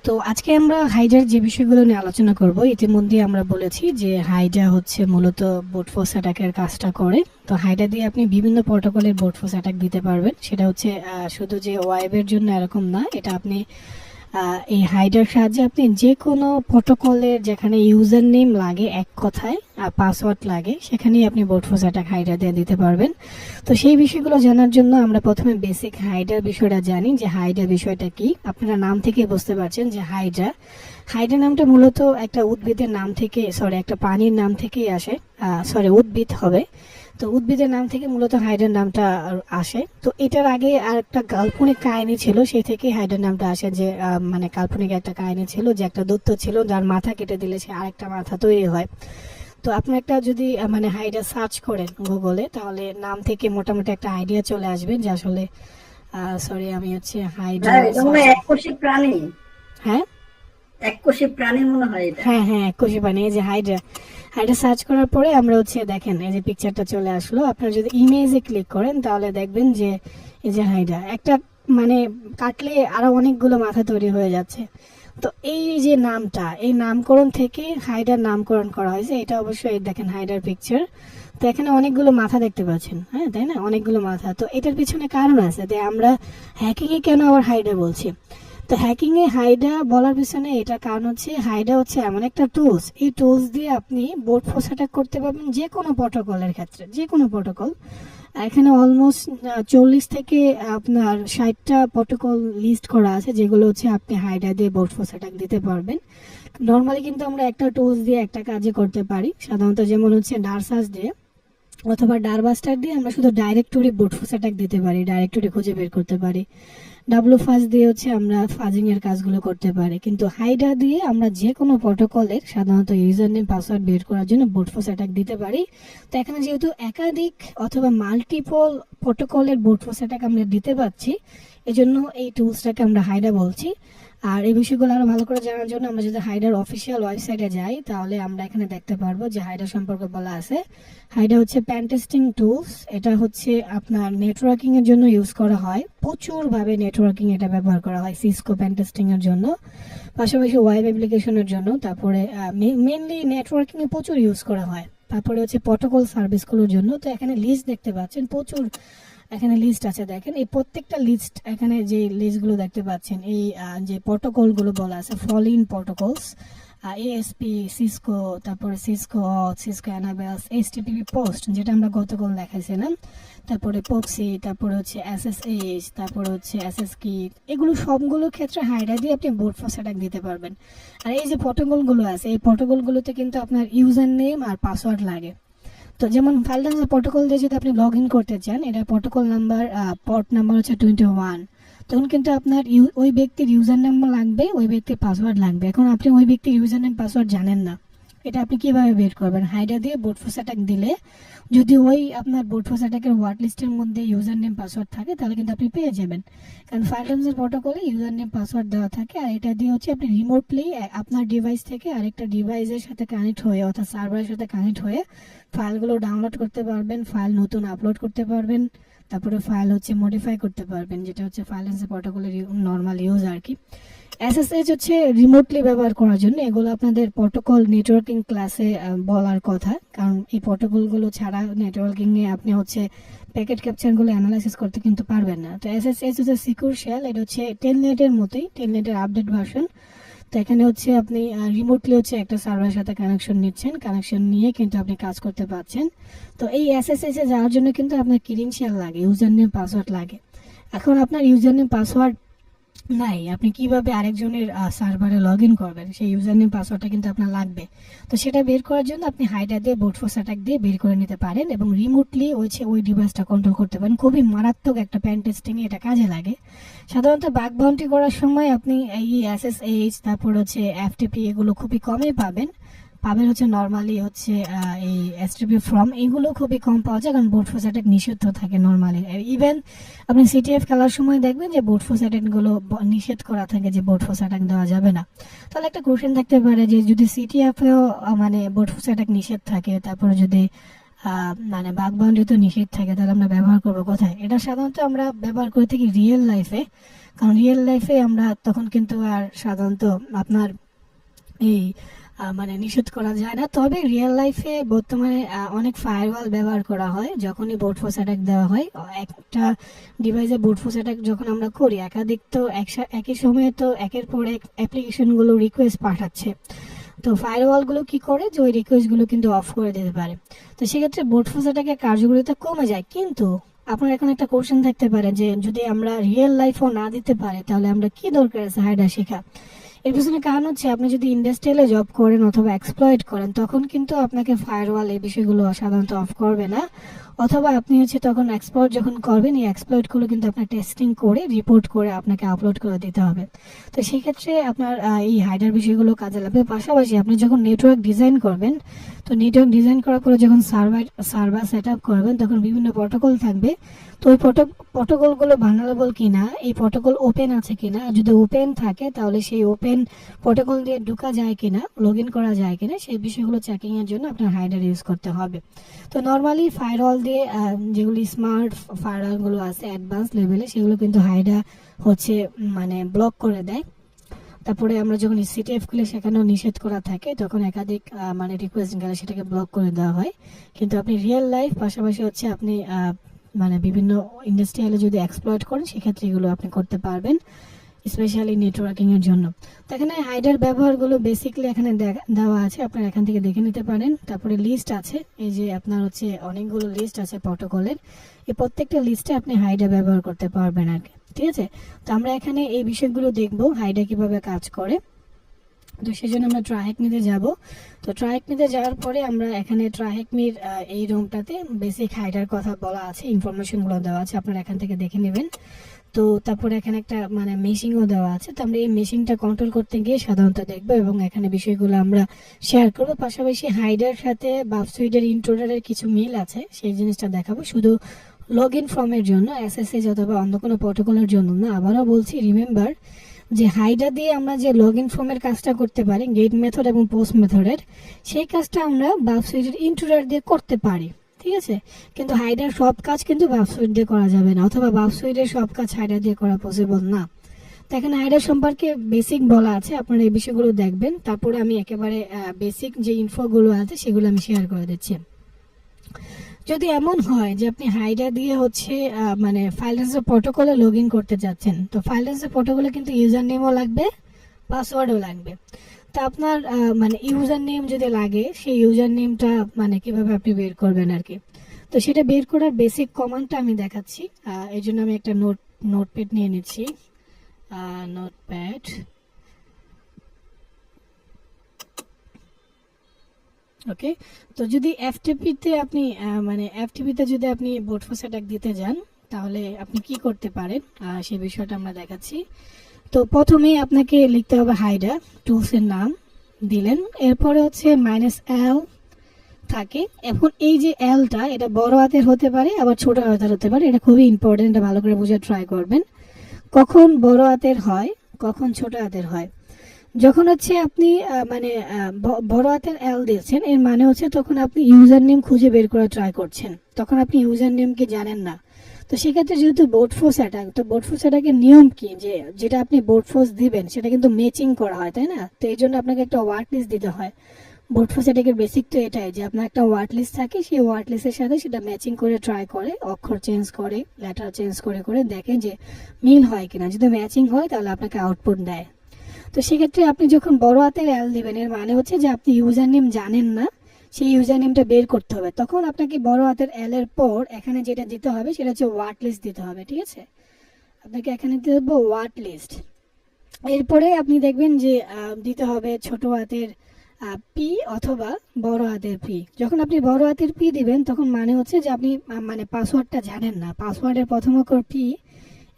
তো আজকে আমরা হাইডার যে বিষয়গুলো নিয়ে আলোচনা করব, ইতিমধ্যে আমরা বলেছি যে হাইডা হচ্ছে মূলত বোট ফোর্স অ্যাটাকের কাজটা করে। তো হাইডা দিয়ে আপনি বিভিন্ন প্রোটোকলের বোট ফোর্স অ্যাটাক দিতে পারবেন। সেটা হচ্ছে শুধু যে ওয়েবের জন্য এরকম না, এটা আপনি এই হাইডার সাহায্যে আপনি যে কোনো প্রোটোকলের যেখানে ইউজার নেম লাগে, এক কথায় পাসওয়ার্ড লাগে, সেখানেই আপনি বোট ফোর্স অ্যাটাক হাইডার দিয়ে দিতে পারবেন। তো সেই বিষয়গুলো জানার জন্য আমরা প্রথমে বেসিক হাইডার বিষয়টা জানি যে হাইডার বিষয়টা কি। আপনারা নাম থেকে বুঝতে পারছেন যে হাইড্রা হাইড্রা নামটা মূলত একটা উদ্ভিদের নাম থেকে, একটা প্রাণীর নাম থেকেই আসে। উদ্ভিদ হবে। তো উদ্ভিদের নাম থেকে মূলত হাইড্রার নামটা আসে। তো এটার আগে আর একটা কাল্পনিক কাহিনী ছিল, সেই থেকে হাইড্রার নামটা আসে, যে মানে কাল্পনিক একটা কাহিনী ছিল যে একটা দৈত্য ছিল যার মাথা কেটে দিলে সে আরেকটা মাথা তৈরি হয়। তো আপনি একটা যদি মানে হাইড্রা সার্চ করেন গুগলে, তাহলে নাম থেকে মোটামুটি একটা আইডিয়া চলে আসবে যে আসলে আমি হচ্ছে হাইড্রা। এককোষী প্রাণী। হ্যাঁ, এককোষী প্রাণী মনে হয় এটা। হ্যাঁ হ্যাঁ, এককোষী প্রাণী। এই যে হাইড্রা হাইড্রা সার্চ করার পরে আমরা হচ্ছে দেখেন এই যে পিকচারটা চলে আসলো। আপনারা যদি ইমেজে ক্লিক করেন তাহলে দেখবেন যে এই যে হাইড্রা একটা মানে কাটলে আরো অনেকগুলো মাথা তৈরি হয়ে যাচ্ছে। তো এই যে নামটা, এই নামকরণ থেকে হাইডার নামকরণ করা হয়েছে। এটা অবশ্যই দেখেন হাইডার পিকচার। তো এখানে অনেকগুলো মাথা দেখতে পাচ্ছেন, হ্যাঁ তাই না, অনেকগুলো মাথা। তো এটার পিছনে কারণ আছে যে আমরা হ্যাকিংয়ে কেন আবার হাইডার বলছি। তো হ্যাকিংয়ে হাইডা বলার পিছনে এটা কারণ হচ্ছে হাইডা হচ্ছে এমন একটা টুলস, এই টুলস দিয়ে আপনি বোট ফোর্স অ্যাটাক করতে পারবেন যে কোনো প্রোটোকলের ক্ষেত্রে, যে কোনো প্রোটোকল। এখানে অলমোস্ট 40 থেকে আপনার 60টা প্রোটোকল লিস্ট করা আছে, যেগুলো হচ্ছে আপনি হাইডা দিয়ে বোট ফোর্স অ্যাটাক দিতে পারবেন। নর্মালি কিন্তু আমরা একটা টুলস দিয়ে একটা কাজে করতে পারি সাধারণত, যেমন হচ্ছে ডারসাস দিয়ে অথবা ডারবাস্টার দিয়ে আমরা শুধু ডাইরেক্টরি বোট ফোর্স অ্যাটাক দিতে পারি, ডাইরেক্টরি খুঁজে বের করতে পারি। ডাব্লু ফাজ দিয়ে হচ্ছে আমরা ফাজিং এর কাজগুলো করতে পারি। কিন্তু হাইডা দিয়ে আমরা যে কোনো প্রোটোকলের সাধারণত ইউজার নেম পাসওয়ার্ড বের করার জন্য বোট ফোর্স অ্যাটাক দিতে পারি। তো এখানে যেহেতু একাধিক অথবা মাল্টিপল প্রোটোকলের বোট ফোর্স অ্যাটাক আমরা দিতে পারছি, এজন্য এই টুলসটাকে আমরা হাইডা বলছি। আর এই বিষয়গুলো আরো ভালো করে জানার জন্য আমরা যদি হাইডার অফিসিয়াল ওয়েবসাইটে যাই, তাহলে আমরা এখানে দেখতে পারবো যে হাইডা সম্পর্কে বলা আছে। হাইডা হচ্ছে প্যান টেস্টিং টুলস। এটা হচ্ছে আপনার নেটওয়ার্কিং এর জন্য ইউজ করা হয়, প্রচুর ভাবে নেটওয়ার্কিং এটা ব্যবহার করা হয় সিসকো প্যান টেস্টিং এর জন্য, পাশাপাশি ওয়েব অ্যাপ্লিকেশনের জন্য। তারপরে মেইনলি নেটওয়ার্কিং এ প্রচুর ইউজ করা হয়। তারপরে হচ্ছে প্রোটোকল সার্ভিসগুলোর জন্য। তো এখানে লিস্ট দেখতে পাচ্ছেন, প্রচুর এখানে লিস্ট আছে। দেখেন এই প্রত্যেকটা লিস্ট, এখানে যে লিস্টগুলো দেখতে পাচ্ছেন, এই যে প্রোটোকলগুলো বলা আছে, ফলিন প্রোটোকলস, এএসপি, সিসকো, তারপরে সিসকো, সিসকো অ্যানাবেলস, এইচটিটিপি পোস্ট যেটা আমরা গতকাল দেখাইছিলাম, তারপরে পক্সি, তারপরে হচ্ছে এসএসএইচ, তারপরে হচ্ছে এসএস কি, এগুলো সবগুলোর ক্ষেত্রে হাইডা দিয়ে আপনি বোট ফোর্স অ্যাটাক দিতে পারবেন। আর এই যে প্রোটোকলগুলো আছে, এই প্রোটোকলগুলোতে কিন্তু আপনার ইউজার নেম আর পাসওয়ার্ড লাগে। তো যেমন ফাইলডান্স প্রোটোকল দিয়ে যদি আপনি লগ ইন করতে চান, এটা প্রোটোকল নাম্বার, পোর্ট নাম্বার হচ্ছে 21, তখন কিন্তু আপনার ওই ব্যক্তির ইউজার নাম্বার লাগবে, ওই ব্যক্তির পাসওয়ার্ড লাগবে। এখন আপনি ওই ব্যক্তির ইউজার নেম পাসওয়ার্ড জানেন না, এটা আপনি কিভাবে বের করবেন? হাইডা দিয়ে বোট ফোর্স অ্যাটাক দিলে যদি ওই আপনার বোট ফোর্স অ্যাটাকের ওয়ার্ড লিস্টের মধ্যে ইউজার নেম পাসওয়ার্ড থাকে, তাহলে কিন্তু আপনি পেয়ে যাবেন। কারণ ফাইলডান্সের প্রোটোকলে ইউজার নেম পাসওয়ার্ড দেওয়া থাকে, আর এটা দিয়ে হচ্ছে আপনি রিমোটলি আপনার ডিভাইস থেকে আরেকটা ডিভাইসের সাথে কানেক্ট হয়ে, অর্থাৎ সার্ভারের সাথে কানেক্ট হয়ে ফাইলগুলো ডাউনলোড করতে পারবেন, ফাইল নতুন আপলোড করতে পারবেন, তারপরে ফাইল হচ্ছে মডিফাই করতে পারবেন, যেটা হচ্ছে ফাইলডান্সের প্রোটোকলের নর্মাল ইউজ আর কি। এসএসএইচ হচ্ছে রিমোটলি ব্যবহার করার জন্য। এগুলো আপনাদের প্রোটোকল নেটওয়ার্কিং ক্লাসে বলার কথা, কারণ এই প্রোটোকলগুলো ছাড়া নেটওয়ার্কিং এ আপনি হচ্ছে প্যাকেট ক্যাপচারগুলো অ্যানালাইসিস করতে কিন্তু পারবেন না। তো এসএসএইচ হচ্ছে সিকিউর শেল, এটা হচ্ছে টেলনেটের মতোই, টেলনেটের আপডেট ভার্সন। তো এখানে হচ্ছে আপনি রিমোটলি হচ্ছে একটা সার্ভারের সাথে কানেকশন নিচ্ছেন, কানেকশন নিয়ে কিন্তু আপনি কাজ করতে পারছেন। তো এই এসএসএইচ এ যাওয়ার জন্য কিন্তু আপনার ক্রিডেনশিয়াল লাগে, ইউজার নেম পাসওয়ার্ড লাগে। এখন আপনার ইউজার নেম পাসওয়ার্ড নাই, আপনি কিভাবে আরেকজনের সার্ভারে লগ ইন করবেন? সেই ইউজার নেম পাসওয়ার্ডটা কিন্তু আপনার লাগবে। তো সেটা বের করার জন্য আপনি হাইডা দিয়ে বোট ফোর্স অ্যাটাক দিয়ে বের করে নিতে পারেন এবং রিমোটলি হচ্ছে ওই ডিভাইসটা কন্ট্রোল করতে পারেন। খুবই মারাত্মক একটা প্যান টেস্টিং এ এটা কাজে লাগে। সাধারণত বাগ বাউন্টি করার সময় আপনি এই এসএসএইচ, তারপর হচ্ছে এফটিপি, এগুলো খুবই কমই পাবেন। পাবেন হচ্ছে নর্মালি হচ্ছে এই এসটিপি ফর্ম, এগুলো খুবই কম পাওয়া যায়, কারণ বোট ফোর্স অ্যাটাক নিষিদ্ধ থাকে নর্মালি। ইভেন আপনি সিটিএফ খেলার সময় দেখবেন যে বোট ফোর্স অ্যাটাক গুলো নিষেধ করা থাকে, যে বোট ফোর্স অ্যাটাক দেওয়া যাবে না। তাহলে একটা কোশ্চেন থাকতে পারে যে যদি সিটিএফ এও মানে বোট ফোর্স অ্যাটাক নিষেধ থাকে, তারপরে যদি মানে বাগ বাউন্ডারি তো নিষেধ থাকে, তাহলে আমরা ব্যবহার করবো কোথায়? এটা সাধারণত আমরা ব্যবহার করে থাকি রিয়েল লাইফে, কারণ রিয়েল লাইফে আমরা তখন কিন্তু আর সাধারণত আপনার এই মানে নিষেধ করা যায় না। তবে রিয়েল লাইফে বর্তমানে অনেক ফায়ারওয়াল ব্যবহার করা হয় যখনই বোট ফোর্স অ্যাটাক দেওয়া হয়। একটা ডিভাইসে বোট ফোর্স অ্যাটাক যখন আমরা করি, একাধিক তো একই সময়ে তো একের পর এক অ্যাপ্লিকেশনগুলো রিকোয়েস্ট পাঠাচ্ছে, তো ফায়ারওয়ালগুলো কি করে যে ওই রিকোয়েস্টগুলো কিন্তু অফ করে দিতে পারে। তো সেক্ষেত্রে বোট ফোর্স অ্যাটাকের কার্যকারিতা কমে যায়। কিন্তু আপনার এখন একটা কোশ্চেন থাকতে পারে যে যদি আমরা রিয়েল লাইফও না দিতে পারি তাহলে আমরা কি দরকার আছে হাইডা শেখা? এর পিছনে কারণ হচ্ছে আপনি যদি ইন্ডাস্ট্রিয়ালে জব করেন অথবা এক্সপ্লয়েট করেন, তখন কিন্তু আপনাকে ফায়ারওয়াল এই বিষয়গুলো সাধারণত অফ করবে না। অথবা আপনি হচ্ছে তখন এক্সপ্লয়েট যখন করবেন, এই এক্সপ্লয়েটগুলো কিন্তু আপনার টেস্টিং করে রিপোর্ট করে আপনাকে আপলোড করে দিতে হবে। তো সেই ক্ষেত্রে আপনার এই হাইডার বিষয়গুলো কাজে লাগবে। পাশাপাশি আপনি যখন নেটওয়ার্ক ডিজাইন করবেন, তো নেটওয়ার্ক ডিজাইন করার পরে যখন সার্ভার সেট আপ করবেন, তখন বিভিন্ন প্রটোকল থাকবে। তো ওই প্রটোকলগুলো ভালনারেবল কিনা, এই প্রটোকল ওপেন আছে কিনা, যদি ওপেন থাকে তাহলে সেই ওপেন প্রটোকল দিয়ে ঢোকা যায় কিনা, লগ ইন করা যায় কিনা, সেই বিষয়গুলো চেকিং এর জন্য আপনার হাইডার ইউজ করতে হবে। তো নর্মালি ফায়ারওয়াল দিয়ে যেগুলি স্মার্ট ফায়ারওয়ালগুলো আছে অ্যাডভান্স লেভেলে, সেগুলো কিন্তু হাইডার হচ্ছে মানে ব্লক করে দেয়। তারপরে আমরা যখন সিটিএফ খুলে সেখানেও নিষেধ করা থাকে, তখন একাধিক মানে রিকোয়েস্ট গেলে সেটাকে ব্লক করে দেওয়া হয়। কিন্তু আপনি রিয়েল লাইফ পাশাপাশি হচ্ছে আপনি মানে বিভিন্ন ইন্ডাস্ট্রিয়ালে যদি এক্সপ্লয়েট করেন, সেক্ষেত্রে এগুলো আপনি করতে পারবেন, স্পেশালি নেটওয়ার্কিং এর জন্য। তো এখানে হাইডার ব্যবহারগুলো বেসিকলি এখানে দেওয়া আছে, আপনারা এখান থেকে দেখে নিতে পারেন। তারপরে লিস্ট আছে, এই যে আপনার হচ্ছে অনেকগুলো লিস্ট আছে প্রটোকলের, এই প্রত্যেকটা লিস্টে আপনি হাইডার ব্যবহার করতে পারবেন আর কি, ঠিক আছে? তো আমরা এখানে এই বিষয়গুলো দেখবো হাইডার কিভাবে কাজ করে। তো সেজন্য আমরা ট্রাইহেকমিতে যাব। তো ট্রাইহেকমিতে যাওয়ার পরে আমরা এখানে ট্রাইহেকমির এই রুমটাতে বেসিক হাইডার কথা বলা আছে, ইনফরমেশনগুলো দেওয়া আছে, আপনারা এখান থেকে দেখে নেবেন। তো তারপরে এখানে একটা মানে মেশিনও দেওয়া আছে। তো আমরা এই মেশিনটা কন্ট্রোল করতে গিয়ে সাধারণত দেখবো এবং এখানে বিষয়গুলো আমরা শেয়ার করবো। পাশাপাশি হাইডার সাথে বাফসুইডের ইন্ট্রোডারের কিছু মিল আছে, সেই জিনিসটা দেখাবো, শুধু লগ ইন ফর্মের জন্য, এসএসএইচ অথবা অন্য কোনো প্রটোকলের জন্য না। আবারও বলছি, রিমেম্বার যে হাইডার দিয়ে আমরা যে লগ ইন ফর্মের কাজটা করতে পারি, গেট মেথড এবং পোস্ট মেথডের, সেই কাজটা আমরা বাফসুইডের ইন্ট্রোডার দিয়ে করতে পারি, ঠিক আছে? কিন্তু হাইডার সব কাজ কিন্তু বাফসুইড দিয়ে করা যাবে না, অথবা বাফসুইডের সব কাজ হাইডার দিয়ে করা পসিবল না। তো এখানে হাইডার সম্পর্কে বেসিক বলা আছে, আপনারা এই বিষয়গুলো দেখবেন। তারপরে আমি একেবারে বেসিক যে ইনফোগুলো আছে সেগুলো আমি শেয়ার করে দিচ্ছি। যদি এমন হয় যে আপনি হাইডার দিয়ে হচ্ছে মানে ফাইল ট্রান্সফার প্রটোকলে লগ ইন করতে যাচ্ছেন, তো ফাইল ট্রান্সফার প্রটোকলে কিন্তু ইউজার নেমও লাগবে, পাসওয়ার্ডও লাগবে। তো আপনার মানে ইউজার নেম যদি লাগে, সেই ইউজার নেমটা মানে কিভাবে আপনি বের করবেন আর কি। তো সেটা বের করার বেসিক কমান্ডটা আমি দেখাচ্ছি। এই জন্য আমি একটা নোটপ্যাড নিয়ে নিচ্ছি, নোটপ্যাড। ওকে, তো যদি এফটিপিতে আপনি মানে এফটিপিতে যদি আপনি বোট ফোর্স অ্যাটাক দিতে যান, তাহলে আপনি কি করতে পারেন সেই বিষয়টা আমরা দেখাচ্ছি। তো প্রথমেই আপনাকে লিখতে হবে হাইডার, টুলসের নাম দিলেন, এরপরে হচ্ছে -L থাকে। এখন এই যে এলটা, এটা বড় হাতের হতে পারে আবার ছোট হাতের হতে পারে, এটা খুবই ইম্পর্টেন্ট, এটা ভালো করে বোঝার ট্রাই করবেন। কখন বড় হাতের হয়, কখন ছোট হাতের হয়? যখন হচ্ছে আপনি মানে বড় হাতের এল দিয়েছেন, এর মানে হচ্ছে তখন আপনি ইউজার নেম খুঁজে বের করার ট্রাই করছেন, তখন আপনি ইউজার নেমকে জানেন না। তো সেক্ষেত্রে যেহেতু বোট ফোর্স অ্যাটাক, তো বোট ফোর্স অ্যাটাকের নিয়ম কি, যে যেটা আপনি বোট ফোর্স দিবেন সেটা কিন্তু ম্যাচিং করা হয়, তাই না? তো এই জন্য আপনাকে একটা ওয়ার্ড লিস্ট দিতে হয়। বোট ফোর্স অ্যাটাকের বেসিক তো এটাই, যে আপনার একটা ওয়ার্ড লিস্ট থাকে, সেই ওয়ার্ড লিস্টের সাথে সেটা ম্যাচিং করে ট্রাই করে, অক্ষর চেঞ্জ করে, লেটার চেঞ্জ করে করে দেখে যে মিল হয় কিনা। যদি ম্যাচিং হয় তাহলে আপনাকে আউটপুট দেয়। তো সেক্ষেত্রে আপনি যখন বড় হাতের এল দিবেন, এর মানে হচ্ছে যে আপনি ইউজার নেম জানেন না, সেই ইউজার নেমটা বের করতে হবে। তখন আপনাকে বড় হাতের এল এর পর এখানে যেটা দিতে হবে সেটা হচ্ছে ওয়ার্ড লিস্ট দিতে হবে, ঠিক আছে? আপনাকে এখানে দিতে হবে ওয়ার্ড লিস্ট। এরপরে আপনি দেখবেন যে দিতে হবে ছোট হাতের পি অথবা বড় হাতের পি। যখন আপনি বড় হাতের পি দিবেন, তখন মানে হচ্ছে যে আপনি মানে পাসওয়ার্ডটা জানেন না, পাসওয়ার্ডের প্রথম অক্ষর পি,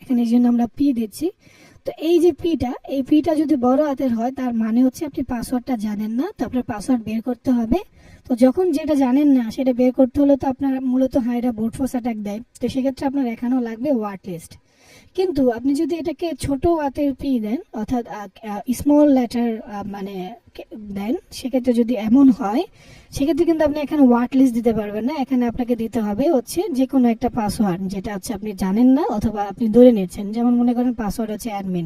এখানে এই জন্য আমরা পি দিচ্ছি। তো এই যে পিটা, এই পিটা যদি বড় হাতের হয়, তার মানে হচ্ছে আপনি পাসওয়ার্ডটা জানেন না, তো আপনার পাসওয়ার্ড বের করতে হবে। তো যখন যেটা জানেন না সেটা বের করতে হলে তো আপনার মূলত হাইডার বোট ফোর্স অ্যাটাক দেয়, তো সেক্ষেত্রে আপনার এখানেও লাগবে ওয়ার্ড লিস্ট। কিন্তু আপনি যদি এটাকে ছোট হাতের পি দেন, অর্থাৎ স্মল লেটার মানে দেন, সেক্ষেত্রে যদি এমন হয়, সেক্ষেত্রে কিন্তু আপনি এখানে ওয়ার্ড লিস্ট দিতে পারবেন না। এখানে আপনাকে দিতে হবে হচ্ছে যে কোনো একটা পাসওয়ার্ড, যেটা হচ্ছে আপনি জানেন না অথবা আপনি ধরে নিচ্ছেন। যেমন মনে করেন পাসওয়ার্ড হচ্ছে অ্যাডমিন,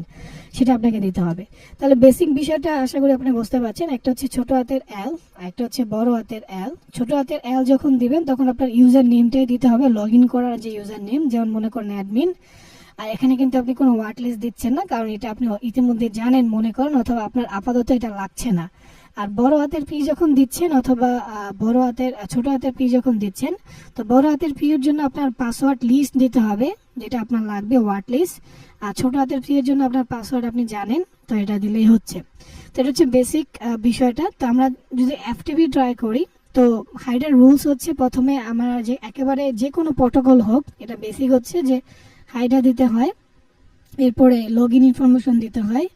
সেটা আপনাকে দিতে হবে। তাহলে বেসিক বিষয়টা আশা করি আপনি বুঝতে পারছেন। একটা হচ্ছে ছোট হাতের এল, একটা হচ্ছে বড় হাতের এল। ছোট হাতের এল যখন দিবেন তখন আপনার ইউজার নেমটাই দিতে হবে, লগ ইন করার যে ইউজার নেম, যেমন মনে করেন অ্যাডমিন। আর এখানে কিন্তু আপনি কোনো ওয়ার্ড লিস্ট দিচ্ছেন না, কারণ এটা আপনি ইতিমধ্যে জানেন মনে করেন, অথবা আপনার আপাতত এটা লাগছে না। আর বড় হাতের পি যখন দিচ্ছেন, অথবা ছোট হাতের পি যখন দিচ্ছেন, তো বড় হাতের পি এর জন্য আপনার পাসওয়ার্ড লিস্ট দিতে হবে, যেটা আপনার লাগবে ওয়ার্ড লিস্ট। আর ছোট হাতের পি এর জন্য আপনার পাসওয়ার্ড আপনি জানেন, তো এটা দিলেই হচ্ছে। তো এটা হচ্ছে বেসিক বিষয়টা। তো আমরা যদি এফটিপি ট্রাই করি, তো হাইডার রুলস হচ্ছে প্রথমে আমরা যে একেবারে যে কোনো প্রোটোকল হোক, এটা বেসিক হচ্ছে যে হাইডার দিতে হয়, এরপরে লগ ইন ইনফরমেশন দিতে হয়।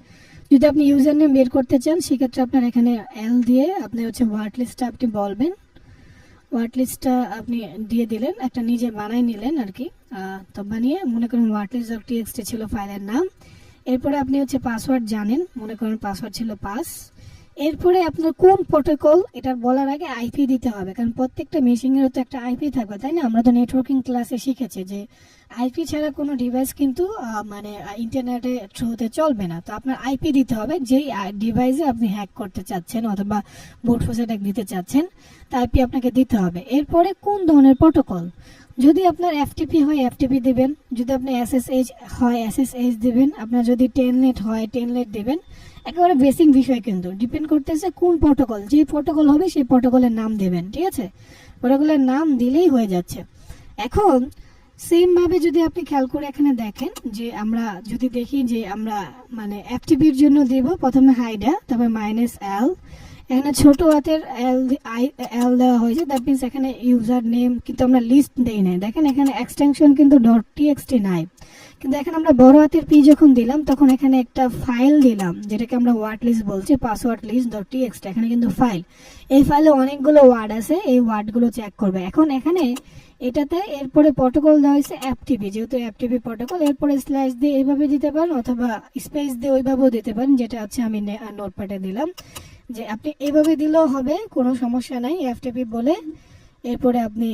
যদি আপনি ইউজার নেম বের করতে চান, সেক্ষেত্রে আপনার এখানে এল দিয়ে আপনি হচ্ছে ওয়ার্ড লিস্টটা আপনি বলবেন। ওয়ার্ড লিস্টটা আপনি দিয়ে দিলেন, একটা নিজে বানাই নিলেন আর কি। তো বানিয়ে মনে করেন ওয়ার্ড লিস্ট ডট টিএক্সটি ছিল ফাইলের নাম। এরপরে আপনি হচ্ছে পাসওয়ার্ড জানেন, মনে করেন পাসওয়ার্ড ছিল পাস। এরপরে আপনার কোন প্রোটোকল, এটা বলার আগে আইপি দিতে হবে, কারণ প্রত্যেকটা মেশিনের তো একটা আইপি থাকবে, তাই না? আমরা তো নেটওয়ার্কিং ক্লাসে শিখেছি যে আইপি ছাড়া কোনো ডিভাইস কিন্তু মানে ইন্টারনেটে থ্রুতে চলবে না। তো আপনার আইপি দিতে হবে, যেই ডিভাইসে আপনি হ্যাক করতে চাচ্ছেন অথবা বুট ফোর্স অ্যাটাক দিতে চাচ্ছেন, তা আইপি আপনাকে দিতে হবে। এরপরে কোন ধরনের প্রোটোকল, যদি আপনার এফটিপি হয় এফটিপি দিবেন, যদি আপনার এসএসএইচ হয় এসএসএইচ দিবেন, আপনার যদি টেলনেট হয় টেলনেট দিবেন। একেবারে বেসিক বিষয়, কিন্তু ডিপেন্ড করতেছে কোন প্রোটোকল, যে প্রোটোকল হবে সেই প্রোটোকলের নাম দেবেন, ঠিক আছে? প্রোটোকলের নাম দিলেই হয়ে যাচ্ছে। এখন সেম ভাবে যদি আপনি খেয়াল করে এখানে দেখেন, যে আমরা যদি দেখি যে আমরা মানে এফটিপির জন্য দেব প্রথমে হাইডা, তারপর -L, এখানে ছোট হাতের এল দেওয়া হয়েছে, দ্যাট মিনস এখানে ইউজার নেম কিন্তু আমরা লিস্ট দেই নাই। দেখেন এখানে এক্সটেনশন কিন্তু .txt নাই, কিন্তু এখানে আমরা বড় হাতের পি যখন দিলাম তখন এখানে একটা ফাইল দিলাম, যেটাকে আমরা ওয়ার্ড লিস্ট বলছি, পাসওয়ার্ড লিস্ট .txt। এখানে কিন্তু ফাইল, এই ফাইলে অনেকগুলো ওয়ার্ড আছে, এই ওয়ার্ডগুলো চেক করবে। এখন এখানে এটাতে এরপরে প্রোটোকল দেওয়া হয়েছে এফটিপি, যেহেতু এফটিপি প্রোটোকল, এরপরে স্ল্যাশ দিয়ে এইভাবে দিতে পারেন অথবা স্পেস দিয়ে ওইভাবেও দিতে পারেন, যেটা হচ্ছে আমি নোটপ্যাডে দিলাম। যে আপনি এইভাবে দিলেও হবে, কোনো সমস্যা নাই এফটিপি বলে। এরপরে আপনি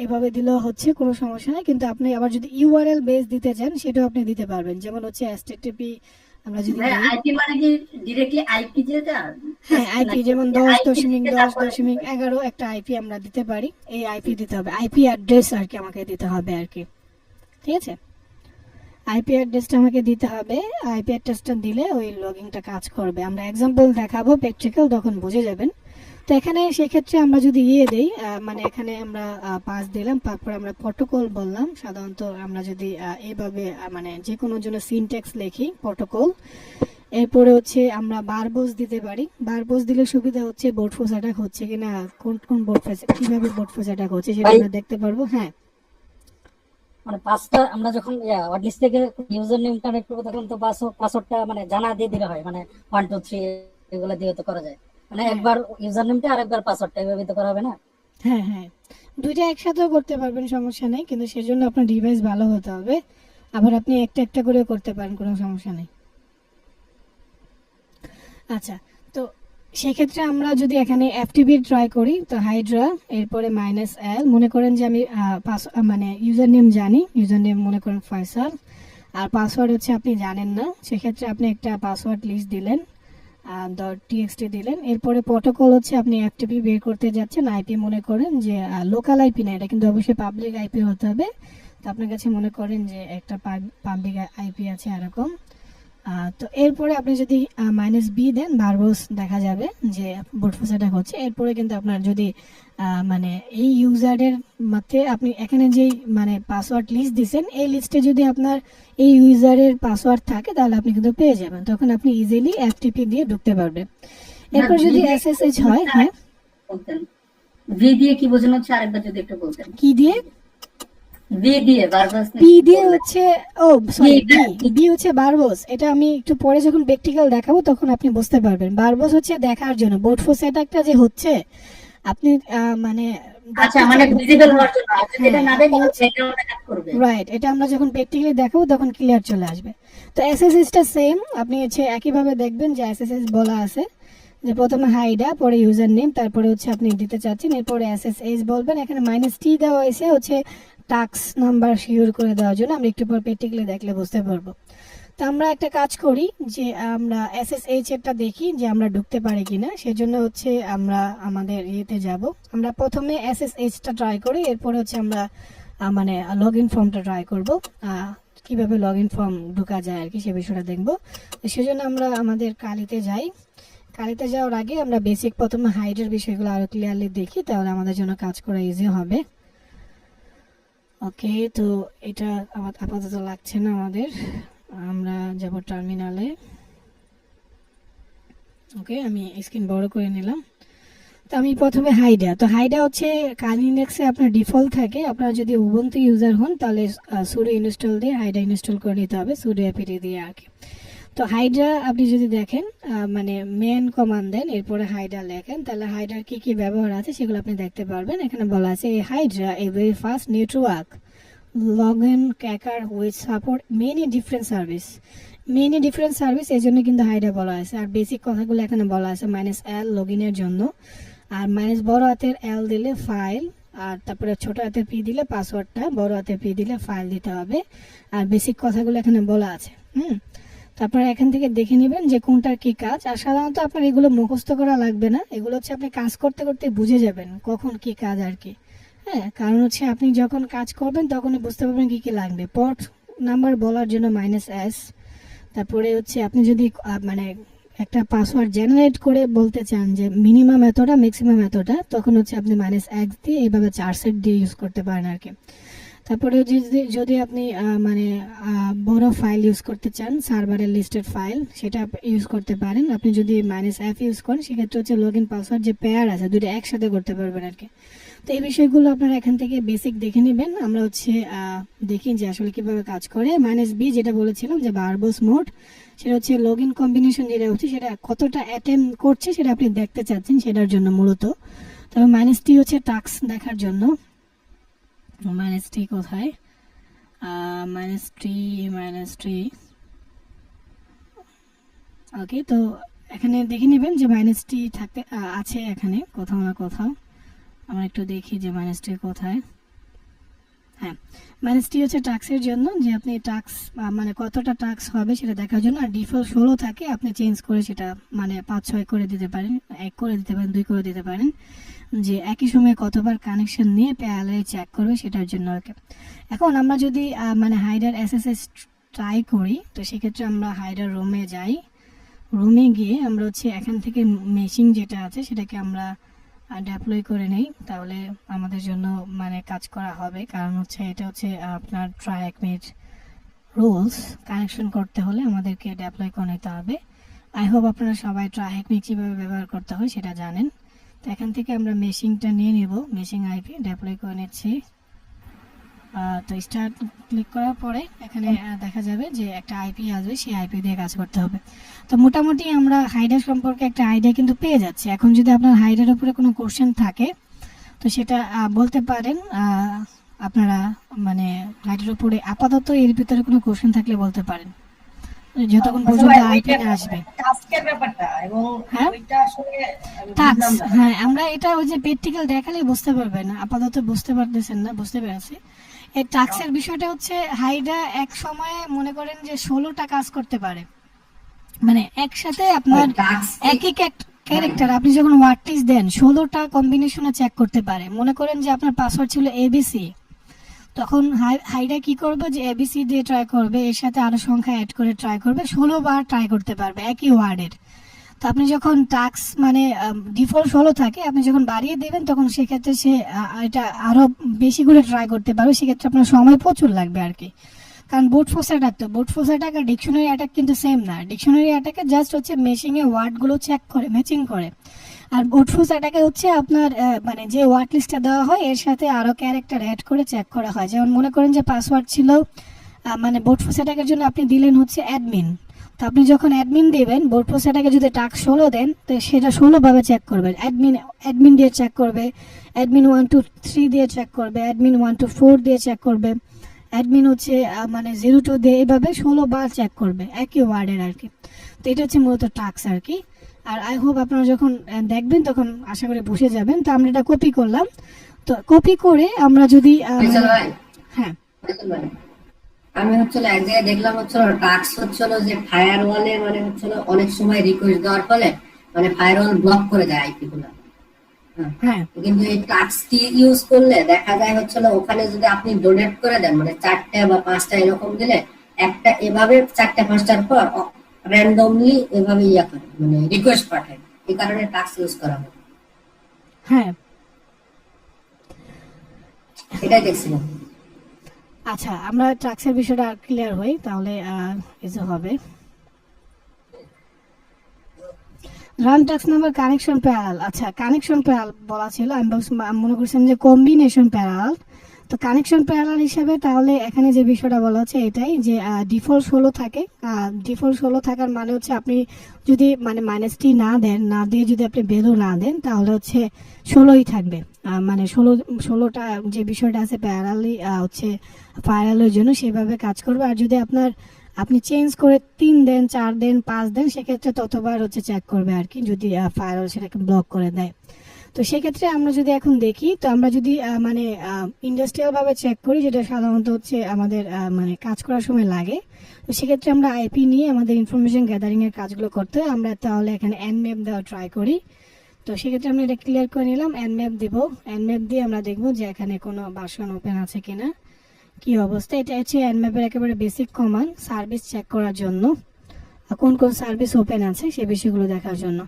এভাবে দিলেও হচ্ছে, কোনো সমস্যা নাই। কিন্তু আপনি আবার যদি ইউআরএল বেস দিতে চান, সেটাও আপনি দিতে পারবেন, যেমন হচ্ছে http। আমরা যদি আইপি মানে কি ডাইরেক্টলি আইপি যেটা, হ্যাঁ আইপি, যেমন 10.10.11 একটা আইপি আমরা দিতে পারি, এই আইপি দিতে হবে, আইপি অ্যাড্রেস আর কি আমাকে দিতে হবে আর কি, ঠিক আছে? আইপি অ্যাড্রেসটা আমাকে দিতে হবে। আইপি অ্যাড্রেসটা দিলে ওই লগইনটা কাজ করবে। আমরা এক্সাম্পল দেখাবো প্র্যাকটিক্যাল, তখন বুঝে যাবেন। তো এখানে সেক্ষেত্রে আমরা যদি দেই, মানে এখানে আমরা পাস দিলাম, তারপর আমরা প্রোটোকল বললাম। সাধারণত আমরা যদি এইভাবে মানে যে কোনো জন্য সিনট্যাক্স লিখি প্রোটোকল, এরপরে হচ্ছে আমরা বারবোস দিতে পারি। বারবোস দিলে সুবিধা হচ্ছে বুট ফোর্স অ্যাটাক হচ্ছে কিনা, কোন বুট ফোর্স, কিভাবে বুট ফোর্স অ্যাটাক হচ্ছে সেটা আমরা দেখতে পারবো। হ্যাঁ, মানে পাসটা আমরা যখন ওয়ার্ড লিস্ট থেকে ইউজার নেম কানেক্ট করবো, তখন তো পাসওয়ার্ডটা মানে জানা দিয়ে দিলে হয়, মানে 1 2 3 এগুলো দিয়ে তো করা যায়। মানে একবার ইউজার নেমটা আর একবার পাসওয়ার্ডটা এভাবে তো করা হবে না? হ্যাঁ হ্যাঁ, দুইটা একসাথেও করতে পারবেন, সমস্যা নেই, কিন্তু সেজন্য আপনার ডিভাইস ভালো হতে হবে। আবার আপনি একটা একটা করে করতে পারেন, কোনো সমস্যা নেই। আচ্ছা, তো সেক্ষেত্রে আমরা যদি এখানে এফটিপি ট্রাই করি, তো হাইড্রা, এরপরে -L, মনে করেন যে আমি মানে ইউজার নেম জানি, ইউজার নেম মনে করেন ফয়সাল, আর পাসওয়ার্ড হচ্ছে আপনি জানেন না, সেক্ষেত্রে আপনি একটা পাসওয়ার্ড লিস্ট দিলেন, .txt দিলেন। এরপরে প্রোটোকল হচ্ছে আপনি এফটিপি বের করতে যাচ্ছেন, আইপি মনে করেন যে লোকাল আইপি না, এটা কিন্তু অবশ্যই পাবলিক আইপি হতে হবে। তো আপনার কাছে মনে করেন যে একটা পাবলিক আইপি আছে এরকম। তো এরপরে আপনি যদি -b দেন, বারবোস দেখা যাবে যে বুট ফোর্স অ্যাটাক হচ্ছে। এরপরে কিন্তু আপনার যদি মানে এই ইউজারের মধ্যে আপনি এখানে যেই মানে পাসওয়ার্ড লিস্ট দিয়েছেন, এই লিস্টে যদি আপনার এই ইউজারের পাসওয়ার্ড থাকে, তাহলে আপনি কিন্তু পেয়ে যাবেন, তখন আপনি ইজিলি এফটিপি দিয়ে ঢুকতে পারবেন। এরপর যদি এসএসএইচ হয়, হ্যাঁ ভি দিয়ে কি বোঝানো হচ্ছে আরেকবার যদি একটু বলতেন। কি দিয়ে? ভি দিয়ে বারবোস, পি দিয়ে হচ্ছে, ও সরি, বি হচ্ছে বারবোস। এটা আমি একটু পরে যখন প্র্যাকটিক্যাল দেখাবো তখন আপনি বুঝতে পারবেন। বারবোস হচ্ছে দেখার জন্য বুট ফোর্স অ্যাটাকটা যে হচ্ছে, আপনি মানে আচ্ছা, মানে ভিজিবল হওয়ার জন্য, আর যদি এটা না দেখে সেটা ওটা কাজ করবে। রাইট, এটা আমরা যখন প্র্যাকটিক্যালি দেখাবো তখন ক্লিয়ার চলে আসবে। তো এসএসএসটা সেম, আপনি হচ্ছে একইভাবে দেখবেন যে এসএসএস বলা আছে যে প্রথমে হাইডা, পরে ইউজার নেম, তারপরে হচ্ছে আপনি দিতে চাচ্ছেন, এরপরে এসএসএস বলবেন। এখানে -t দেওয়া হয়েছে হচ্ছে টাস্ক নাম্বার শিওর করে দেওয়ার জন্য, আমরা একটু পর প্র্যাকটিক্যালি দেখলে বুঝতে পারবো। তো আমরা একটা কাজ করি যে আমরা এসএসএইচ এরটা দেখি যে আমরা ঢুকতে পারি কিনা, সেজন্য হচ্ছে আমরা আমাদের ইয়েতে যাব। আমরা প্রথমে এসএসএইচটা ট্রাই করি, এরপরে হচ্ছে আমরা মানে লগ ইন ফর্মটা ট্রাই করবো, কিভাবে লগ ইন ফর্ম ঢোকা যায় আর কি, সে বিষয়টা দেখবো। সেজন্য আমরা আমাদের কালিতে যাই। কালিতে যাওয়ার আগে আমরা বেসিক প্রথমে হাইডের বিষয়গুলো আরো ক্লিয়ারলি দেখি, তাহলে আমাদের জন্য কাজ করা ইজি হবে। ওকে, তো এটা আপাতত লাগছে না আমাদের, আমরা যাব টার্মিনালে। ওকে, আমি স্ক্রিন বড় করে নিলাম। তো আমি প্রথমে হাইডা, তো হাইডা হচ্ছে কালি লিনাক্সে আপনার ডিফল্ট থাকে। আপনারা যদি উবুন্টু ইউজার হন তাহলে সুডো ইনস্টল দিয়ে হাইডা ইনস্টল করে নিতে হবে, সুডো এপিটি দিয়ে আর কি। তো হাইডা আপনি যদি দেখেন মানে মেন কমান্ড দেন, এরপরে হাইডা লেখেন, তাহলে হাইডার কি কি ব্যবহার আছে সেগুলো আপনি দেখতে পারবেন। এখানে বলা আছে hydra a very fast network login cracker with support many different service, এই জন্য কিন্তু হাইডা বলা আছে। আর বেসিক কথাগুলো এখানে বলা আছে -l লগইনের জন্য, আর বড় হাতের L দিলে ফাইল, আর তারপরে ছোট হাতের P দিলে পাসওয়ার্ডটা, বড় হাতের P দিলে ফাইল দিতে হবে। আর বেসিক কথাগুলো এখানে বলা আছে। তারপরে এখান থেকে দেখে নেবেন যে কোনটার কি কাজ। আর সাধারণত আপনার এগুলো মুখস্থ করা লাগবে না, এগুলো হচ্ছে আপনি কাজ করতে করতে বুঝে যাবেন কখন কি কাজ আর কি। হ্যাঁ, কারণ হচ্ছে আপনি যখন কাজ করবেন তখনই বুঝতে পারবেন কি কি লাগবে। পোর্ট নাম্বার বলার জন্য -s, তারপরে হচ্ছে আপনি যদি মানে একটা পাসওয়ার্ড জেনারেট করে বলতে চান যে মিনিমাম এতটা ম্যাক্সিমাম এতটা, তখন হচ্ছে আপনি -x দিয়ে এইভাবে 4 সেট দিয়ে ইউজ করতে পারেন আর কি। তারপরে যদি আপনি মানে বড় ফাইল ইউজ করতে চান, সার্ভারের লিস্টেড ফাইল, সেটা ইউজ করতে পারেন। আপনি যদি -f ইউজ করেন সেক্ষেত্রে হচ্ছে লগ ইন পাসওয়ার্ড যে পেয়ার আছে দুটো একসাথে করতে পারবেন আর কি। তো এই বিষয়গুলো আপনারা এখান থেকে বেসিক দেখে নেবেন। আমরা হচ্ছে দেখি যে আসলে কিভাবে কাজ করে। -b যেটা বলেছিলাম যে ভার্বস মোড, সেটা হচ্ছে লগ ইন কম্বিনেশন যেটা হচ্ছে সেটা কতটা অ্যাটেম্প করছে সেটা আপনি দেখতে চাচ্ছেন, সেটার জন্য মূলত। তবে -t হচ্ছে টাস্ক দেখার জন্য। -t কোথায়? -t ওকে, তো এখানে দেখে নেবেন যে -t থাকতে আছে এখানে কোথাও না কোথাও। আমরা একটু দেখি যে -t কোথায়। হ্যাঁ, -t হচ্ছে টাস্কের জন্য, যে আপনি টাস্ক মানে কতটা টাস্ক হবে সেটা দেখার জন্য। আর ডিফল্ট 16 থাকে, আপনি চেঞ্জ করে সেটা মানে 5-6 করে দিতে পারেন, 1 করে দিতে পারেন, 2 করে দিতে পারেন, যে একই সময়ে কতবার কানেকশন নিয়ে প্যারালালি চেক করবে সেটার জন্য আর কি। এখন আমরা যদি মানে হাইডার এসএসএস ট্রাই করি, তো সেক্ষেত্রে আমরা হাইডার রুমে যাই। রুমে গিয়ে আমরা হচ্ছে এখান থেকে মেশিন যেটা আছে সেটাকে আমরা ডেপ্লয় করে নেই, তাহলে আমাদের জন্য মানে কাজ করা হবে। কারণ হচ্ছে এটা হচ্ছে আপনার ট্রাই 1 মিনিট রুলস, কানেকশন করতে হলে আমাদেরকে ডেপ্লয় করে নিতে হবে। আই হোপ আপনারা সবাই ট্রাই 1 মিনিট কীভাবে ব্যবহার করতে হয় সেটা জানেন। তো এখান থেকে আমরা মেশিনটা নিয়ে নেব, মেশিন আইপি ডেপ্লয় করে নিচ্ছি। তো স্টার্ট ক্লিক করার পরে এখানে দেখা যাবে যে একটা আইপি আসবে, সেই আইপি দিয়ে কাজ করতে হবে। তো মোটামুটি আমরা হাইডার সম্পর্কে একটা আইডিয়া কিন্তু পেয়ে যাচ্ছি। এখন যদি আপনার হাইডার উপরে কোনো কোশ্চেন থাকে তো সেটা বলতে পারেন আপনারা, মানে হাইডার উপরে আপাতত এর ভিতরে কোনো কোশ্চেন থাকলে বলতে পারেন, যতক্ষণ পর্যন্ত আইপি না আসবে। টাস্কের ব্যাপারটা এবং হ্যাঁ, ওইটা আসলে টাস্ক, হ্যাঁ আমরা এটা ওই যে প্র্যাকটিক্যাল দেখালে বুঝতে পারবেন, আপাতত বুঝতে পারতেছেন না, বুঝতে পেরেছি। এই টাস্কের বিষয়টা হচ্ছে হাইডা এক সময়ে মনে করেন যে 16টা কাজ করতে পারে, মানে একসাথে আপনার এক ক্যারেক্টার আপনি যখন ওয়ার্ড লিস্ট দেন 16টা কম্বিনেশনে চেক করতে পারে। মনে করেন যে আপনার পাসওয়ার্ড ছিল ABC, তখন হাইডা কি করবে যে ABC দিয়ে ট্রাই করবে, এর সাথে আরো সংখ্যা অ্যাড করে ট্রাই করবে, 16 বার ট্রাই করতে পারবে একই ওয়ার্ডের। তো আপনি যখন টাস্ক মানে ডিফল্ট 16 থাকে, আপনি যখন বাড়িয়ে দেবেন তখন সেক্ষেত্রে সে এটা আরো বেশি করে ট্রাই করতে পারবে, সেক্ষেত্রে আপনার সময় প্রচুর লাগবে আর কি। কারণ বুট ফোর্স অ্যাটাক আর ডিকশনারি অ্যাটাক কিন্তু সেম না। ডিকশনারি অ্যাটাকে জাস্ট হচ্ছে মেশিনে ওয়ার্ডগুলো চেক করে, ম্যাচিং করে। আর বুট ফোর্স অ্যাটাকে হচ্ছে আপনার মানে যে ওয়ার্ড লিস্টটা দেওয়া হয় এর সাথে আরো ক্যারেক্টার অ্যাড করে চেক করা হয়। যেমন মনে করেন যে পাসওয়ার্ড ছিল মানে বুট ফোর্স অ্যাটাকের জন্য আপনি দিলেন হচ্ছে অ্যাডমিন, তো আপনি যখন অ্যাডমিন দিবেন বোর্ড প্রসেসটাকে যদি টাস্ক 16 দেন তো সেটা 16 ভাবে চেক করবে। অ্যাডমিন দিয়ে চেক করবে, অ্যাডমিন 1 2 3 দিয়ে চেক করবে, অ্যাডমিন 1 2 4 দিয়ে চেক করবে, অ্যাডমিন হচ্ছে মানে 0 2 দিয়ে এইভাবে 16 বার চেক করবে একই ওয়ার্ডের আর কি। তো এটা হচ্ছে মূলত টাস্ক আর কি। আর আই হোপ আপনারা যখন দেখবেন তখন আশা করি বুঝে যাবেন। তো আমরা এটা কপি করলাম। তো কপি করে আমরা যদি ফয়সাল ভাই, হ্যাঁ ফয়সাল ভাই, আমি হচ্ছিল এক জায়গায় দেখলাম হচ্ছিল টাস্ক হচ্ছিল যে ফায়ার ওয়ালে মানে হচ্ছিল অনেক সময় রিকোয়েস্ট দেওয়ার ফলে মানে ফায়ার ওয়াল ব্লক করে দেয় আইপি গুলো। হ্যাঁ কিন্তু এই টাস্কটি ইউজ করলে দেখা যায় হচ্ছিল ওখানে যদি আপনি ডোনেট করে দেন মানে 4টা বা 5টা এরকম দিলে একটা এভাবে 4টা 5টার পর র্যান্ডমলি এভাবে ইয়া করে মানে রিকোয়েস্ট পাঠায়, এই কারণে টাস্ক ইউজ করা হয়। হ্যাঁ এটাই দেখছিলাম। আচ্ছা, আমরা ট্রাক্সের বিষয়টা ক্লিয়ার হই তাহলে কিছু হবে। Run tracks number connection parallel. আচ্ছা, কানেকশন প্যারাল বলা ছিল, আমি মনে করছিলাম যে কম্বিনেশন প্যারাল। তো কানেকশন প্যারাল হিসাবে তাহলে এখানে যে বিষয়টা বলা হচ্ছে এটাই যে ডিফল্ট 16 থাকে। ডিফল্ট 16 থাকার মানে হচ্ছে আপনি যদি মানে -t না দেন, না দিয়ে যদি আপনি ভ্যালু না দেন তাহলে হচ্ছে 16ই থাকবে। মানে 16টা যে বিষয়টা আছে প্যারালি হচ্ছে ফায়ারালের জন্য সেভাবে কাজ করবে। আর যদি আপনি চেঞ্জ করে 3 দেন, 4 দেন, 5 দেন সেক্ষেত্রে ততবার হচ্ছে চেক করবে আর কি, যদি ফায়ারাল সেটাকে ব্লক করে দেয়। তো সেক্ষেত্রে আমরা যদি এখন দেখি, তো আমরা যদি মানে ইন্ডাস্ট্রিয়াল ভাবে চেক করি, যেটা সাধারণত হচ্ছে আমাদের মানে কাজ করার সময় লাগে, তো সেক্ষেত্রে আমরা আইপি নিয়ে আমাদের ইনফরমেশন গ্যাদারিং এর কাজগুলো করতে হয়। আমরা তাহলে এখানে nmap দেওয়া ট্রাই করি। তো সেক্ষেত্রে আমরা এটা ক্লিয়ার করে নিলাম, nmap দিব। nmap দিয়ে আমরা দেখবো যে এখানে কোনো ভার্সন ওপেন আছে কিনা, কি অবস্থা। এটা হচ্ছে nmap এর একেবারে বেসিক কমান্ড, সার্ভিস চেক করার জন্য, কোন কোন সার্ভিস ওপেন আছে সেই বিষয়গুলো দেখার জন্য।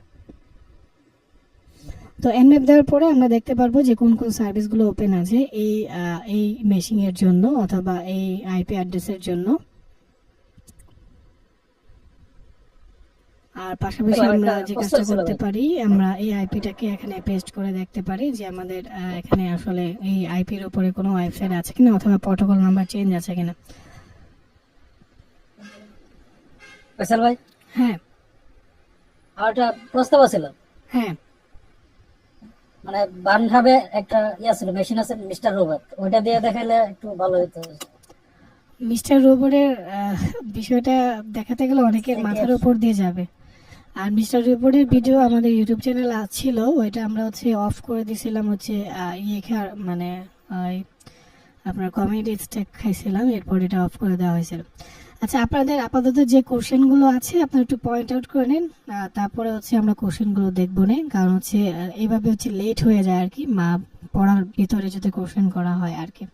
তো nmap দেওয়ার পরে আমরা দেখতে পারবো যে কোন কোন সার্ভিসগুলো ওপেন আছে এই মেশিং এর জন্য অথবা এই আইপি অ্যাড্রেসের জন্য। আর পাশাপাশি আমরা যে কাজটা করতে পারি, আমরা এই আইপিটাকে এখানে পেস্ট করে দেখতে পারি যে আমাদের এখানে আসলে এই আইপির উপরে কোনো ওয়েবসাইট আছে কিনা অথবা প্রোটোকল নাম্বার চেঞ্জ আছে কিনা। ফয়সাল ভাই, হ্যাঁ আর একটা প্রস্তাব ছিল। হ্যাঁ মানে বানভাবে একটা ছিল, মেশিন আছে মিস্টার রোবট, ওইটা দিয়ে দেখাইলে একটু ভালো হতো। মিস্টার রোবটের বিষয়টা দেখাতে গেলে অনেকের মাথার উপর দিয়ে যাবে। আর মিস্টার রোবটের ভিডিও আমাদের ইউটিউব চ্যানেল ছিল, ওইটা আমরা হচ্ছে অফ করে দিয়েছিলাম হচ্ছে মানে আপনার কমেডি স্টেক খাইছিলাম, এরপর এটা অফ করে দেওয়া হয়েছিল। আচ্ছা, আপনাদের আপাতত যে কোশ্চেনগুলো আছে আপনারা একটু পয়েন্ট আউট করে নিন, তারপরে হচ্ছে আমরা কোশ্চেনগুলো দেখবো না, কারণ হচ্ছে এইভাবে হচ্ছে লেট হয়ে যায় আর কি, পড়ার ভিতরে যদি কোশ্চেন করা হয় আর কি,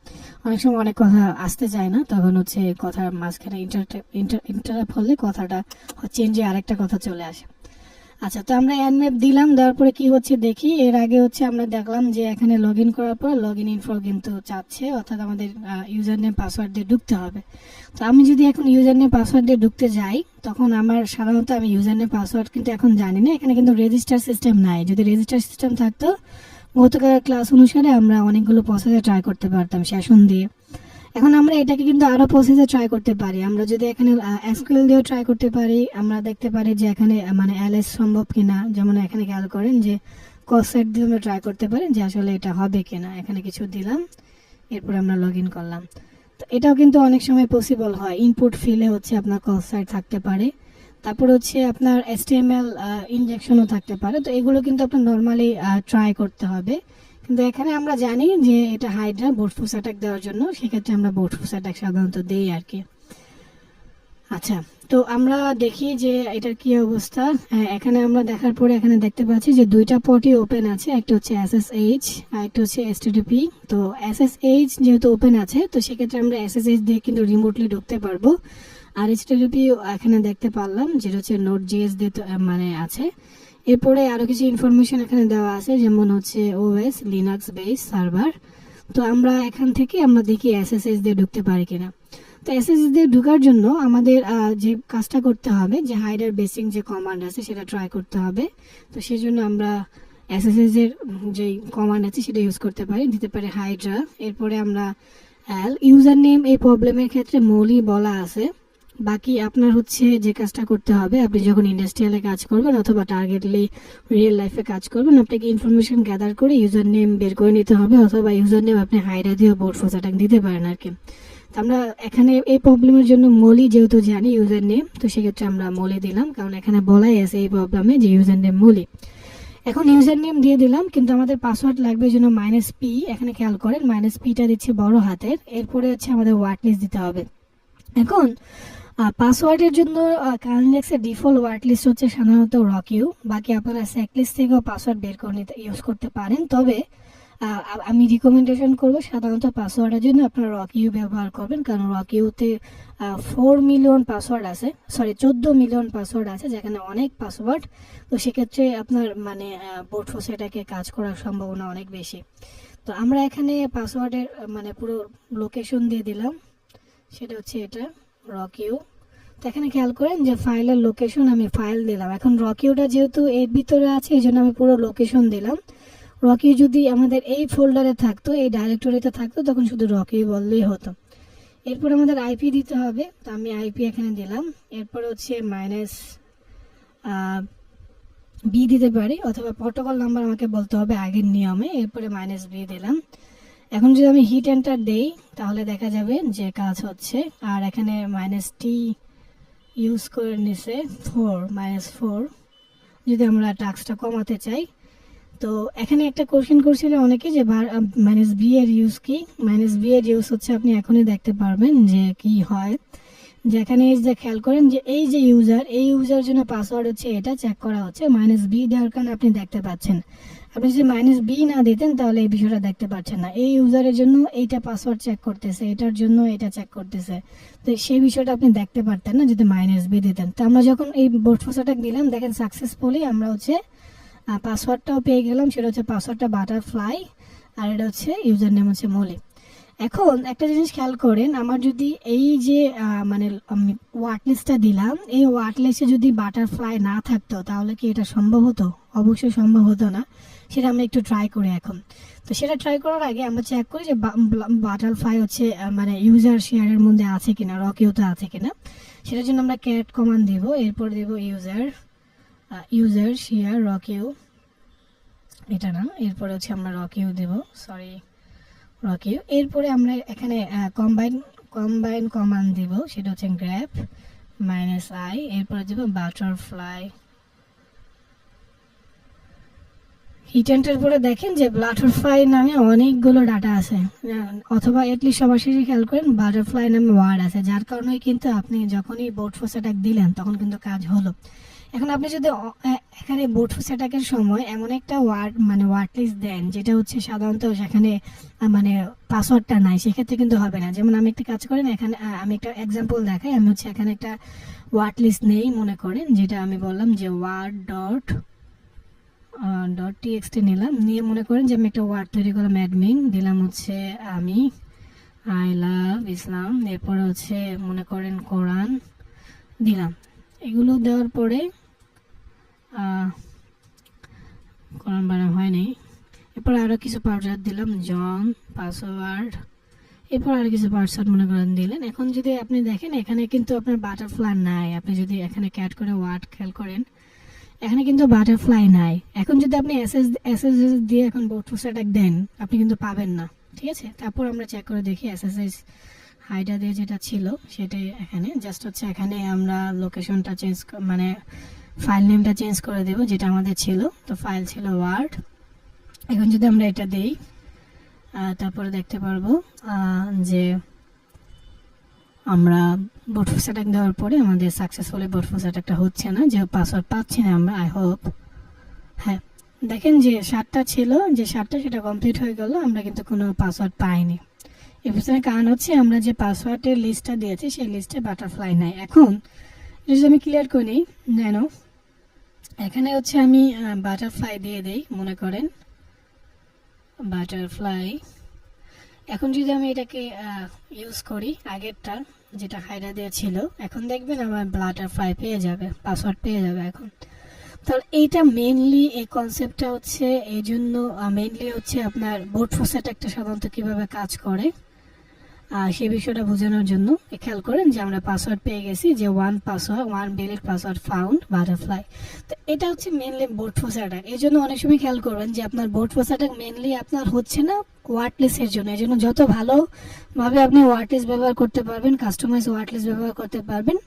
অনেক সময় অনেক কথা আসতে যায় না, তখন হচ্ছে কথার মাঝখানে ইন্টারাপ্ট হলে কথাটা চেঞ্জে আরেকটা কথা চলে আসে। আচ্ছা, তো আমরা nmap দিলাম, দেওয়ার পরে কি হচ্ছে দেখি। এর আগে হচ্ছে আমরা দেখলাম যে এখানে লগ ইন করার পর লগ ইন ইনফো কিন্তু চাচ্ছে, অর্থাৎ আমাদের ইউজার নেম পাসওয়ার্ড দিয়ে ঢুকতে হবে। তো আমি যদি এখন ইউজার নেম পাসওয়ার্ড দিয়ে ঢুকতে যাই, তখন আমার সাধারণত আমি ইউজার নেম পাসওয়ার্ড কিন্তু এখন জানি না, এখানে কিন্তু রেজিস্টার সিস্টেম নাই। যদি রেজিস্টার সিস্টেম থাকতো গতকালের ক্লাস অনুসারে আমরা অনেকগুলো প্রসেসে ট্রাই করতে পারতাম সেশন দিয়ে। এখন আমরা এটাকে কিন্তু আরো প্রসেসে ট্রাই করতে পারি। আমরা যদি এখানে এসকিউএল দিয়েও ট্রাই করতে পারি, আমরা দেখতে পারি যে এখানে মানে এলএস সম্ভব কিনা, যেমন এখানে খেয়াল করেন যে কসেট দিয়ে আমরা ট্রাই করতে পারি যে আসলে এটা হবে কিনা। এখানে কিছু দিলাম, এরপর আমরা লগ ইন করলাম। তো এটাও কিন্তু অনেক সময় পসিবল হয়, ইনপুট ফিলে হচ্ছে আপনার কসেট থাকতে পারে, তারপর হচ্ছে আপনার HTML ইনজেকশনও থাকতে পারে। তো এগুলো কিন্তু আপনার নর্মালি ট্রাই করতে হবে, কিন্তু এখানে আমরা জানি যে এটা হাইড্রা বোটফোর্স অ্যাটাক দেওয়ার জন্য, সেক্ষেত্রে আমরা বোটফোর্স অ্যাটাক সাধারণত দিই আর কি। আচ্ছা, তো আমরা দেখি যে এটার কি অবস্থা। এখানে আমরা দেখার পরে এখানে দেখতে পাচ্ছি যে দুইটা পোর্টই ওপেন আছে, একটা হচ্ছে SSH আর একটা হচ্ছে HTTP। তো SSH যেহেতু ওপেন আছে, তো সেক্ষেত্রে আমরা SSH দিয়ে কিন্তু রিমোটলি ঢুকতে পারবো। আর HTTP এখানে দেখতে পারলাম যেটা হচ্ছে Node.js দিয়ে মানে আছে। এরপরে আরো কিছু ইনফরমেশন এখানে দেওয়া আছে, যেমন হচ্ছে OS লিনাক্স বেস সার্ভার। তো আমরা এখান থেকে আমরা দেখি SSH দিয়ে ঢুকতে পারি কিনা। তো SSH দিয়ে ঢোকার জন্য আমাদের যে কাজটা করতে হবে, যে হাইডার বেসিং যে কমান্ড আছে সেটা ট্রাই করতে হবে। তো সেই জন্য আমরা SSH এর যে কমান্ড আছে সেটা ইউজ করতে পারি, দিতে পারি হাইড্রা। এরপরে আমরা ইউজার নেম, এই প্রবলেমের ক্ষেত্রে মৌলি বলা আছে বাকি আপনার হচ্ছে যে কাজটা করতে হবে, আপনি যখন ইন্ডাস্ট্রিয়ালে কাজ করবেন অথবা টার্গেটলি রিয়েল লাইফে কাজ করবেন, আপনাকে ইনফরমেশন গ্যাদার করে ইউজার নেম বের করে নিতে হবে, অথবা ইউজার নেম আপনি হাইডা দিয়ে বোর্ড ফোসাটাক দিতে পারেন আর কি। তো আমরা এখানে এই প্রবলেমের জন্য মলি যেহেতু জানি ইউজার নেম, তো সেক্ষেত্রে আমরা মলি দিলাম, কারণ এখানে বলাই আছে এই প্রবলেমে যে ইউজার নেম মলি। এখন ইউজার নেম দিয়ে দিলাম, কিন্তু আমাদের পাসওয়ার্ড লাগবে জন্য -p। এখানে খেয়াল করেন -pটা দিচ্ছি বড় হাতের, এরপরে হচ্ছে আমাদের ওয়ার্ড লিস্ট দিতে হবে। এখন পাসওয়ার্ডের জন্য কাইনেক্সের ডিফল্ট ওয়ার্ড লিস্ট হচ্ছে সাধারণত রকিউ। বাকি আপনারা স্যাকলিস্ট থেকেও পাসওয়ার্ড বের করে নিতে ইউজ করতে পারেন, তবে আমি রিকমেন্ডেশন করবো সাধারণত পাসওয়ার্ডের জন্য আপনারা রকিউ ব্যবহার করবেন, কারণ রকিউতে 4 মিলিয়ন পাসওয়ার্ড আছে, 14 মিলিয়ন পাসওয়ার্ড আছে, যেখানে অনেক পাসওয়ার্ড। তো সেক্ষেত্রে আপনার মানে বোর্ড ফোসাটাকে কাজ করার সম্ভাবনা অনেক বেশি। তো আমরা এখানে পাসওয়ার্ডের মানে পুরো লোকেশন দিয়ে দিলাম, সেটা হচ্ছে এটা রকিউ। তো এখানে খেয়াল করেন যে ফাইলের লোকেশন আমি ফাইল দিলাম। এখন রকিউটা যেহেতু এর ভিতরে আছে এই জন্য আমি পুরো লোকেশন দিলাম। রকিউ যদি আমাদের এই ফোল্ডারে থাকতো, এই ডাইরেক্টরিতে থাকতো, তখন শুধু রকিউ বললেই হতো। এরপর আমাদের আইপি দিতে হবে, তো আমি আইপি এখানে দিলাম। এরপর হচ্ছে -b দিতে পারি, অথবা প্রোটোকল নাম্বার আমাকে বলতে হবে আগের নিয়মে। এরপরে -b দিলাম। এখন যদি আমি হিট এন্টার দেই তাহলে দেখা যাবে যে কাজ হচ্ছে। আর এখানে -t ইউজ করে নিছে 4 যদি আমরা টাস্কটা কমাতে চাই। তো এখানে একটা কোশ্চেন করছিল অনেকে যে -b এর ইউজ কি। -b এর ইউজ হচ্ছে আপনি এখনই দেখতে পারবেন যে কি হয়, যে এখানে এই যে খেয়াল করেন যে এই যে এই ইউজার জন্য পাসওয়ার্ড হচ্ছে এটা চেক করা হচ্ছে, -b দেওয়ার কারণে আপনি দেখতে পাচ্ছেন। আপনি যদি -b না দিতেন তাহলে এই বিষয়টা দেখতে পাচ্ছেন না। এই ইউজারের জন্য এইটা পাসওয়ার্ড চেক করতেছে, এটার জন্য এটা চেক করতেছে, তো সেই বিষয়টা আপনি দেখতে পারতেন না যদি -b দিতেন। তো আমরা যখন এই বোর্ড ফোসাটাক দিলাম, দেখেন সাকসেসফুলি আমরা হচ্ছে পাসওয়ার্ডটাও পেয়ে গেলাম, সেটা হচ্ছে পাসওয়ার্ডটা বাটারফ্লাই, আর এটা হচ্ছে ইউজার নেম হচ্ছে মলি। এখন একটা জিনিস খেয়াল করেন, আমার যদি এই যে মানে আমি ওয়ার্ড লিস্টটা দিলাম, এই ওয়ার্ড লিস্টে যদি বাটারফ্লাই না থাকতো তাহলে কি এটা সম্ভব হতো? অবশ্যই সম্ভব হতো না। সেটা আমরা একটু ট্রাই করি এখন। তো সেটা ট্রাই করার আগে আমরা চেক করি যে বাটারফ্লাই হচ্ছে মানে ইউজার শেয়ারের মধ্যে আছে কিনা, রকিউতে আছে কিনা। সেটার জন্য আমরা ক্যাট কমান্ড দিব, এরপর দেব ইউজার শেয়ার রকিউ, এটা না, এরপরে হচ্ছে আমরা রকিউ দেব, রকিউ। এরপরে আমরা এখানে কম্বাইন কমান্ড দিব, সেটা হচ্ছে গ্র্যাপ -i, এরপরে দেব বাটারফ্লাই। হিট এন্টার পরে দেখেন যে বাটারফ্লাই নামে অনেকগুলো ডাটা আছে, অথবা এটলিস্ট সবার শেষে খেয়াল করেন বাটারফ্লাই নামে ওয়ার্ড আছে, যার কারণে কিন্তু আপনি যখনই বোর্ড ফোসাটাক দিলেন তখন কিন্তু কাজ হলো। এখন আপনি যদি এখানে বোর্ড ফোসাটাকের সময় এমন একটা ওয়ার্ড লিস্ট দেন যেটা হচ্ছে সাধারণত সেখানে মানে পাসওয়ার্ডটা নাই, সেক্ষেত্রে কিন্তু হবে না। যেমন আমি একটা কাজ করেন, এখানে আমি একটা এক্সাম্পল দেখাই। আমি হচ্ছে এখানে একটা ওয়ার্ড লিস্ট নেই, মনে করেন যেটা আমি বললাম যে word.txt নিলাম, নিয়ে মনে করেন যে আমি একটা ওয়ার্ড তৈরি করলাম, অ্যাডমিন দিলাম হচ্ছে আমি আই লাভ ইসলাম, এরপরে হচ্ছে মনে করেন কোরআন দিলাম। এগুলো দেওয়ার পরে কোরআন বানানো হয়নি, এরপর আরও কিছু পাসওয়ার্ড দিলাম, জন পাসওয়ার্ড, এরপর আরও কিছু পাসওয়ার্ড মনে করেন দিলেন। এখন যদি আপনি দেখেন এখানে কিন্তু আপনার বাটারফ্লাই নাই। আপনি যদি এখানে ক্যাট করে ওয়ার্ড খেয়াল করেন, এখানে কিন্তু বাটারফ্লাই নাই। এখন যদি আপনি এসএস দিয়ে এখন বোর্ড ফোসাটাক দেন, আপনি কিন্তু পাবেন না, ঠিক আছে। তারপর আমরা চেক করে দেখি এসএস হাইডা দিয়ে যেটা ছিল সেটাই এখানে, জাস্ট হচ্ছে এখানে আমরা লোকেশনটা চেঞ্জ মানে ফাইল নেমটা চেঞ্জ করে দেব, যেটা আমাদের ছিল। তো ফাইল ছিল ওয়ার্ড। এখন যদি আমরা এটা দেই তারপরে দেখতে পারবো যে আমরা বোর্ড ফোসাটাক দেওয়ার পরে আমাদের সাকসেসফুলি বোর্ড ফোসাটাকটা হচ্ছে না, যে পাসওয়ার্ড পাচ্ছি না আমরা। আই হোপ, হ্যাঁ দেখেন যে 7টা ছিল, যে 7টা সেটা কমপ্লিট হয়ে গেল, আমরা কিন্তু কোনো পাসওয়ার্ড পাইনি। এর পিছনে কারণ হচ্ছে আমরা যে পাসওয়ার্ডের লিস্টটা দিয়েছি সেই লিস্টে বাটারফ্লাই নাই। এখন যদি আমি ক্লিয়ার করে নিই, যেন এখানে হচ্ছে আমি বাটারফ্লাই দিয়ে দেই, মনে করেন বাটারফ্লাই। এখন যদি আমি এটাকে ইউজ করি আগেরটা যেটা হাইডা দেওয়া ছিল, এখন দেখবেন আমার বাটারফ্লাই পেয়ে যাবে, পাসওয়ার্ড পেয়ে যাবে এখন। তাহলে এইটা মেইনলি এই কনসেপ্টটা হচ্ছে এই জন্য মেইনলি হচ্ছে আপনার বোর্ড ফোসাটাকটা সাধারণত কিভাবে কাজ করে সেই বিষয়টা বোঝানোর জন্য খেয়াল করেন যে আমরা পাসওয়ার্ড পেয়ে গেছি যে one valid password found butterfly. তো এটা হচ্ছে মেনলি বোট ফোর্স অ্যাটাক। এই জন্য অনেক সময় খেয়াল করবেন যে আপনার বোট ফোর্স অ্যাটাক মেনলি আপনার হচ্ছে না ওয়ার্ডলেসের জন্য। এই জন্য যত ভালোভাবে আপনি ওয়ার্ডলেস ব্যবহার করতে পারবেন, কাস্টমাইজ ওয়ার্ডলেস ব্যবহার করতে পারবেন,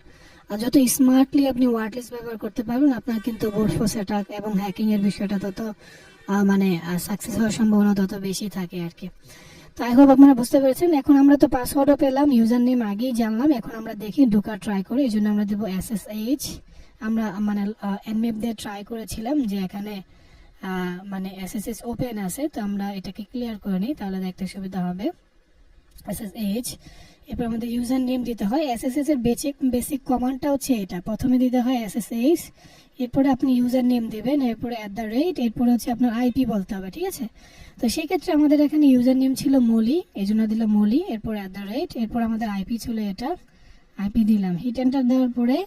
আর যত স্মার্টলি আপনি ওয়ার্ডলেস ব্যবহার করতে পারবেন, আপনার কিন্তু বোট ফোর্স অ্যাটাক এবং হ্যাকিং এর বিষয়টা তত মানে সাকসেস হওয়ার সম্ভাবনা তত বেশি থাকে আর কি। তো আই হোপ আপনারা বুঝতে পেরেছেন। এখন আমরা তো পাসওয়ার্ডও পেলাম, ইউজার নেম আগেই জানলাম, এখন আমরা দেখি ঢোকার ট্রাই করি। এই জন্য আমরা দেবো SSH। আমরা মানে এনমেপ দিয়ে ট্রাই করেছিলাম যে এখানে মানে SSH ওপেন আছে, তো আমরা এটাকে ক্লিয়ার করে নিই, তাহলে দেখতে সুবিধা হবে। SSH, এরপর আমাদের ইউজার নেম দিতে হয়। SSH এর বেসিক কমান্ডটা হচ্ছে এটা, প্রথমে দিতে হয় SSH, এরপরে আপনি ইউজার নেম দেবেন, এরপরে @, এরপরে হচ্ছে আপনার IP বলতে হবে, ঠিক আছে। তো সেই ক্ষেত্রে আমাদের এখানে ইউজার নেম ছিল মলি, এই জন্য দিলাম মলি, এরপর @, এরপর আমাদের IP ছিল এটা, IP দিলাম। হিট এন্টার দেওয়ার পরে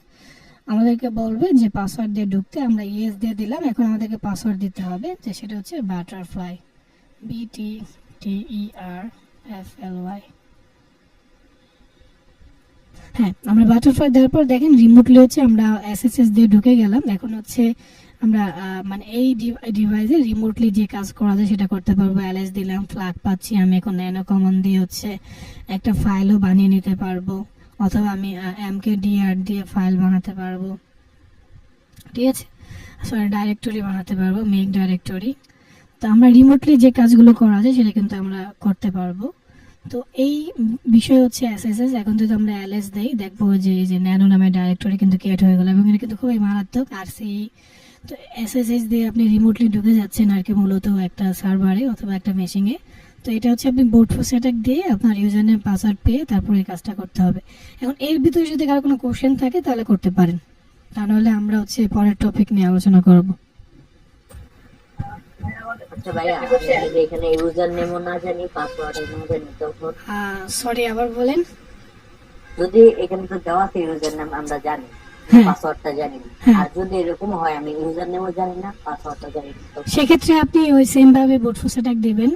আমাদেরকে বলবে যে পাসওয়ার্ড দিয়ে ঢুকতে, আমরা ইয়েস দিয়ে দিলাম। এখন আমাদেরকে পাসওয়ার্ড দিতে হবে, যে সেটা হচ্ছে বাটারফ্লাই, BTTERFLY। হ্যাঁ, আমরা বাটারফ্লাই দেওয়ার পর দেখেন রিমোটলি হচ্ছে আমরা SSH দিয়ে ঢুকে গেলাম। এখন হচ্ছে আমরা মানে এই ডিভাইসে রিমোটলি যে কাজ করা যায় সেটা করতে পারবো। ls দিলাম, ফ্ল্যাগ পাচ্ছি আমি, এখন ন্যানো কমান্ড দিয়ে হচ্ছে একটা ফাইলও বানিয়ে নিতে পারবো, অথবা আমি mkdir দিয়ে ফাইল বানাতে পারবো, ঠিক আছে, সরি ডাইরেক্টরি বানাতে পারবো, মেক ডাইরেক্টরি। তো আমরা রিমোটলি যে কাজগুলো করা যায় সেটা কিন্তু আমরা করতে পারবো। তো এই বিষয় হচ্ছে SSH। এখন যদি আমরা ls দেই, দেখবো যে এই যে ন্যানো নামের ডাইরেক্টরি কিন্তু ক্রিয়েট হয়ে গেল, এবং এটা কিন্তু খুবই মারাত্মক RCE। তো SSH দিয়ে আপনি রিমোটলি ঢুকে যাচ্ছেন আর কি, মূলত একটা সার্ভারে অথবা একটা মেশিনে। তো এটা হচ্ছে আপনি বোট ফোর্স অ্যাটাক দিয়ে আপনার ইউজার নেম পাসওয়ার্ড পেয়ে তারপরে এই কাজটা করতে হবে। এখন এর ভিতরে যদি কারো কোনো কোশ্চেন থাকে তাহলে করতে পারেন, তা নাহলে আমরা হচ্ছে পরের টপিক নিয়ে আলোচনা করব। আচ্ছা ভাইয়া, আমি যদি এখানে ইউজার নেমও না জানি, পাসওয়ার্ডও না জানি, তখন সরি আবার বলেন। যদি এখানে তো দেওয়া আছে ইউজার নেম আমরা জানি, হ্যাঁ। পাসওয়ার্ডটা জানি না, হ্যাঁ। আর যদি এরকম হয় আমি ইউজার নেমও জানি না, পাসওয়ার্ডটা জানি না, তখন সেক্ষেত্রে আপনি ওই সেম ভাবে বোট ফোর্স অ্যাটাক দিবেন।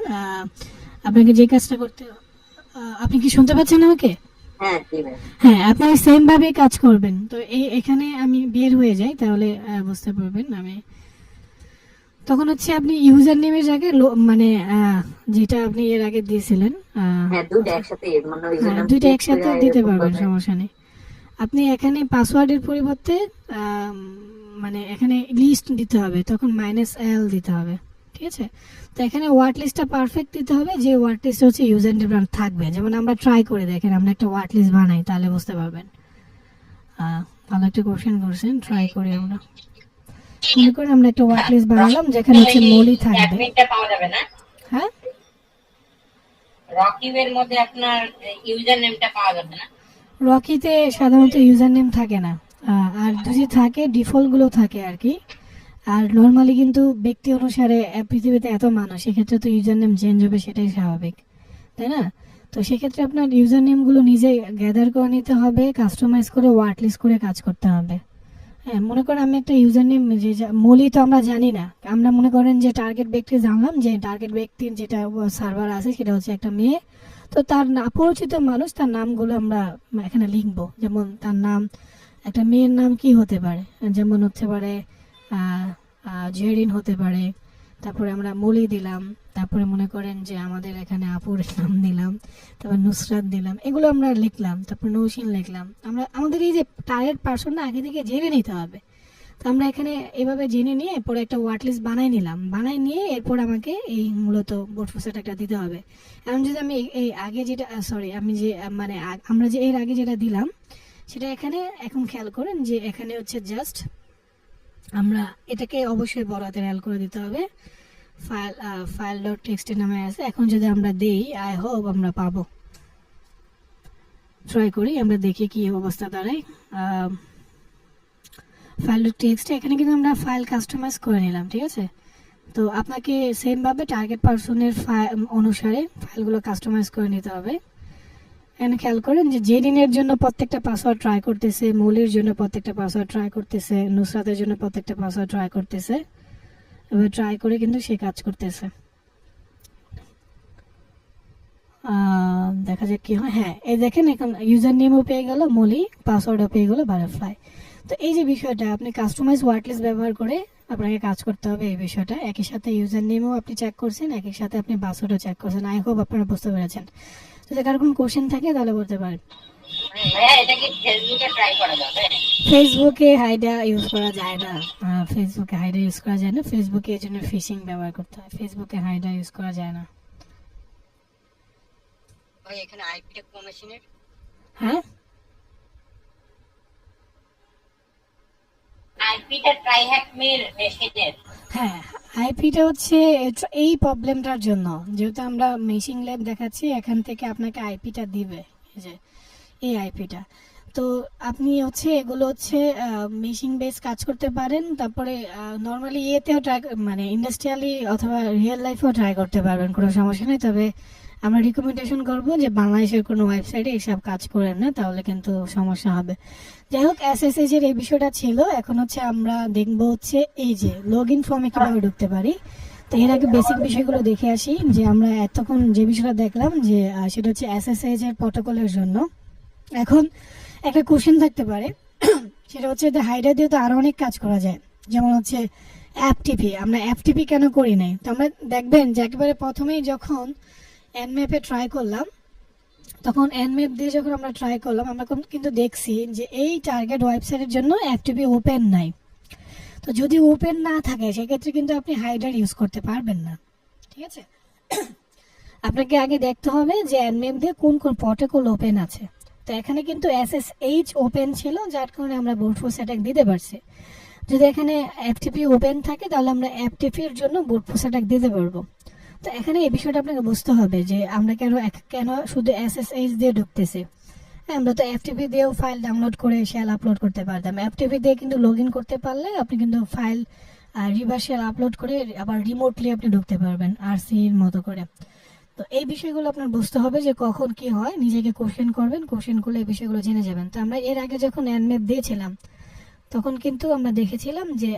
আপনাকে যে কাজটা করতে, আপনি কি শুনতে পাচ্ছেন আমাকে? হ্যাঁ দিবেন। হ্যাঁ, আপনি সেম ভাবে কাজ করবেন। তো এখানে আমি বের হয়ে যাই, তাহলে বুঝতে পারবেন। আমি তখন হচ্ছে আপনি ইউজার নেমের জায়গায় মানে যেটা আপনি এর আগে দিয়েছিলেন, হ্যাঁ দুটো একসাথে, মানে ইউজার নেম দুইটা একসাথে দিতে পারবেন, সমস্যা নেই। আপনি এখানে পাসওয়ার্ডের পরিবর্তে মানে এখানে লিস্ট দিতে হবে, তখন -l দিতে হবে, ঠিক আছে। তো এখানে ওয়ার্ড লিস্টটা পারফেক্ট দিতে হবে, যে ওয়ার্ড লিস্ট হচ্ছে ইউজার নেম থাকবে। যেমন আমরা ট্রাই করে দেখেন, আমরা একটা ওয়ার্ড লিস্ট বানাই, তাহলে বুঝতে পারবেন। ভালো একটা কোশ্চেন করছেন, ট্রাই করি আমরা। মনে করেন আমরা একটা ওয়ার্ড লিস্ট বানালাম যেখানে হচ্ছে মলি থাকবে। অ্যাডমিনটা পাওয়া যাবে না, হ্যাঁ, রকিউবের মধ্যে আপনার ইউজার নেমটা পাওয়া যাবে না। রকিতে সাধারণত ইউজার নেম থাকে না, আর যদি থাকে ডিফল্ট গুলো থাকে আর কি। আর নর্মালি কিন্তু ব্যক্তি অনুসারে পৃথিবীতে এত মানুষ, সেক্ষেত্রে তো ইউজার নেম চেঞ্জ হবে, সেটাই স্বাভাবিক, তাই না? তো সেক্ষেত্রে আপনার ইউজার নেমগুলো নিজে গ্যাদার করে নিতে হবে, কাস্টমাইজ করে ওয়ার্ড লিস্ট করে কাজ করতে হবে। হ্যাঁ, মনে করেন আমি একটা ইউজার নেম, যে মলি তো আমরা জানি না, আমরা মনে করেন যে টার্গেট ব্যক্তি জানলাম, যে টার্গেট ব্যক্তির যেটা সার্ভার আছে সেটা হচ্ছে একটা মেয়ে। তো তার পরিচিত মানুষ, তার নামগুলো আমরা এখানে লিখবো। যেমন তার নাম, একটা মেয়ের নাম কি হতে পারে, যেমন হতে পারে জেরিন হতে পারে। তারপরে আমরা মলি দিলাম, তারপরে মনে করেন যে আমাদের এখানে আপুর নাম দিলাম, তারপর নুসরাত দিলাম, এগুলো আমরা লিখলাম। তারপর নৌশিন লিখলাম। আমরা আমাদের এই যে টার্গেট পার্সনটা আগে থেকে জেনে নিতে হবে। তো আমরা এখানে এভাবে জেনে নিয়ে পরে একটা ওয়ার্ড লিস্ট বানাই নিলাম, বানাই নিয়ে এরপর আমাকে এই মূলত বোট ফোর্স অ্যাটাকটা দিতে হবে। এখন যদি আমি এই আগে যেটা আমি যে মানে আমরা যে এর আগে যেটা দিলাম সেটা এখানে, এখন খেয়াল করেন যে এখানে হচ্ছে জাস্ট আমরা এটাকে অবশ্যই বড় হাতের এল করে দিতে হবে। ফাইল ডট টেক্সট নামে আছে। এখন যদি আমরা দেই, আই হোপ আমরা পাবো, ট্রাই করি, আমরা দেখি কি অবস্থা দাঁড়ায়। ফাইল ডট টেক্সট, এখানে কিন্তু আমরা ফাইল কাস্টমাইজ করে নিলাম, ঠিক আছে। তো আপনাকে সেম ভাবে টার্গেট পার্সনের অনুসারে ফাইলগুলো কাস্টমাইজ করে নিতে হবে। এখানে খেয়াল করেন যে জেরিনের জন্য প্রত্যেকটা পাসওয়ার্ড ট্রাই করতেছে, মৌলির জন্য প্রত্যেকটা পাসওয়ার্ড ট্রাই করতেছে, নুসরাতের জন্য প্রত্যেকটা পাসওয়ার্ড ট্রাই করতেছে। এবার ট্রাই করে কিন্তু সে কাজ করতেছে। দেখা যাক কি হয়। হ্যাঁ, এই দেখেন এখন ইউজার নেমও পেয়ে গেল মলি, পাসওয়ার্ডও পেয়ে গেল বাটারফ্লাই। তো এই যে বিষয়টা, আপনি কাস্টমাইজ ওয়ার্ড লিস্ট ব্যবহার করে আপনাকে কাজ করতে হবে এই বিষয়টা। একই সাথে ইউজার নেমও আপনি চেক করছেন, একই সাথে আপনি পাসওয়ার্ডও চেক করছেন। আই হোপ আপনারা বুঝতে পেরেছেন। যদি কারো কোনো কোশ্চেন থাকে তাহলে বলতে পারেন। ভাইয়া এটা কি ফেসবুকে ট্রাই করা যাবে? ফেসবুকে হাইডা ইউজ করা যায় না, ফেসবুকে হাইডা ইউজ করা যায় না। ফেসবুকে এই জন্য ফিশিং ব্যবহার করতে হয়, ফেসবুকে হাইডা ইউজ করা যায় না। ভাই এখানে আইপিটা কোন মেশিনের? হ্যাঁ, আইপিটা ট্রাই হ্যাক মির মেশিনের। হ্যাঁ, আইপিটা হচ্ছে এই প্রবলেমটার জন্য, যেহেতু আমরা মেশিং ল্যাব দেখাচ্ছি, এখান থেকে আপনাকে আইপিটা দিবে, এই যে এই আইপিটা। তো আপনি হচ্ছে এগুলো হচ্ছে মেশিং বেস কাজ করতে পারেন, তারপরে নর্মালি ইয়েতেও ট্রাই, মানে ইন্ডাস্ট্রিয়ালি অথবা রিয়েল লাইফেও ট্রাই করতে পারবেন, কোনো সমস্যা নেই। তবে আমরা রিকমেন্ডেশন করবো যে বাংলাদেশের কোনো ওয়েবসাইটে এইসব কাজ করেন না, তাহলে কিন্তু সমস্যা হবে। যাই হোক, এসএসএইচ এর এই বিষয়টা ছিল। এখন হচ্ছে আমরা দেখবো হচ্ছে এই যে লগ ইন ফর্মে কিভাবে ঢুকতে পারি। তো এর আগে বেসিক বিষয়গুলো দেখে আসি, যে আমরা এতক্ষণ যে বিষয়টা দেখলাম যে সেটা হচ্ছে এসএসএইচ এর প্রটোকলের জন্য। এখন একটা কোশ্চেন থাকতে পারে, সেটা হচ্ছে যে হাইডা দিয়ে তো আরো অনেক কাজ করা যায়, যেমন হচ্ছে অ্যাপটিপি। আমরা অ্যাপটিপি কেন করি নাই? তো আমরা দেখবেন যে একেবারে প্রথমেই যখন এনম্যাপে ট্রাই করলাম, তখন এনম্যাপ দিয়ে যখন আমরা ট্রাই করলাম, আমরা কিন্তু দেখছি যে এই টার্গেট ওয়েবসাইটের জন্য অ্যাপটিপি ওপেন নাই। তো যদি ওপেন না থাকে সেক্ষেত্রে কিন্তু আপনি হাইডার ইউজ করতে পারবেন না, ঠিক আছে? আপনাকে আগে দেখতে হবে যে এনম্যাপ দিয়ে কোন কোন প্রটোকল ওপেন আছে। তো এখানে কিন্তু এসএসএইচ ওপেন ছিল, যার কারণে আমরা ব্রুট ফোর্স অ্যাটাক দিতে পারছি। যদি এখানে এফটিপি ওপেন থাকে তাহলে আমরা এফটিপির জন্য ব্রুট ফোর্স অ্যাটাক দিতে পারবো। তো এখানে এই বিষয়টা আপনাকে বুঝতে হবে যে আমরা কেন শুধু এসএসএইচ দিয়ে ঢুকতেছি। হ্যাঁ, আমরা তো এফটিপি দিয়েও ফাইল ডাউনলোড করে শেল আপলোড করতে পারতাম। এফটিপি দিয়ে কিন্তু লগ ইন করতে পারলে আপনি কিন্তু ফাইল রিভার্স শেল আপলোড করে আবার রিমোটলি আপনি ঢুকতে পারবেন আরসির মতো করে। তো এই বিষয়গুলো আপনার বুঝতে হবে যে কখন কি হয়, নিজেকে কোশ্চেন করবেন, কোশ্চেন করলে এই বিষয়গুলো জেনে যাবেন। তো আমরা এর আগে যখন এনম্যাপ দিয়েছিলাম তখন কিন্তু আমরা দেখেছিলাম যে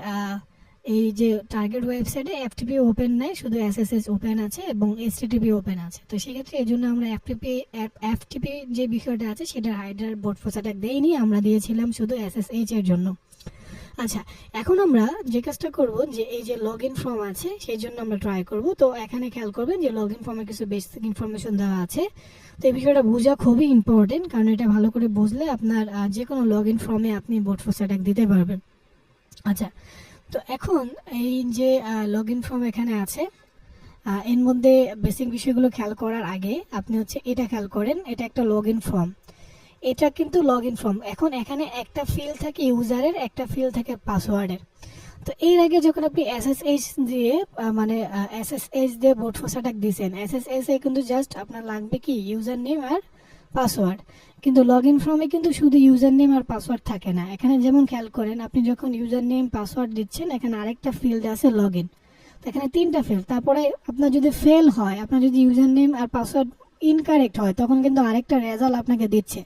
এই যে টার্গেট ওয়েবসাইটে এফটিপি ওপেন নাই, শুধু এসএসএস ওপেন আছে এবং এইচটিটিপি ওপেন আছে। তো সেক্ষেত্রে এই জন্য আমরা এফটিপি যে বিষয়টা আছে সেটা হাইডার ব্রুট ফোর্স অ্যাটাক দেইনি, আমরা দিয়েছিলাম শুধু এসএসএইচ এর জন্য। আচ্ছা, এখন আমরা যে কাজটা করব যে এই যে লগ ইন ফর্ম আছে সেই জন্য আমরা ট্রাই করব। তো এখানে খেয়াল করবেন যে লগ ইন ফর্মে কিছু বেসিক ইনফরমেশন দেওয়া আছে। তো এই বিষয়টা বোঝা খুবই ইম্পর্টেন্ট, কারণ এটা ভালো করে বুঝলে আপনার যে কোনো লগ ইন ফর্মে আপনি ব্রুট ফোর্স অ্যাটাক দিতে পারবেন। আচ্ছা, তো এখন এই যে লগ ইন ফর্ম এখানে আছে, এর মধ্যে বেসিক বিষয়গুলো খেয়াল করার আগে আপনি হচ্ছে এটা খেয়াল করেন, এটা একটা লগ ইন ফর্ম। এটা কিন্তু লগ ইন ফর্ম। এখন এখানে একটা ফিল্ড থাকে ইউজারের, একটা ফিল্ড থাকে পাসওয়ার্ডের। তো এর আগে যখন আপনি এসএসএইচ দিয়ে মানে এসএসএইচ দিয়ে ব্রুট ফোর্স অ্যাটাক দিয়েছেন, এসএসএইচ এ কিন্তু জাস্ট আপনার লাগবে কি ইউজার নেম আর পাসওয়ার্ড। কিন্তু লগ ইন ফর্মে কিন্তু শুধু ইউজার নেম আর পাসওয়ার্ড থাকে না। এখানে যেমন খেয়াল করেন, আপনি যখন ইউজার নেম পাসওয়ার্ড দিচ্ছেন এখানে আরেকটা ফিল্ড আছে লগ ইন। তো এখানে তিনটা ফিল্ড। তারপরে আপনার যদি ফেল হয়, আপনার যদি ইউজার নেম আর পাসওয়ার্ড ইনকারেক্ট হয়, তখন কিন্তু আরেকটা রেজাল্ট আপনাকে দিচ্ছে।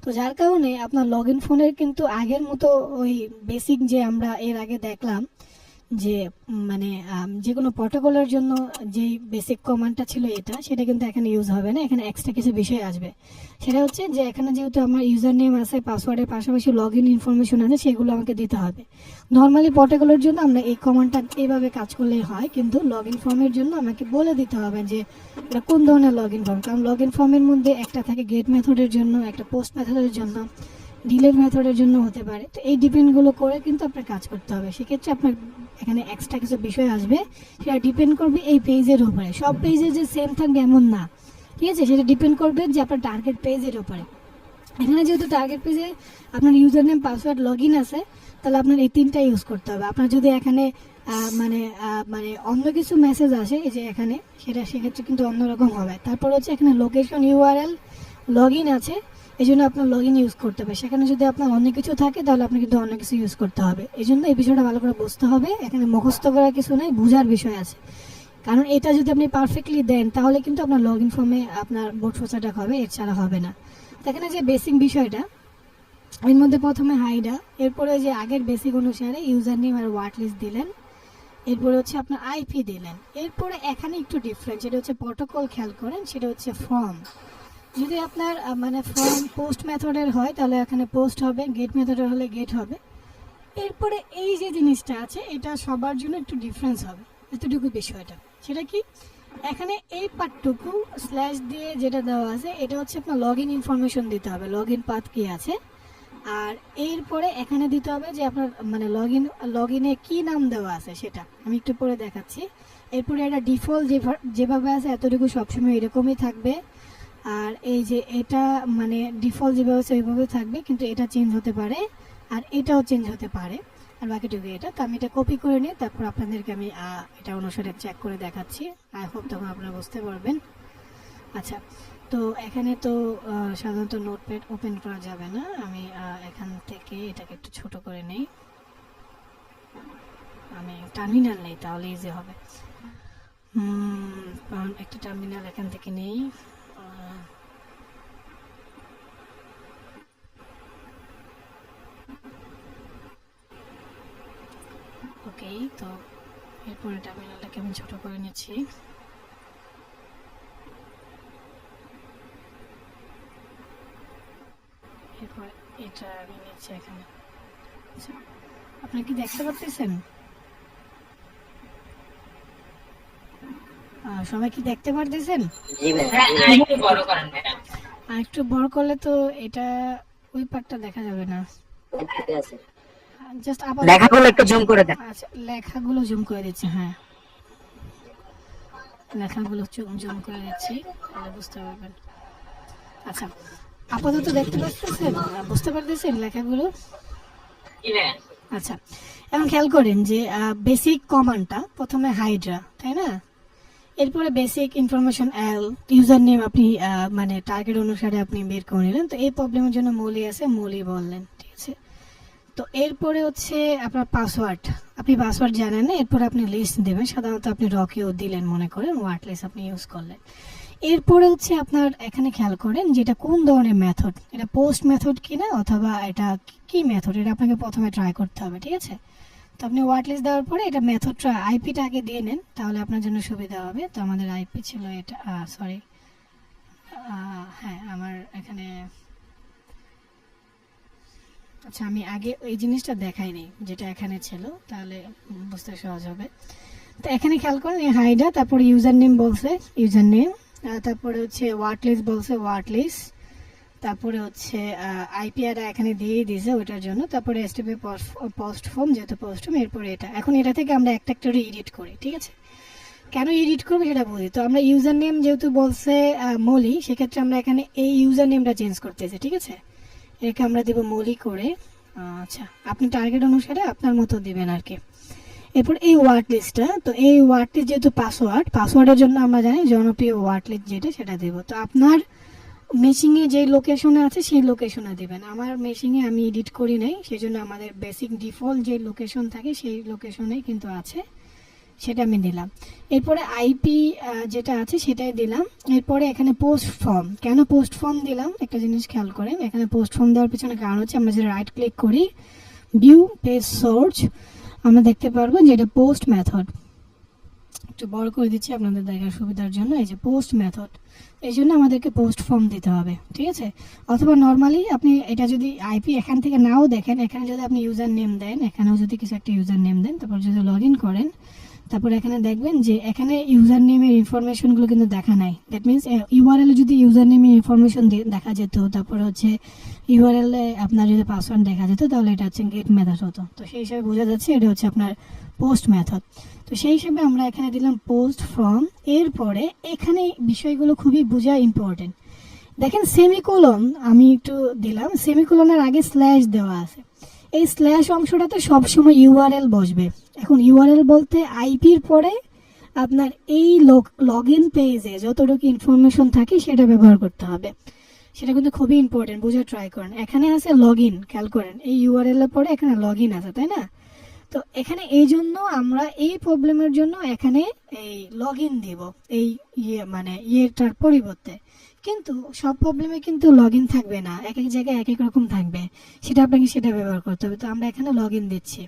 তো যার কারণে আপনার লগ ইন ফোনের কিন্তু আগের মতো ওই বেসিক যে আমরা এর আগে দেখলাম যে মানে যে কোনো প্রটোকলের জন্য যে বেসিক কমান্ডটা ছিল এটা, সেটা কিন্তু এখানে ইউজ হবে না। এখানে এক্সট্রা কিছু বিষয় আসবে। সেটা হচ্ছে যে এখানে যেহেতু আমার ইউজার নেম আছে, পাসওয়ার্ডের পাশাপাশি লগ ইন ইনফরমেশন আছে, সেগুলো আমাকে দিতে হবে। নর্মালি প্রটোকলের জন্য আমরা এই কমান্ডটা এইভাবে কাজ করলেই হয়, কিন্তু লগ ইন ফর্মের জন্য আমাকে বলে দিতে হবে যে এটা কোন ধরনের লগ ইন ফর্ম। কারণ লগ ইন ফর্মের মধ্যে একটা থাকে গেট মেথডের জন্য, একটা পোস্ট মেথডের জন্য, ডিলেট মেথডের জন্য হতে পারে। তো এই ডিপেন্ডগুলো করে কিন্তু আপনার কাজ করতে হবে। সেক্ষেত্রে আপনার এখানে এক্সট্রা কিছু বিষয় আসবে, সেটা ডিপেন্ড করবে এই পেজের উপরে। সব পেজে যে সেম থাকবে এমন না, ঠিক আছে? সেটা ডিপেন্ড করবে যে আপনার টার্গেট পেজের উপরে। এখানে যেহেতু টার্গেট পেজে আপনার user name password log in আছে, তাহলে আপনার এই তিনটা ইউজ করতে হবে। আপনার যদি এখানে মানে মানে অন্য কিছু মেসেজ আসে এই যে এখানে, সেক্ষেত্রে কিন্তু অন্যরকম হবে। তারপর হচ্ছে এখানে লোকেশন ইউআরএল লগ ইন আছে, এই জন্য আপনার লগ ইন ইউজ করতে হবে। সেখানে যদি আপনার অন্য কিছু থাকে তাহলে আপনি কিন্তু অন্য কিছু ইউজ করতে হবে। এই জন্য এই বিষয়টা ভালো করে বুঝতে হবে। এখানে মুখস্থ করার কিছু নেই, বোঝার বিষয় আছে। কারণ এটা যদি আপনি পারফেক্টলি দেন তাহলে কিন্তু আপনার লগ ইন ফর্মে আপনার ব্রুট ফোর্স অ্যাটাক হবে, এর ছাড়া হবে না। তো এখানে যে বেসিক বিষয়টা, এর মধ্যে প্রথমে হাইডা, এরপরে যে আগের বেসিক অনুসারে ইউজার নেম আর ওয়ার্ড লিস্ট দিলেন, এরপরে হচ্ছে আপনার আইপি দিলেন। এরপরে এখানে একটু ডিফারেন্স, যেটা হচ্ছে প্রোটোকল খেয়াল করেন, সেটা হচ্ছে ফর্ম। যদি আপনার মানে ফর্ম পোস্ট মেথডের হয় তাহলে এখানে পোস্ট হবে, গেট মেথডের হলে গেট হবে। এরপরে এই যে জিনিসটা আছে এটা সবার জন্য একটু ডিফারেন্স হবে, এতটুকু বিষয়টা। সেটা কি, এখানে এই পার্টটুকু স্ল্যাশ দিয়ে যেটা দেওয়া আছে এটা হচ্ছে আপনার লগ ইন ইনফরমেশন দিতে হবে, লগ ইন পাথ কি আছে। আর এরপরে এখানে দিতে হবে যে আপনার মানে লগ ইনে কী নাম দেওয়া আছে সেটা আমি একটু পরে দেখাচ্ছি। এরপরে এটা ডিফল্ট যেভাবে আছে এতটুকু সবসময় এরকমই থাকবে। আর এই যে এটা মানে ডিফল্ট যেভাবে আছে ওইভাবে থাকবে, কিন্তু এটা চেঞ্জ হতে পারে আর এটাও চেঞ্জ হতে পারে, আর বাকিটুকু এটা। তো আমি এটা কপি করে নিই, তারপর আপনাদেরকে আমি এটা অনুসারে চেক করে দেখাচ্ছি। আই হোপ তখন আপনারা বুঝতে পারবেন। আচ্ছা, তো এখানে তো সাধারণত নোটপ্যাড ওপেন করা যাবে না, আমি এখান থেকে এটাকে একটু ছোট করে নেই। আমি টার্মিনাল নেই তাহলে ইজি হবে। একটা টার্মিনাল এখান থেকে নেই। ওকে, তো এরপরে টার্মিনালটাকে আমি ছোট করে নিচ্ছি। এরপর এটা আমি নিচ্ছি এখানে। আচ্ছা, আপনারা কি দেখতে পাচ্ছেন? সবাই কি দেখতে পারতেছেন? জি ভাই, হ্যাঁ, একটু বড় করেন ম্যাডাম। আর একটু বড় করলে তো এটা ওই পার্টটা দেখা যাবে না। ঠিক আছে। জাস্ট লেখাগুলো একটু জুম করে দেন। আচ্ছা, লেখাগুলো জুম করে দিচ্ছি। হ্যাঁ, লেখাগুলো জুম করে দিচ্ছি, তাহলে বুঝতে পারবেন। আচ্ছা, আপাতত দেখতে পাচ্ছেন, বুঝতে পারতেছেন লেখাগুলো? জি ম্যাডাম। আচ্ছা, এখন খেয়াল করেন যে বেসিক কমান্ডটা প্রথমে হাইড্রা, তাই না? এরপরে বেসিক ইনফরমেশন এল, ইউজার নেম আপনি মানে টার্গেট অনুসারে আপনি বের করে নিলেন। তো এই প্রবলেমের জন্য মৌলি আছে, মৌলি বললেন, ঠিক আছে। তো এরপরে হচ্ছে আপনার পাসওয়ার্ড, আপনি পাসওয়ার্ড জানেন না, এরপরে আপনি লিস্ট দেবেন। সাধারণত আপনি রকেও দিলেন মনে করেন, ওয়ার্ড লিস্ট আপনি ইউজ করলেন। এরপরে হচ্ছে আপনার এখানে খেয়াল করেন যেটা কোন ধরনের মেথড, এটা পোস্ট মেথড কিনা অথবা এটা কি মেথড, এটা আপনাকে প্রথমে ট্রাই করতে হবে, ঠিক আছে। তো আপনি ওয়ার্ড লিস্ট দেওয়ার পরে এটা মেথডটা আইপিটা আগে দিয়ে নেন, তাহলে আপনার জন্য সুবিধা হবে। তো আমাদের আইপি ছিল এটা, সরি, হ্যাঁ আমার এখানে, আচ্ছা আমি আগে এই জিনিসটা দেখাইনি যেটা এখানে ছিল, তাহলে বুঝতে সহজ হবে। তো এখানে খেয়াল করেন এই হাইডা, তারপরে ইউজার নেম বলছে ইউজার নেম, তারপরে হচ্ছে ওয়ার্ড লিস্ট বলছে ওয়ার্ড লিস্ট, তারপরে হচ্ছে আইপিআর এখানে দিয়েই দিয়েছে ওইটার জন্য, তারপরে এসটিপি পোস্ট ফর্ম যেহেতু পোস্ট ফর্ম, এরপরে এটা। এখন এটা থেকে আমরা একটা একটা এডিট করি, ঠিক আছে। কেন এডিট করবো সেটা বুঝি। তো আমরা ইউজার নেম যেহেতু বলছে মৌলি, সেক্ষেত্রে আমরা এখানে এই ইউজার নেমটা চেঞ্জ করতেছি, ঠিক আছে। এটাকে আমরা দেবো মৌলি করে। আচ্ছা, আপনি টার্গেট অনুসারে আপনার মতো দিবেন আর কি। এরপর এই ওয়ার্ড লিস্টটা, তো এই ওয়ার্ড লিস্ট যেহেতু পাসওয়ার্ডের জন্য আমরা জানি জনপ্রিয় ওয়ার্ড লিস্ট যেটা সেটা দেবো। তো আপনার মেশিনে যে লোকেশনে আছে সেই লোকেশনে দিবেন। আমার মেশিনে আমি এডিট করি নাই, সেই জন্য আমাদের বেসিক ডিফল্ট যে লোকেশন থাকে সেই লোকেশনেই কিন্তু আছে, সেটা আমি দিলাম। এরপরে আইপি যেটা আছে সেটাই দিলাম। এরপরে এখানে পোস্ট ফর্ম, কেন পোস্ট ফর্ম দিলাম একটা জিনিস খেয়াল করেন। এখানে পোস্ট ফর্ম দেওয়ার পিছনে কারণ হচ্ছে আমরা যদি রাইট ক্লিক করি ভিউ পেজ সোর্স, আমরা দেখতে পারবো যে এটা পোস্ট মেথড। একটু বড় করে দিচ্ছি আপনাদের দেখার সুবিধার জন্য, এই যে পোস্ট মেথড, এই জন্য আমাদেরকে পোস্ট ফর্ম দিতে হবে, ঠিক আছে। অথবা নর্মালি আপনি এটা যদি আইপি এখান থেকে নাও দেখেন, এখানে যদি আপনি ইউজার নেম দেন, এখানেও যদি কিছু একটা ইউজার নেম দেন, তারপর যদি লগ ইন করেন, তারপর এখানে দেখবেন যে এখানে ইউজার নেমের ইনফরমেশনগুলো কিন্তু দেখা নাই। দ্যাট মিনস ইউআরএল যদি ইউজার নেমের ইনফরমেশন দেখা যেত, তারপর হচ্ছে ইউআরএল আপনার যদি পাসওয়ার্ড দেখা যেত, তাহলে এটা হচ্ছে গেট মেথড হতো। তো সেই হিসাবে বোঝা যাচ্ছে এটা হচ্ছে আপনার পোস্ট মেথড। তো সেই হিসাবে আমরা এখানে দিলাম পোস্ট ফ্রম। এরপরে এখানে বিষয়গুলো খুবই বোঝা ইম্পর্টেন্ট। দেখেন সেমিকোলন আমি একটু দিলাম, সেমিকোলনের আগে স্ল্যাশ দেওয়া আছে। এই স্ল্যাশ অংশটাতে সবসময় ইউআরএল বসবে। এখন ইউআরএল বলতে আইপির পরে আপনার এই লগ ইন পেজে যতটুকু ইনফরমেশন থাকে সেটা ব্যবহার করতে হবে। সেটা কিন্তু খুবই ইম্পর্টেন্ট, বুঝে ট্রাই করেন। এখানে আছে লগ ইন, খেয়াল করেন এই ইউআরএল এর পরে এখানে লগ ইন আছে, তাই না? তো এখানে এই জন্য আমরা এই প্রবলেমের জন্য এখানে এই লগ ইন দিব, এই মানে ইয়েটার পরিবর্তে। কিন্তু সব প্রবলেমে কিন্তু লগ ইন থাকবে না, এক এক জায়গায় এক এক রকম থাকবে, সেটা আপনাকে সেটা ব্যবহার করতে হবে। তো আমরা এখানে লগ ইন দিচ্ছি,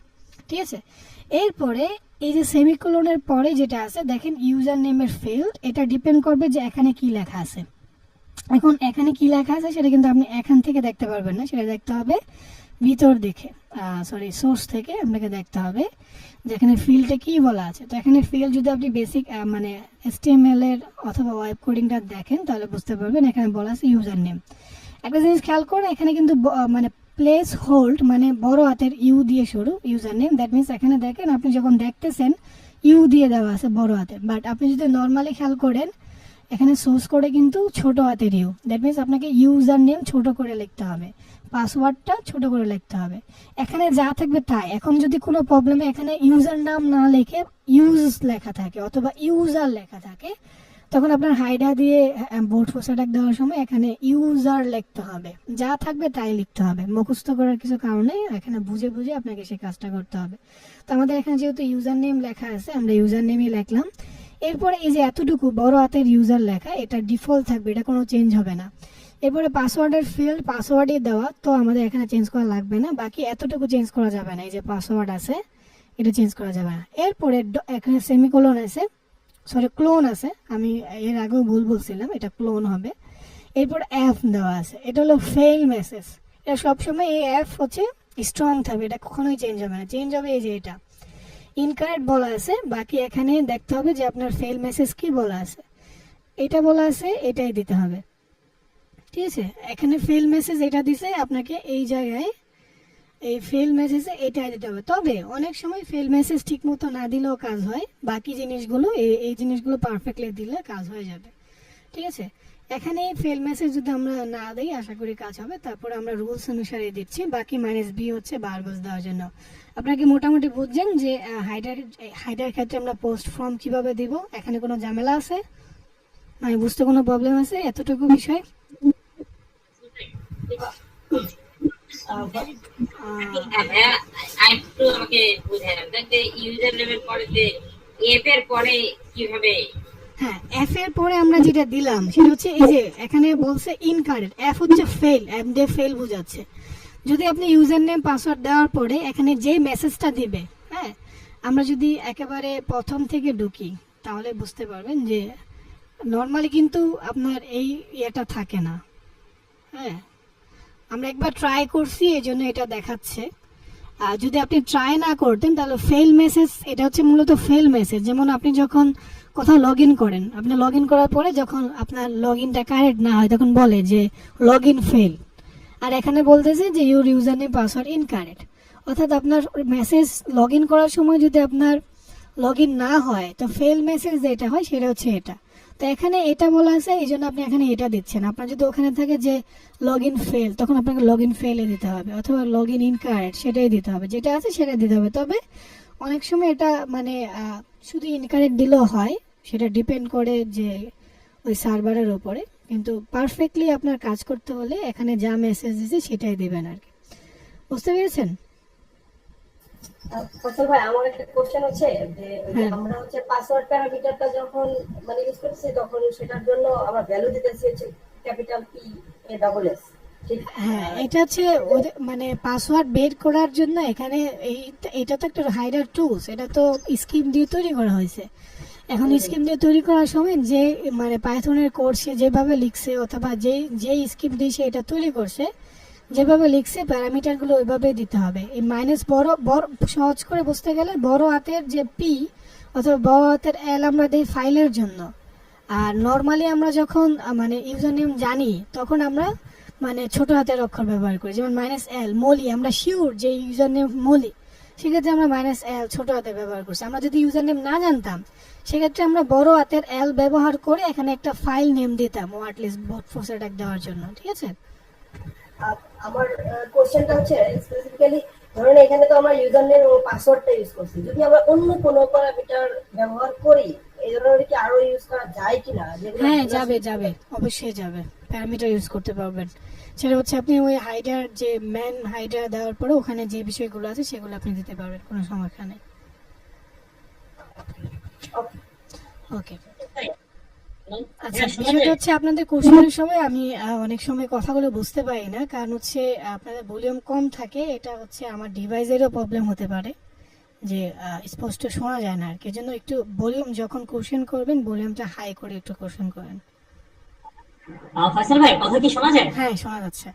ঠিক আছে। এরপরে এই যে সেমিকোলনের পরে যেটা আছে দেখেন ইউজার নেমের ফিল্ড, এটা ডিপেন্ড করবে যে এখানে কি লেখা আছে। এখন এখানে কি লেখা আছে সেটা কিন্তু আপনি এখান থেকে দেখতে পারবেন না, সেটা দেখতে হবে ভিতর দেখে, সোর্স থেকে আপনাকে দেখতে হবে যেখানে ফিল্ডে কি বলা আছে। তো এখানে ফিল্ড যদি আপনি বেসিক মানে HTML এর অথবা ওয়েব কোডিংটা দেখেন তাহলে বুঝতে পারবেন এখানে বলা আছে ইউজার নেম। একটা জিনিস খেয়াল করেন, এখানে কিন্তু মানে প্লেস হোল্ড মানে বড় হাতের ইউ দিয়ে শুরু ইউজার নেম, দ্যাট মিনস এখানে দেখেন আপনি যখন দেখতেছেন ইউ দিয়ে দেওয়া আছে বড় হাতে, বাট আপনি যদি নর্মালি খেয়াল করেন এখানে সোর্স করে কিন্তু ছোট হাতের ইউ, দ্যাট মিনস আপনাকে ইউজার নেম ছোট করে লিখতে হবে, পাসওয়ার্ডটা ছোট করে লিখতে হবে। এখানে যা থাকবে তাই। এখন যদি কোনো প্রবলেমে এখানে ইউজার নাম না লিখে ইউজ লেখা থাকে অথবা ইউজার লেখা থাকে, তখন আপনার হাইডা দিয়ে বোর্ড ফোর্স অ্যাটাক দেওয়ার সময় এখানে ইউজার লিখতে হবে, যা থাকবে তাই লিখতে হবে, মুখস্থ করার কিছু কারণে এখানে বুঝে বুঝে আপনাকে সেই কাজটা করতে হবে। তো আমাদের এখানে যেহেতু ইউজার নেম লেখা আছে আমরা ইউজার নেমই লিখলাম। এরপরে এই যে এতটুকু বড় হাতের ইউজার লেখা এটা ডিফল্ট থাকবে, এটা কোনো চেঞ্জ হবে না। এরপরে পাসওয়ার্ডের ফিল্ড পাসওয়ার্ডই দেওয়া, তো আমাদের এখানে চেঞ্জ করা লাগবে না, বাকি এতটুকু চেঞ্জ করা যাবে না, এই যে পাসওয়ার্ড আছে এটা চেঞ্জ করা যাবে না। এরপরে এখানে সেমিকোলন আছে, সরি ক্লোন আছে, আমি এর আগেও ভুল বলছিলাম, এটা ক্লোন হবে। এরপর এফ দেওয়া আছে, এটা হলো ফেল মেসেজ, এটা সবসময় এই এফ হচ্ছে স্ট্রং থাকবে, এটা কখনোই চেঞ্জ হবে না, চেঞ্জ হবে এই যে এটা ইনকারেক্ট বলা আছে, বাকি এখানে দেখতে হবে যে আপনার ফেল মেসেজ কি বলা আছে, এটা বলা আছে এটাই দিতে হবে, ঠিক আছে। এখানে ফেল মেসেজ এটা দিছে আপনাকে এই জায়গায় এই ফেল মেসেজে এটাই দিতে হবে। তবে অনেক সময় ফেল মেসেজ ঠিক মতো না দিলেও কাজ হয়, বাকি জিনিসগুলো এই জিনিসগুলো পারফেক্টলি দিলে কাজ হয়ে যাবে, ঠিক আছে। এখানে ফেল মেসেজ যদি আমরা না দিই আশা করি কাজ হবে। তারপর আমরা রুলস অনুসারে দিচ্ছি, বাকি -b হচ্ছে বারবাস দেওয়ার জন্য। আপনাকে মোটামুটি বুঝছেন যে হাইডার ক্ষেত্রে আমরা পোস্ট ফর্ম কিভাবে দিব, এখানে কোনো ঝামেলা আছে মানে বুঝতে কোনো প্রবলেম আছে এতটুকু বিষয়? একটু আমাকে বুঝাই দেন যে ইউজার নেমের পরে যে এফ এর পরে কিভাবে? হ্যাঁ, এফ এর পরে আমরা যেটা দিলাম সেটা হচ্ছে এই যে এখানে বলছে ইনকারেক্ট, এফ হচ্ছে ফেল, এফ দিয়ে ফেল বোঝাচ্ছে। যদি আপনি ইউজার নেম পাসওয়ার্ড দেওয়ার পরে এখানে যে মেসেজটা দিবে, হ্যাঁ আমরা যদি একেবারে প্রথম থেকে ঢুকি তাহলে বুঝতে পারবেন যে নর্মালি কিন্তু আপনার এই ইয়েটা থাকে না। হ্যাঁ, আমরা একবার ট্রাই করছি এই জন্য এটা দেখাচ্ছে। আর যদি আপনি ট্রাই না করতেন তাহলে ফেল মেসেজ, এটা হচ্ছে মূলত ফেল মেসেজ। যেমন আপনি যখন কোথাও লগ ইন করেন, আপনি লগ ইন করার পরে যখন আপনার লগ ইনটা কারেক্ট না হয় তখন বলে যে লগ ইন ফেল, আর এখানে বলতেছে যে your user name password incorrect. অর্থাৎ আপনার মেসেজ লগ ইন করার সময় যদি আপনার লগ ইন না হয় তো ফেল মেসেজ যেটা হয় সেটা হচ্ছে এটা। তো এখানে এটা বলা আছে এই জন্য আপনি এখানে এটা দিচ্ছেন। আপনার যদি ওখানে থাকে যে লগ ইন ফেল তখন আপনাকে লগ ইন ফেলে দিতে হবে, অথবা লগ ইন ইনকারেক্ট সেটাই দিতে হবে, যেটা আছে সেটা দিতে হবে। তবে অনেক সময় এটা মানে শুধু ইনকারেক্ট দিলেও হয়, সেটা ডিপেন্ড করে যে ওই সার্ভারের ওপরে, কিন্তু পারফেক্টলি আপনার কাজ করতে হলে এখানে যা মেসেজ দিয়েছে সেটাই দিবেন আর কি। বুঝতে পেরেছেন? ফসল ভাই, আমার একটা কোশ্চেন হচ্ছে যে আমরা হচ্ছে পাসওয়ার্ড প্যারামিটারটা যখন মানে ইউজ করতেছি তখন সেটার জন্য আমরা ভ্যালু দিতেছি হচ্ছে ক্যাপিটাল PASS, ঠিক? হ্যাঁ, এটা হচ্ছে মানে পাসওয়ার্ড বের করার জন্য এখানে এটা তো একটা হাইডার টুলস, এটা তো স্কিম দিয়ে তৈরি করা হয়েছে। এখন স্কিম দিয়ে তৈরি করার সময় যে মানে পাইথনের কোড সে যেভাবে লিখছে অথবা যে স্কিম দিয়ে সে এটা তৈরি করছে যেভাবে লিখছে প্যারামিটারগুলো ওইভাবে দিতে হবে। এই মাইনাস বড় সহজ করে বুঝতে গেলে বড় হাতের যে পি অথবা বড় হাতের এল আমরা দিই ফাইলের জন্য, আর নর্মালি আমরা যখন মানে ইউজার নেম জানি তখন আমরা মানে ছোট হাতের অক্ষর ব্যবহার করি, যেমন -l মলি, আমরা শিওর যে ইউজার নেম মলি, সেক্ষেত্রে আমরা -l ছোট হাতে ব্যবহার করছি। আমরা যদি ইউজার নেম না জানতাম সেক্ষেত্রে আমরা বড় হাতের এল ব্যবহার করে এখানে একটা ফাইল নেম দিতাম ওয়ার্ডলেস বোট ফোর্স অ্যাটাক দেওয়ার জন্য, ঠিক আছে? আমার কোশ্চেনটা হচ্ছে স্পেসিফিক্যালি ধরেন এখানে তো আমরা ইউজার নেম ও পাসওয়ার্ডটা ইউজ করছি, যদি আমরা অন্য কোনো প্যারামিটার ব্যবহার করি এই ধরনের কি আরো ইউজ করা যায় কিনা? হ্যাঁ, যাবে, অবশ্যই যাবে, প্যারামিটার ইউজ করতে পারবেন। সেটা হচ্ছে আপনি ওই হাইডার যে ম্যান হাইডার দেওয়ার পরে ওখানে যে বিষয়গুলো আছে সেগুলো আপনি দিতে পারবেন, কোনো সমস্যা নেই। ওকে, আচ্ছা, বিষয়টা হচ্ছে আপনাদের কোশ্চেনের সময় আমি অনেক সময় কথাগুলো বুঝতে পারি না, কারণ হচ্ছে আপনাদের ভলিউম কম থাকে, এটা হচ্ছে আমার ডিভাইসেরও প্রবলেম হতে পারে, যে স্পষ্ট শোনা যায় না আর কি। এজন্য একটু ভলিউম যখন কোশ্চেন করবেন ভলিউমটা হাই করে একটু কোশ্চেন করেন। ফয়সাল ভাই কথা কি শোনা যায়? হ্যাঁ, শোনা যাচ্ছে।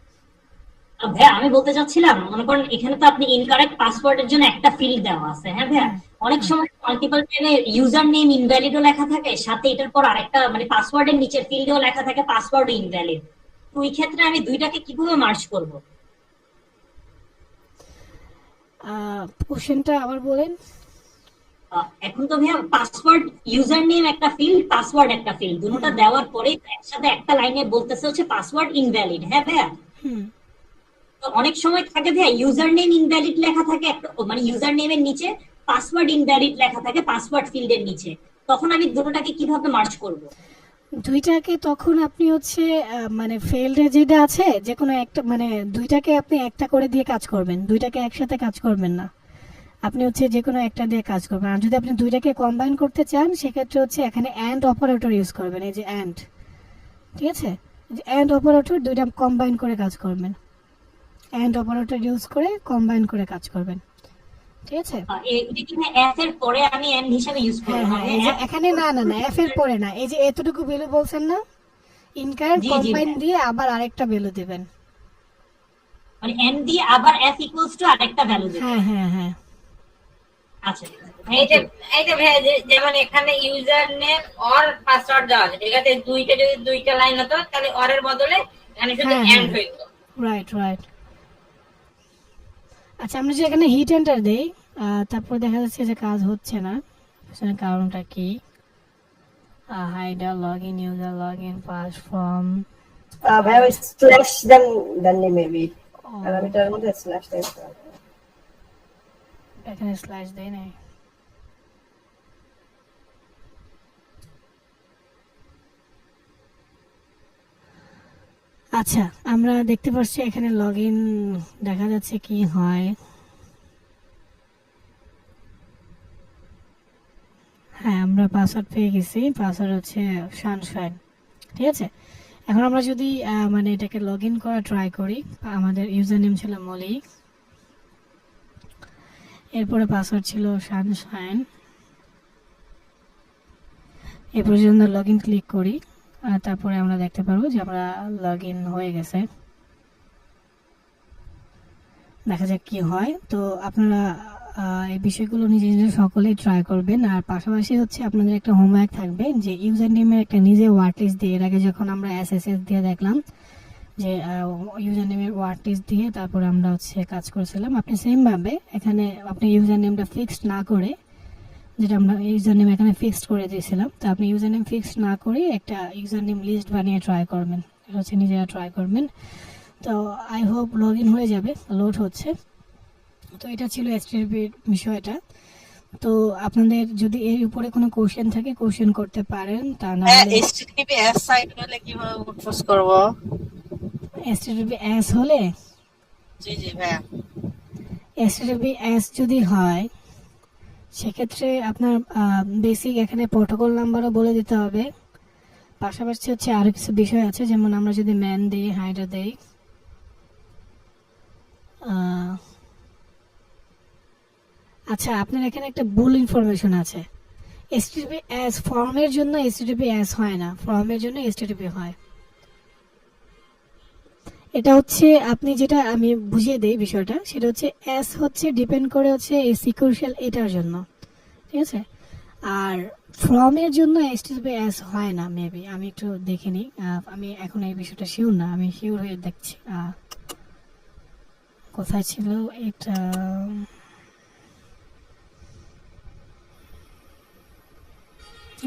ভাইয়া আমি বলতে চাচ্ছিলাম, মনে করেন এখানে তো আপনি ইনকারেক্ট পাসওয়ার্ডের জন্য একটা ফিল্ড দেওয়া আছে, হ্যাঁ ভাইয়া, অনেক সময় মাল্টিপল টাইমে ইউজার নেম ইনভ্যালিডও লেখা থাকে, সাথে এটার পর আরেকটা মানে পাসওয়ার্ডের নিচের ফিল্ডেও লেখা থাকে পাসওয়ার্ড ইনভ্যালিড। তো ওই ক্ষেত্রে আমি দুইটাকে কিভাবে মার্জ করব? কোশ্চেনটা আবার বলেন। এখন তো ভাইয়া পাসওয়ার্ড ইউজার নেম একটা ফিল্ড, পাসওয়ার্ড একটা ফিল্ড, দুটোটা দেওয়ার পরেই একসাথে একটা লাইনে বলতেছে হচ্ছে পাসওয়ার্ড ইনভ্যালিড, হ্যাঁ ভাইয়া। তো অনেক সময় থাকে ভাইয়া ইউজার নেম ইনভ্যালিড লেখা থাকে একটা, মানে ইউজার নেমের নিচে পাসওয়ার্ড ইনভ্যালিড লেখা থাকে পাসওয়ার্ড ফিল্ডের নিচে, তখন আমি দুটোটাকে কিভাবে মার্জ করব? দুইটাকে তখন আপনি হচ্ছে মানে ফেল্ডে যেটা আছে যে কোনো একটা, মানে দুইটাকে আপনি একটা করে দিয়ে কাজ করবেন, দুইটাকে একসাথে কাজ করবেন না। আপনি হচ্ছে যে কোনো একটা দিয়ে কাজ করবেন। আর যদি আপনি দুইটাকে কম্বাইন করতে চান সেক্ষেত্রে হচ্ছে এখানে অ্যান্ড অপারেটর ইউজ করবেন, এই যে অ্যান্ড, ঠিক আছে, অ্যান্ড অপারেটর দুইটা কম্বাইন করে কাজ করবেন, অ্যান্ড অপারেটর ইউজ করে কম্বাইন করে কাজ করবেন, ঠিক আছে। এটা কি এফ এর পরে আমি এন্ড হিসাবে ইউজ করব? হ্যাঁ, এই যে এখানে না এফ এর পরে না, এই যে এতটুকু ভ্যালু বলছেন না, ইনকারেক্ট কম্বাইন দিয়ে আবার আরেকটা ভ্যালু দিবেন, মানে এন্ড দিয়ে আবার এফ ইকুয়ালস টু আরেকটা ভ্যালু দিবেন। হ্যাঁ। আচ্ছা, এই যে ভাইয়া যেমন এখানে ইউজার নেম অর পাসওয়ার্ড দেওয়া আছে, ঠিক আছে, দুইটা যদি দুইটা লাইন হতো তাহলে অর এর বদলে এখানে শুধু এন্ড হইতো। রাইট। আচ্ছা, আমরা যে এখানে হিট এন্টার দেই, তারপর দেখা যাচ্ছে যে কাজ হচ্ছে না, আসলে কারণটা কি? হাইডার login, user login, pass form, ভাইয়া ওই স্ল্যাশ দেন মেবি প্যারামিটারের মধ্যে স্ল্যাশ দেন। এখানে স্ল্যাশ দেই নাই। আচ্ছা, আমরা দেখতে পাচ্ছি এখানে লগইন দেখা যাচ্ছে, কি হয়? হ্যাঁ, আমরা পাসওয়ার্ড পেয়ে গেছি, পাসওয়ার্ড হচ্ছে সানশাইন, ঠিক আছে। এখন আমরা যদি মানে এটাকে লগইন করা ট্রাই করি, আমাদের ইউজার নেম ছিল মলি, এরপরে পাসওয়ার্ড ছিল সানশাইন, এরপর যদি আমরা লগইন ক্লিক করি তারপরে আমরা দেখতে পারবো যে আমরা লগইন হয়ে গেছে। দেখা যাক কি হয়। তো আপনারা এই বিষয়গুলো নিজে নিজে সকলেই ট্রাই করবেন। আর পাশাপাশি হচ্ছে আপনাদের একটা হোমওয়ার্ক থাকবে যে ইউজার নেমের একটা নিজে ওয়ার্ড লিস্ট দিয়ে, এর আগে যখন আমরা এসএসএস দিয়ে দেখলাম যে ইউজার নেমের ওয়ার্ড লিস্ট দিয়ে তারপরে আমরা হচ্ছে কাজ করেছিলাম, আপনি সেম ভাবে এখানে আপনি ইউজার নেমটা ফিক্সড না করে, যেটা আমরা ইউজার নেম এখানে ফিক্সড করে দিয়েছিলাম, তো আপনি ইউজার নেম ফিক্সড না করে একটা ইউজার নেম লিস্ট বানিয়ে ট্রাই করবেন, এটা হচ্ছে নিজেরা ট্রাই করবেন। তো আই হোপ লগইন হয়ে যাবে, লোড হচ্ছে। তো এটা ছিল এসটিডিপির বিষয়টা। তো আপনাদের যদি এর উপরে কোনো কোশ্চেন থাকে কোশ্চেন করতে পারেন, তা না এসটিডিপি এস সাইট হলে কিভাবে পোস্ট করব? এসটিডিপি এস হলে, জি ভাইয়া, এসটিডিপি এস যদি হয় সেক্ষেত্রে আপনার বেসিক এখানে প্রোটোকল নাম্বারও বলে দিতে হবে। পাশাপাশি হচ্ছে আরো কিছু বিষয় আছে, যেমন আমরা যদি ম্যান দিই, হাইডার দেই, আচ্ছা আপনার এখানে একটা ভুল ইনফরমেশন আছে। এসটিডিপি এস ফর্মের জন্য এসটিডিপি এস হয় না, ফর্মের জন্য এসটিডিপি হয়। এটা হচ্ছে আপনি যেটা আমি বুঝিয়ে দেই বিষয়টা, সেটা হচ্ছে এস হচ্ছে ডিপেন্ড করে হচ্ছে এই সিকিউরিয়াল এটার জন্য, ঠিক আছে। আর ফর্মের জন্য এসটিডিপি এস হয় না, মেবি আমি একটু দেখে নিই, আমি এখন এই বিষয়টা শিওর না, আমি শিওর হয়ে দেখছি কোথায় ছিল এটা।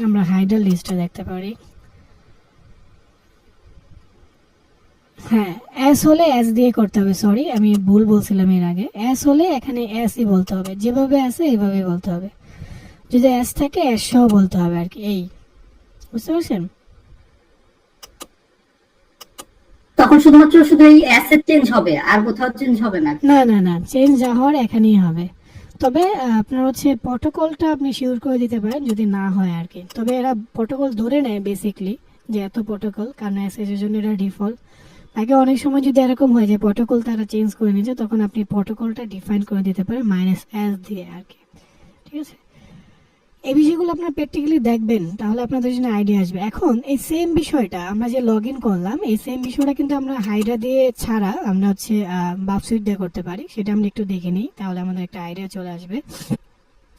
আমরা হাইডার লিস্টে দেখতে পারি, হ্যাঁ এস হলে এস দিয়ে করতে হবে, সরি আমি ভুল বলছিলাম এর আগে, এস হলে এখানে এসই বলতে হবে, যেভাবে আছে এইভাবে বলতে হবে, যদি এস থাকে এস সহ বলতে হবে আর কি, এই বুঝতে পারছেন? তখন শুধু এই অ্যাসেট চেঞ্জ হবে, আর কোথাও চেঞ্জ হবে না? না চেঞ্জ যা হওয়ার এখানেই হবে। তবে আপনার হচ্ছে প্রটোকলটা আপনি শিওর করে দিতে পারেন যদি না হয় আর কি। তবে এরা প্রটোকল ধরে নেয় বেসিকলি যে এত প্রটোকল, কারণ এসএসের জন্য এটা ডিফল্ট। আগে অনেক সময় যদি এরকম হয় যে প্রটোকল তারা চেঞ্জ করে নিয়েছে, তখন আপনি প্রটোকলটা ডিফাইন করে দিতে পারেন -s দিয়ে আর কি। ঠিক আছে, এই বিষয়গুলো আপনার প্র্যাকটিক্যালি দেখবেন, তাহলে আপনাদের জন্য আইডিয়া আসবে। এখন এই সেম বিষয়টা আমরা যে লগ ইন করলাম, এই সেম বিষয়টা কিন্তু আমরা হাইড্রা দিয়ে ছাড়া আমরা হচ্ছে বাপসুইট দিয়ে করতে পারি। সেটা আমরা একটু দেখে নিই, তাহলে আমাদের একটা আইডিয়া চলে আসবে।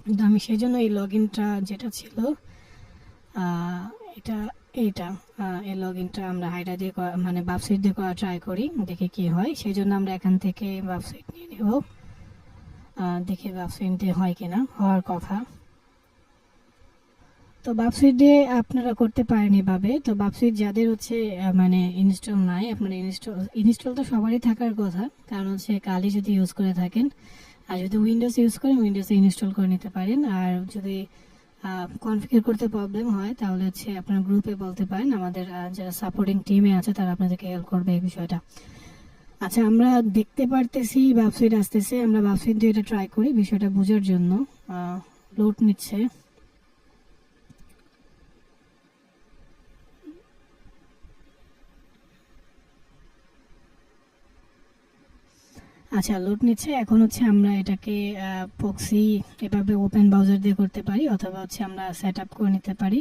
কিন্তু আমি সেই জন্য এই লগ ইনটা যেটা ছিল এইটা এই লগ ইনটা আমরা হাইড্রা দিয়ে মানে বাপসুইট দিয়ে করা ট্রাই করি, দেখে কি হয়। সেই জন্য আমরা এখান থেকে বাপসুইট নিয়ে নেব, দেখি বাপসুইট দিয়ে হয় কিনা, হওয়ার কথা। তো বাপসুইট দিয়ে আপনারা করতে পারেন এভাবে। তো বাপসুইট যাদের হচ্ছে মানে ইনস্টল নাই, আপনারা ইনস্টল তো সবারই থাকার কথা, কারণ হচ্ছে কালি যদি ইউজ করে থাকেন, আর যদি উইন্ডোজ ইউজ করেন উইন্ডোজে ইনস্টল করে নিতে পারেন। আর যদি কনফিগার করতে প্রবলেম হয় তাহলে হচ্ছে আপনার গ্রুপে বলতে পারেন, আমাদের যারা সাপোর্টিং টিমে আছে তারা আপনাদেরকে হেল্প করবে এই বিষয়টা। আচ্ছা, আমরা দেখতে পারতেছি বাপসুইট আসতেছে, আমরা বাপসুইট দিয়ে এটা ট্রাই করি বিষয়টা বোঝার জন্য। লোড নিচ্ছে, আচ্ছা লোড নিচ্ছে। এখন হচ্ছে আমরা এটাকে প্রক্সি এভাবে ওপেন ব্রাউজার দিয়ে করতে পারি, অথবা হচ্ছে আমরা সেট আপ করে নিতে পারি।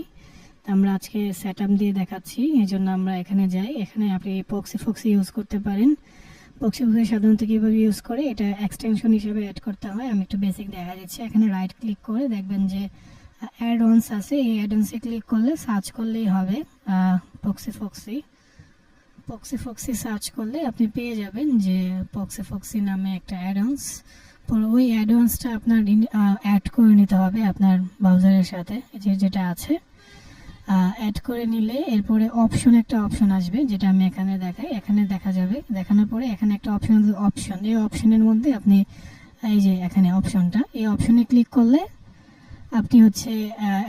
আমরা আজকে সেট আপ দিয়ে দেখাচ্ছি, এই জন্য আমরা এখানে যাই। এখানে আপনি প্রক্সি ইউজ করতে পারেন। প্রক্সি সাধারণত কীভাবে ইউজ করে, এটা এক্সটেনশন হিসেবে অ্যাড করতে হয়। আমি একটু বেসিক দেখা দিচ্ছি। এখানে রাইট ক্লিক করে দেখবেন যে অ্যাড অনস আছে, এই অ্যাড অনসে ক্লিক করলে সার্চ করলেই হবে প্রক্সি সার্চ করলে আপনি পেয়ে যাবেন যে প্রক্সি নামে একটা অ্যাডভান্স। পরে ওই অ্যাডভান্সটা আপনার অ্যাড করে নিতে হবে আপনার ব্রাউজারের সাথে, যেটা আছে অ্যাড করে নিলে এরপরে একটা অপশন আসবে, যেটা আমি এখানে দেখাই। এখানে দেখা যাবে, দেখানোর পরে এখানে একটা অপশন, এই অপশনের মধ্যে আপনি এই যে এখানে অপশনটা, এই অপশনে ক্লিক করলে আপনি হচ্ছে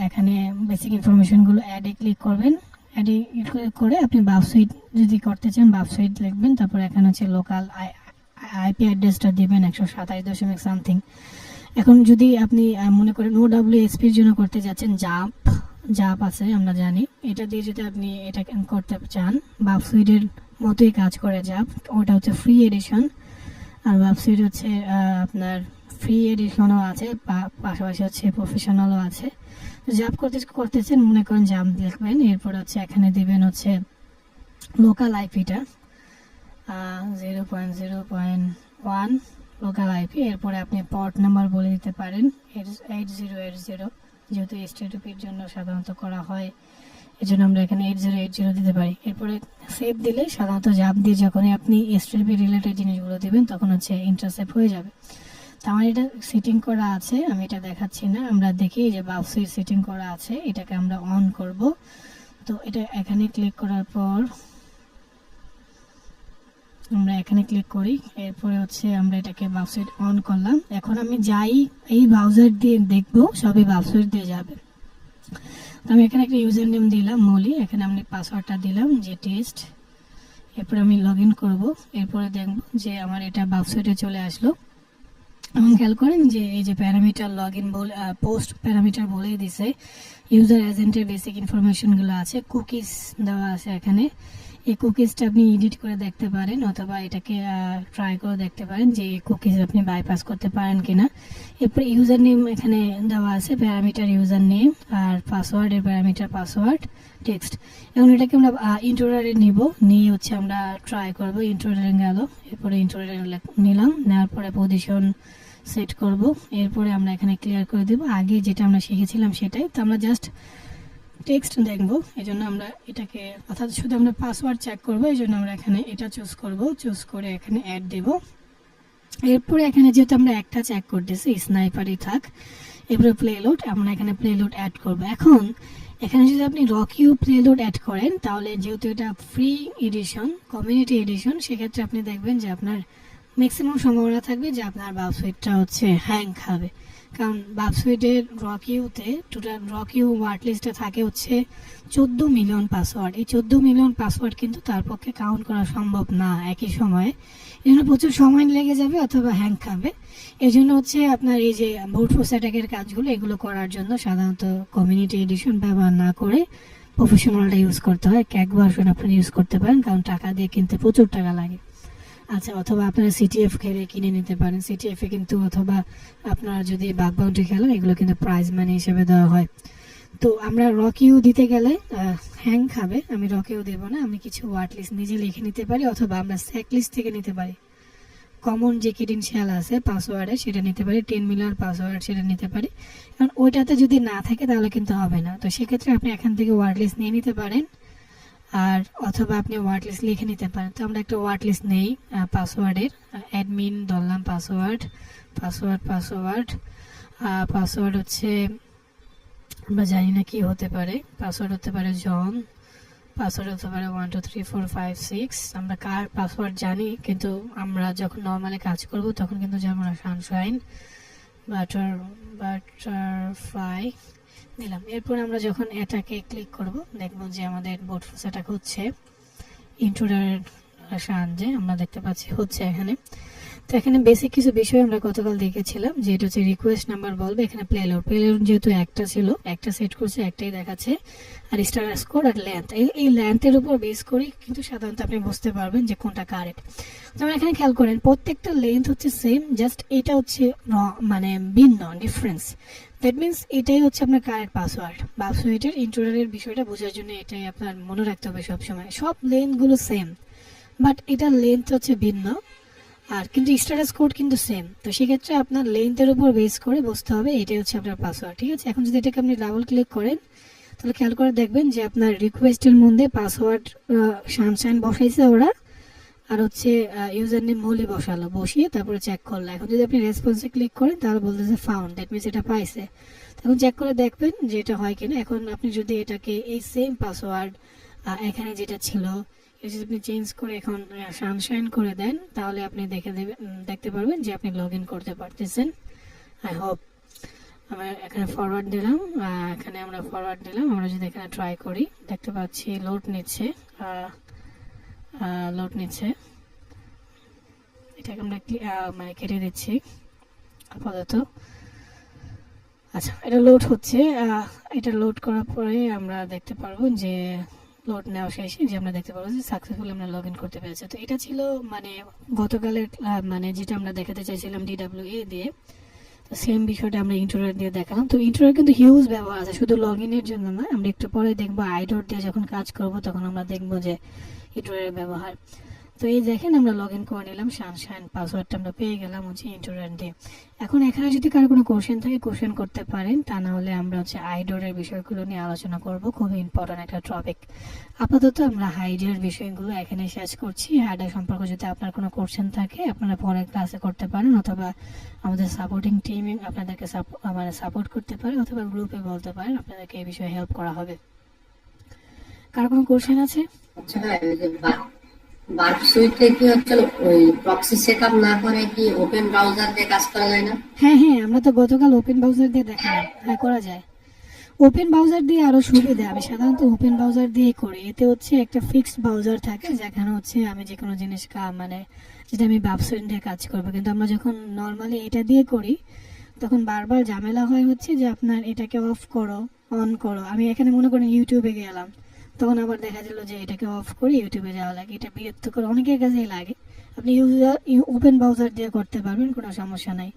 এখানে বেসিক ইনফরমেশনগুলো অ্যাডে ক্লিক করবেন। অ্যাডে করে আপনি বাপসুইট যদি করতে চান বাপসুইট লিখবেন, তারপর এখানে হচ্ছে লোকাল আইপি অ্যাড্রেসটা দিবেন 127 সামথিং। এখন যদি আপনি মনে করেন OWSP-র জন্য করতে যাচ্ছেন, জাপ আছে আমরা জানি, এটা দিয়ে যদি আপনি এটা করতে চান, বাপসুইটের মতোই কাজ করে জাপ, ওটা হচ্ছে ফ্রি এডিশন। আর বাপসুইট হচ্ছে আপনার ফ্রি এডিশনও আছে, পাশাপাশি হচ্ছে প্রফেশনালও আছে। জাপ করতেছেন মনে করেন জাপ লিখবেন, এরপর হচ্ছে এখানে দিবেন হচ্ছে লোকাল আইপিটা 0.0.1 লোকাল আইপি। এরপরে আপনি পোর্ট নাম্বার বলে দিতে পারেন 8080, যেহেতু HTTP-র জন্য সাধারণত করা হয়, এই জন্য আমরা এখানে 8080 দিতে পারি। এরপরে সেভ দিলে সাধারণত জাপ দিয়ে যখনই আপনি HTTP রিলেটেড জিনিসগুলো দিবেন তখন হচ্ছে ইন্টারসেপ্ট হয়ে যাবে। তো আমার এটা সেটিং করা আছে, আমি এটা দেখাচ্ছি না, আমরা দেখি যে বাপসুইট সেটিং করা আছে, এটাকে আমরা অন করব। তো এটা এখানে ক্লিক করার পর আমরা এখানে ক্লিক করি, এরপরে হচ্ছে আমরা এটাকে বাপসুইট অন করলাম। এখন আমি যাই এই ব্রাউজার দিয়ে দেখবো, সবই বাপসুইট দিয়ে যাবে। তো আমি এখানে একটা ইউজার নেম দিলাম মলি, এখানে আমি পাসওয়ার্ডটা দিলাম যে টেস্ট। এরপরে আমি লগ ইন করবো, এরপরে দেখবো যে আমার এটা বাপসুইটে চলে আসলো। এখন খেয়াল করেন যে এই যে parameter log in post parameter বলেই দিছে, ইউজার এজেন্টের বেসিক ইনফরমেশনগুলো আছে, কুকিজ দেওয়া আছে এখানে। এই কুকিজটা আপনি এডিট করে দেখতে পারেন, অথবা এটাকে ট্রাই করে দেখতে পারেন যে কুকিজ আপনি বাইপাস করতে পারেন কিনা। এরপরে ইউজার নেম এখানে দেওয়া আছে, প্যারামিটার ইউজার নেম, আর পাসওয়ার্ডের প্যারামিটার পাসওয়ার্ড টেক্সট। এখন এটাকে আমরা ইন্ট্রোডারে নিব, নিয়ে হচ্ছে আমরা ট্রাই করব। ইন্ট্রোডারে গেল, এরপরে ইন্ট্রোডারে নিলাম, নেওয়ার পরে পজিশন সেট করব। এরপরে আমরা এখানে ক্লিয়ার করে দেব, আগে যেটা আমরা শিখেছিলাম সেটাই। তো আমরা জাস্ট টেক্সট দেখবো, এই জন্য আমরা এটাকে অর্থাৎ শুধু আমরা পাসওয়ার্ড চেক করবো, এই জন্য আমরা এখানে এটা চুজ করব, চুজ করে এখানে অ্যাড দেব। এরপরে এখানে যেহেতু আমরা একটা চেক করতেছি, স্নাইপারই থাক। এরপরে প্লেলোড, আমরা এখানে প্লেলোড অ্যাড করব। এখন এখানে যদি আপনি রকিউ প্লেলোড অ্যাড করেন, তাহলে যেহেতু এটা ফ্রি এডিশন, কমিউনিটি এডিশন, সেক্ষেত্রে আপনি দেখবেন যে আপনার ম্যাক্সিমাম সম্ভাবনা থাকবে যে আপনার বাপসুইটটা হচ্ছে হ্যাং খাবে। কারণ বাপসুইটের রকিউতে টোটাল রকিউ ওয়ার্ড লিস্টে থাকে হচ্ছে 14 মিলিয়ন পাসওয়ার্ড। এই 14 মিলিয়ন পাসওয়ার্ড কিন্তু তার পক্ষে কাউন্ট করা সম্ভব না একই সময়ে, এই জন্য প্রচুর সময় লেগে যাবে অথবা হ্যাং খাবে। এই জন্য হচ্ছে আপনার এই যে ব্রুট ফোর্স অ্যাটাকের কাজগুলো এগুলো করার জন্য সাধারণত কমিউনিটি এডিশন ব্যবহার না করে প্রফেশনালটা ইউজ করতে হয়। ক্যাক ভার্সন আপনি ইউজ করতে পারেন, কারণ টাকা দিয়ে কিনতে প্রচুর টাকা লাগে। আচ্ছা, অথবা আপনারা সিটিএফ কিনে নিতে পারেন। সিটিএফ এ কিন্তু, অথবা আপনারা যদি বাগ বাউন্ডারি খেলেন, এগুলো কিন্তু প্রাইজ মানি হিসেবে দেওয়া হয়। তো আমরা রকিউ দিতে গেলে হ্যাং খাবে, আমি রকিউ দেব না, আমি কিছু ওয়ার্ড লিস্ট নিজে লিখে নিতে পারি, অথবা আমরা স্যাক লিস্ট থেকে নিতে পারি। কমন যে ক্রেডেনশিয়াল আছে পাসওয়ার্ডে সেটা নিতে পারি, 10 মিলিয়ন পাসওয়ার্ড সেটা নিতে পারি। কারণ ওইটাতে যদি না থাকে তাহলে কিন্তু হবে না। তো সেক্ষেত্রে আপনি এখান থেকে ওয়ার্ড লিস্ট নিয়ে নিতে পারেন, আর অথবা আপনি ওয়ার্ড লিস্ট লিখে নিতে পারেন। তো আমরা একটা ওয়ার্ড লিস্ট নেই পাসওয়ার্ডের, অ্যাডমিন ধরলাম, পাসওয়ার্ড পাসওয়ার্ড পাসওয়ার্ড পাসওয়ার্ড হচ্ছে আমরা জানি না কি হতে পারে। পাসওয়ার্ড হতে পারে জন, পাসওয়ার্ড হতে পারে 1 2 3 4 5 6। আমরা কার পাসওয়ার্ড জানি, কিন্তু আমরা যখন নর্মালি কাজ করব তখন কিন্তু যেমন সানশাইন, বাটারফ্লাই নিলাম। এরপর আমরা যখন এটাকে ক্লিক করব দেখবো যে আমাদের বোট সেটআপ হচ্ছে। ইন্ট্রোডার যে আমরা দেখতে পাচ্ছি হচ্ছে এখানে। তো এখানে বেসিক কিছু বিষয় আমরা গতকাল দেখেছিলাম, যে এটা হচ্ছে রিকোয়েস্ট নাম্বার বলবে, এখানে প্লেলোড যেহেতু একটা ছিল, একটা সেট করছে, একটাই দেখাচ্ছে, আর স্টার স্কোর আর লেন্থ, এই লেন্থের উপর বেস করে কিন্তু সাধারণত আপনি বুঝতে পারবেন যে কোনটা কারেক্ট। যেমন এখানে খেয়াল করেন প্রত্যেকটা লেন্থ হচ্ছে সেম, জাস্ট এটা হচ্ছে মানে ভিন্ন, ডিফারেন্স। দ্যাট মিনস এটাই হচ্ছে আপনার কারেক্ট পাসওয়ার্ড। পাসওয়ার্ডের ইন্ট্রোডারের বিষয়টা বোঝার জন্য এটাই আপনার মনে রাখতে হবে সবসময়। সব লেন্থগুলো সেম, বাট এটার লেন্থ হচ্ছে ভিন্ন, আর কিন্তু স্ট্যাটাস কোড কিন্তু সেম। তো সেক্ষেত্রে আপনার লেন্থের উপর বেস করে বুঝতে হবে এটাই হচ্ছে আপনার পাসওয়ার্ড, ঠিক আছে। এখন যদি এটাকে আপনি ডাবল ক্লিক করেন তাহলে খেয়াল করে দেখবেন যে আপনার রিকোয়েস্টের মধ্যে পাসওয়ার্ড সানশাইন বসাইছে ওরা, আর হচ্ছে ইউজার নেম মৌলি বসিয়ে তারপরে চেক করলো। এখন যদি আপনি রেসপন্সে ক্লিক করেন তাহলে বলতেছে ফাউন্ড, দ্যাট মিনস এটা পাইছে। তখন চেক করে দেখবেন যে এটা হয় কিনা। এখন আপনি যদি এটাকে এই সেম পাসওয়ার্ড এখানে যেটা ছিল যদি আপনি চেঞ্জ করে এখন সানশাইন করে দেন, তাহলে আপনি দেখতে পারবেন যে আপনি লগ ইন করতে পারতেছেন। I hope. আমরা এখানে ফরওয়ার্ড দিলাম, এখানে আমরা ফরওয়ার্ড দিলাম। আমরা যদি এখানে ট্রাই করি দেখতে পাচ্ছি লোড নিচ্ছে, এটাকে আমরা মানে কেটে দিচ্ছি আপাতত। আচ্ছা, এটা লোড হচ্ছে। এটা লোড করার পরে আমরা দেখতে পারবো যে লোড নেওয়া শেষে যে আমরা দেখতে পাবো যে সাকসেসফুলি আমরা লগ ইন করতে পেরেছি। তো এটা ছিল মানে গতকালের মানে যেটা আমরা দেখাতে চাইছিলাম DWA দিয়ে। তো সেম বিষয়টা আমরা ইন্ট্রোডার দিয়ে দেখালাম। তো ইন্ট্রোডার কিন্তু হিউজ ব্যবহার আছে, শুধু লগ ইনের জন্য না। আমরা একটু পরে দেখবো আইডোর দিয়ে যখন কাজ করব তখন আমরা দেখবো যে ইন্ট্রোডারের ব্যবহার। তো এই দেখেন আমরা লগ ইন করে নিলাম, সানশাইন পাসওয়ার্ডটা আমরা পেয়ে গেলাম হচ্ছে ইন্ট্রোডার দিয়ে। এখন এখানে যদি কারো কোনো কোশ্চেন থাকে কোশ্চেন করতে পারেন, তা না হলে আমরা হচ্ছে আইডোরের বিষয়গুলো নিয়ে আলোচনা করব। খুবই ইম্পর্টেন্ট একটা টপিক। আপাতত আমরা হাইডের বিষয়গুলো এখানে শেষ করছি। হাইডার সম্পর্কে যদি আপনার কোনো কোশ্চেন থাকে আপনারা পরের ক্লাসে করতে পারেন, অথবা আমাদের সাপোর্টিং টিম আপনাদেরকে মানে সাপোর্ট করতে পারে, অথবা গ্রুপে বলতে পারেন, আপনাদেরকে এই বিষয়ে হেল্প করা হবে। কার কোনো কোশ্চেন আছে? আচ্ছা, বার্ব সুইটে কি হচ্ছে ওই প্রক্সি সেটআপ না করে কি ওপেন ব্রাউজার দিয়ে কাজ করা যায় না? হ্যাঁ, আমরা তো গতকাল ওপেন ব্রাউজার দিয়ে দেখালাম। হ্যাঁ, করা যায়। ওপেন ব্রাউজার দিয়ে আরো সুবিধা। আমি সাধারণত ওপেন ব্রাউজার দিয়ে করি। এতে হচ্ছে একটা ফিক্সড ব্রাউজার থাকে, যেখানে হচ্ছে আমি যে কোনো জিনিস মানে যেটা আমি ওয়েবসাইট দিয়ে কাজ করবো। কিন্তু আমরা যখন নর্মালি এটা দিয়ে করি তখন বারবার ঝামেলা হয় হচ্ছে যে আপনার এটাকে অফ করো, অন করো। আমি এখানে মনে করেন ইউটিউবে গেলাম, তখন আবার দেখা গেল যে এটাকে অফ করে ইউটিউবে যাওয়া লাগে। এটা বিরক্তিকর অনেকের কাছেই লাগে। আপনি ওপেন ব্রাউজার দিয়ে করতে পারবেন, কোনো সমস্যা নাই।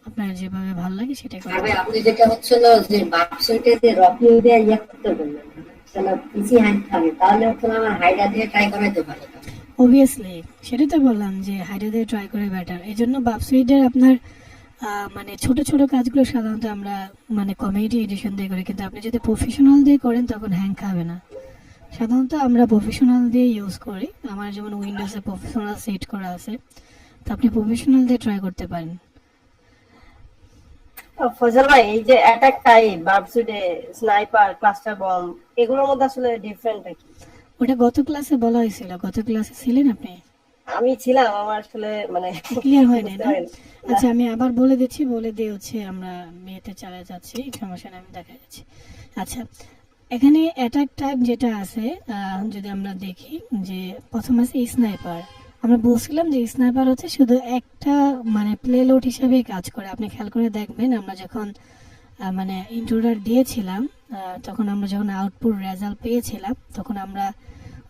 আপনার যেভাবে ভালো লাগে সেটাই করতে পারবেন। আপনি যেটা হচ্ছিল যে ওয়েবসাইটে যে রকিউ দিয়ে করতে বললেন, তাহলে পিসি হাইড থাকে, তাহলে হচ্ছে আমার হাইডা দিয়ে ট্রাই করাইতে পারে। অবভিয়াসলি সেটাই তো বললাম যে হাইডা দিয়ে ট্রাই করে বেটার। এই জন্য ওয়েবসাইটের আপনার মানে ছোট ছোট কাজগুলো সাধারণত আমরা মানে কমিউনিটি এডিশন দিয়ে করি, কিন্তু আপনি যদি প্রফেশনাল দিয়ে করেন তখন হ্যাং খাবে না। সাধারণত আমরা প্রফেশনাল দিয়ে ইউজ করি। আমার যেমন উইন্ডোজে প্রফেশনাল সেট করা আছে, তো আপনি প্রফেশনাল দিয়ে ট্রাই করতে পারেন। ফজল ভাই, এই যে অ্যাটাক টাইপ, বার্বসুটে স্নাইপার, ক্লাস্টার বম, এগুলোর মধ্যে আসলে ডিফারেন্টটা কি? ওটা গত ক্লাসে বলা হয়েছিল। গত ক্লাসে ছিলেন আপনি? আমি ছিলাম, আমার আসলে মানে ক্লিয়ার হয়নি না। আচ্ছা, আমি আবার বলে দিয়ে হচ্ছে আমরা মেয়েতে চালিয়ে যাচ্ছি, সমস্যা নেই, আমি দেখা যাচ্ছি। আচ্ছা, এখানে অ্যাটাক টাইপ যেটা আছে, যদি আমরা দেখি যে প্রথম আছে স্নাইপার। আমরা বলছিলাম যে স্নাইপার হচ্ছে শুধু একটা মানে প্লেলোড হিসেবে কাজ করে। আপনি খেয়াল করে দেখবেন আমরা যখন মানে ইন্ট্রোডার দিয়েছিলাম, তখন আমরা যখন আউটপুট রেজাল্ট পেয়েছিলাম তখন আমরা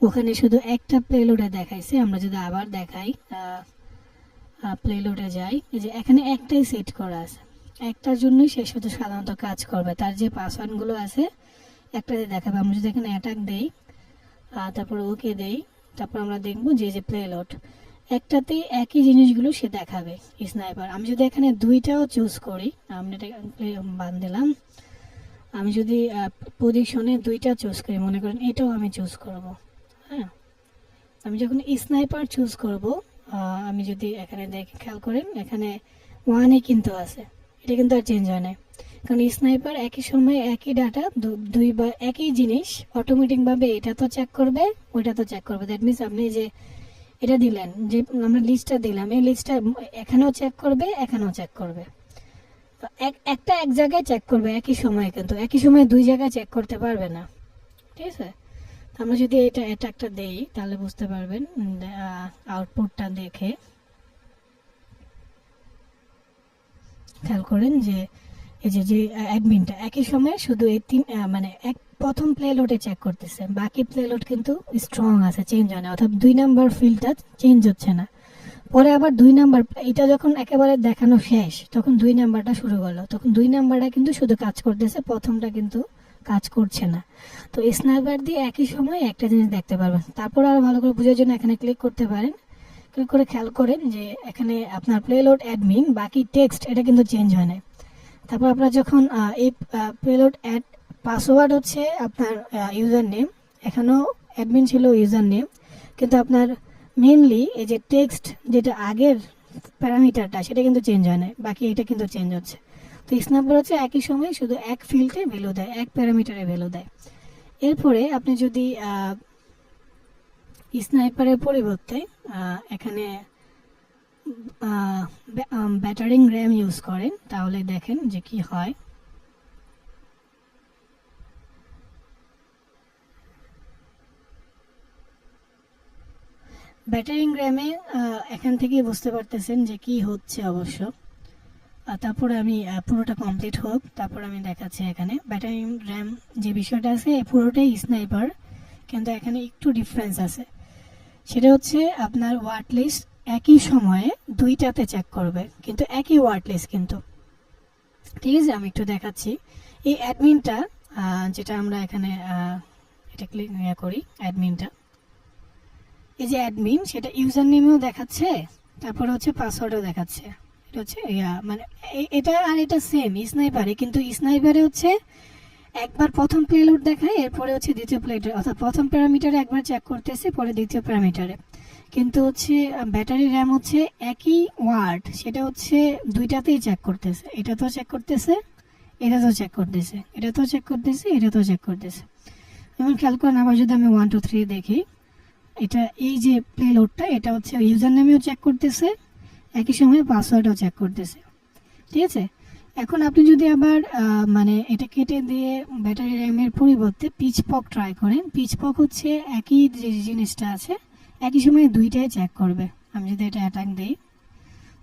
ওখানে শুধু একটা প্লেলোডে দেখাইছে। আমরা যদি আবার দেখাই, প্লেলোডে যাই, এই যে এখানে একটাই সেট করা আছে, একটার জন্যই সে শুধু সাধারণত কাজ করবে। তার যে পাসওয়ার্ডগুলো আছে একটাতে দেখাবে। আমরা যদি এখানে অ্যাটাক দেই, তারপর ওকে দেই, তারপর আমরা দেখবো যে যে প্লেলোড একটাতেই একই জিনিসগুলো সে দেখাবে স্নাইপার। আমি যদি এখানে দুইটাও চুজ করি, আমরা এটা বাদ দিলাম, আমি যদি পজিশনে দুইটা চুজ করি, মনে করেন এটাও আমি চুজ করব, হ্যাঁ, আমি যখন স্নাইপার চুজ করব, আমি যদি এখানে দেখে খেয়াল করেন এখানে 1 কিন্তু আছে, এটা কিন্তু আর চেঞ্জ হয় না, কারণ স্নাইপার একই সময় একই ডাটা দুইবার একই জিনিস অটোমেটিকভাবে এটা তো চেক করবে, ওইটা তো চেক করবে। দ্যাট মিনস আপনি যে এটা দিলেন, যে আমরা লিস্টটা দিলাম, এই লিস্টটা এখানেও চেক করবে, এখানেও চেক করবে। একটা এক জায়গায় চেক করবে একই সময়, কিন্তু একই সময় দুই জায়গায় চেক করতে পারবে না, ঠিক আছে। আমরা যদি এটা অ্যাটাকটা দেই তাহলে বুঝতে পারবেন আউটপুটটা দেখে। খেয়াল করেন যে এই যে অ্যাডমিনটা একই সময় শুধু এই মানে প্রথম প্লেলোডে চেক করতেছে, বাকি প্লেলোড কিন্তু স্ট্রং আছে, চেঞ্জ হয় না, অর্থাৎ 2 নাম্বার ফিল্ডটা চেঞ্জ হচ্ছে না। পরে আবার 2 নাম্বার, এটা যখন একেবারে দেখানো শেষ তখন 2 নাম্বারটা শুরু করলো, তখন 2 নাম্বারটা কিন্তু শুধু কাজ করতেছে, প্রথমটা কিন্তু কাজ করছে না। তো স্নাইপার দিয়ে একই সময় একটা জিনিস দেখতে পারবেন। তারপর আরো ভালো করে বোঝার জন্য এখানে ক্লিক করতে পারেন, ক্লিক করে খেয়াল করেন যে এখানে আপনার প্লেলোড অ্যাডমিন, বাকি টেক্সট এটা কিন্তু চেঞ্জ হয় না। তারপর আপনার যখন এই প্লেলোড অ্যাড পাসওয়ার্ড হচ্ছে আপনার ইউজার নেম, এখানেও অ্যাডমিন ছিল ইউজার নেম, কিন্তু আপনার মেনলি এই যে টেক্সট যেটা আগের প্যারামিটারটা সেটা কিন্তু চেঞ্জ হয় না, বাকি এটা কিন্তু চেঞ্জ হচ্ছে। তো স্ন্যাপার হচ্ছে একই সময় শুধু এক ফিল্ডে ভ্যালু দেয়, এক প্যারামিটারে ভ্যালু দেয়। এরপরে আপনি যদি স্নাইপারের পরিবর্তে এখানে ব্যাটারিং র্যাম ইউজ করেন তাহলে দেখেন যে কি হয়। ব্যাটারিং র্যামে এখান থেকে বুঝতে পারতেছেন যে কি হচ্ছে অবশ্য। তারপরে আমি পুরোটা কমপ্লিট হোক, তারপর আমি দেখাচ্ছি। এখানে ব্যাটারিং র্যাম যে বিষয়টা আছে পুরোটাই স্নাইপার, কিন্তু এখানে একটু ডিফারেন্স আছে। সেটা হচ্ছে আপনার ওয়ার্ড লিস্ট একই সময়ে দুইটাতে চেক করবে, কিন্তু একই ওয়ার্ড লিস্ট কিন্তু, ঠিক আছে। আমি একটু দেখাচ্ছি। এই অ্যাডমিনটা যেটা আমরা এখানে এটা ক্লিক করি, অ্যাডমিনটা, এই যে অ্যাডমিন সেটা ইউজার নেমেও দেখাচ্ছে, তারপরে হচ্ছে পাসওয়ার্ডও দেখাচ্ছে। এটা হচ্ছে মানে এটা আর এটা সেম স্নাইপারে, কিন্তু স্নাইপারে হচ্ছে একবার প্রথম প্লেলোড দেখায়, এরপরে হচ্ছে দ্বিতীয় প্লেলোড, অর্থাৎ প্রথম প্যারামিটারে একবার চেক করতেছে, পরে দ্বিতীয় প্যারামিটারে। কিন্তু হচ্ছে ব্যাটারি র্যাম হচ্ছে একই ওয়ার্ড, সেটা হচ্ছে দুইটাতেই চেক করতেছে, এটাতেও চেক করতেছে, এটাতেও চেক করতেছে, এটাতেও চেক করতেছে, এটাতেও চেক করতেছে। যেমন খেয়াল করেন, আবার যদি আমি 1 2 3 দেখি, এটা এই যে প্লেলোডটা এটা হচ্ছে ইউজার নেমেও চেক করতেছে, একই সময় পাসওয়ার্ডও চেক করতেছে, ঠিক আছে। এখন আপনি যদি আবার মানে এটা কেটে দিয়ে ব্যাটারি র্যামের পরিবর্তে পিচপক ট্রাই করেন, পিচপক হচ্ছে একই যে জিনিসটা আছে একই সময় দুইটাই চেক করবে। আমি যদি এটা অ্যাটাক দিই,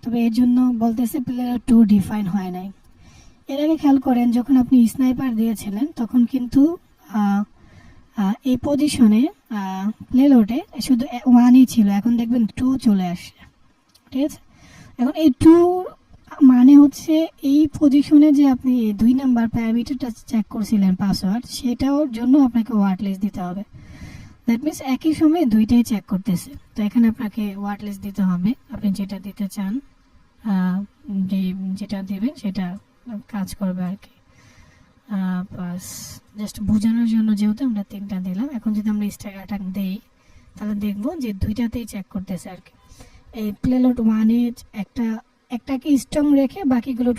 তবে এর জন্য বলতেছে প্লেয়ার 2 ডিফাইন হয় নাই। এর আগে খেয়াল করেন যখন আপনি স্নাইপার দিয়েছিলেন তখন কিন্তু এই পজিশনে প্লেলোডে শুধু 1ই ছিল, এখন দেখবেন 2 চলে আসছে, ঠিক আছে। এখন এই 2 মানে হচ্ছে এই পজিশনে যে আপনি 2 নাম্বার প্যারামিটারটা চেক করছিলেন পাসওয়ার্ড, সেটার জন্য আপনাকে ওয়ার্ড লিস্ট দিতে হবে। দ্যাট মিনস একই সময় দুইটাই চেক করতেছে। তো এখানে আপনাকে ওয়ার্ড লিস্ট দিতে হবে, আপনি যেটা দিতে চান, যেটা দেবেন সেটা কাজ করবে আর কি। বাস জাস্ট বোঝানোর জন্য যেহেতু আমরা 3টা দিলাম। এখন যদি আমরা স্ট্যাক অ্যাটাক দেই তাহলে দেখবো যে দুইটাতেই চেক করতেছে আর কি। এই প্লেলোড 1-এ একটাকে স্ট্রং রেখে বাকিগুলো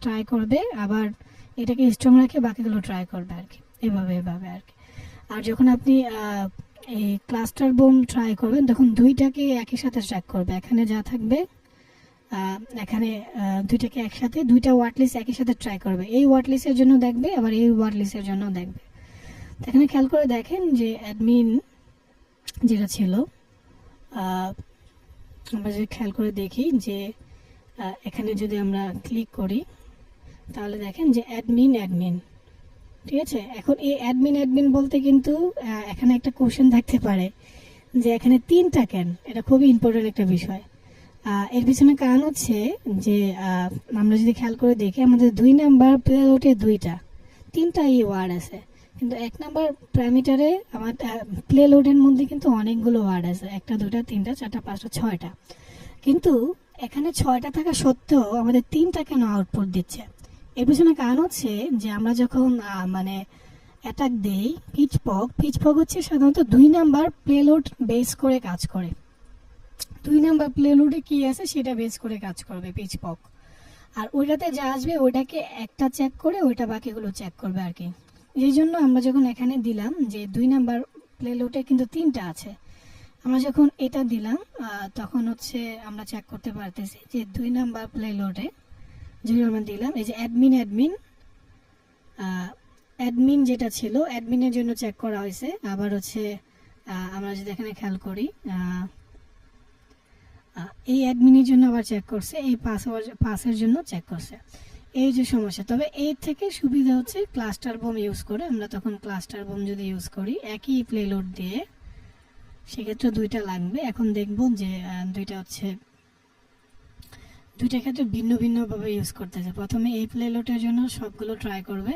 ট্রাই করবে, আবার এটাকে স্ট্রং রেখে বাকিগুলো ট্রাই করবে আর কি, এভাবে আর কি। আর যখন আপনি এই ক্লাস্টার বোম ট্রাই করবেন তখন দুইটাকে একই সাথে ট্র্যাক করবে। এখানে যা থাকবে এখানে দুইটাকে একসাথে, দুইটা ওয়ার্ড লিস্ট একই সাথে ট্রাই করবে। এই ওয়ার্ড লিস্টের জন্য দেখবে, আবার এই ওয়ার্ড লিস্টের জন্য দেখবে। এখানে খেয়াল করে দেখেন যে অ্যাডমিন যেটা ছিল, আমরা যদি খেয়াল করে দেখি যে এখানে যদি আমরা ক্লিক করি তাহলে দেখেন যে অ্যাডমিন ঠিক আছে। এখন এই অ্যাডমিন বলতে কিন্তু এখানে একটা কোশ্চেন থাকতে পারে যে এখানে 3টা কেন, এটা খুবই ইম্পর্টেন্ট একটা বিষয়। এর পিছনে কারণ হচ্ছে যে আমরা যদি খেয়াল করে দেখি আমাদের 2 নাম্বার প্লেলোডে 3টা এই ওয়ার্ড আছে, কিন্তু 1 নাম্বার প্যারামিটারে আমার প্লেলোডের মধ্যে কিন্তু অনেকগুলো ওয়ার্ড আছে, 1টা 2টা 3টা 4টা 5টা 6টা, কিন্তু এখানে 6টা থাকা সত্ত্বেও আমাদের 3টা কেন আউটপুট দিচ্ছে। এর পিছনে কারণ হচ্ছে যে আমরা যখন মানে অ্যাটাক দেই পিচপক হচ্ছে সাধারণত 2 নাম্বার প্লেলোড বেস করে কাজ করে। 2 নাম্বার প্লেলোডে কি আছে সেটা বেস করে কাজ করবে পিচপক, আর ওইটাতে যা আসবে ওইটাকে একটা চেক করে ওইটা বাকিগুলো চেক করবে আর কি। এই জন্য আমরা যখন এখানে দিলাম যে 2 নাম্বার প্লেলোডে কিন্তু 3টা আছে, আমরা যখন এটা দিলাম তখন হচ্ছে আমরা চেক করতে পারতেছি যে 2 নাম্বার প্লেলোডে যেগুলো আমরা দিলাম এই যে অ্যাডমিন যেটা ছিল অ্যাডমিনের জন্য চেক করা হয়েছে, আবার হচ্ছে আমরা যদি এখানে খেয়াল করি এই অ্যাডমিনের জন্য আবার চেক করছে, এই পাসের জন্য চেক করছে, এই যে সমস্যা। তবে এর থেকে সুবিধা হচ্ছে ক্লাস্টার বোম ইউজ করে, আমরা তখন ক্লাস্টার বোম যদি ইউজ করি একই প্লেলোড দিয়ে সেক্ষেত্রে 2টা লাগবে। এখন দেখব যে দুইটা ক্ষেত্রে ভিন্ন ভাবে ইউজ করতেছে। প্রথমে এই প্লেলোডের জন্য সবগুলো ট্রাই করবে,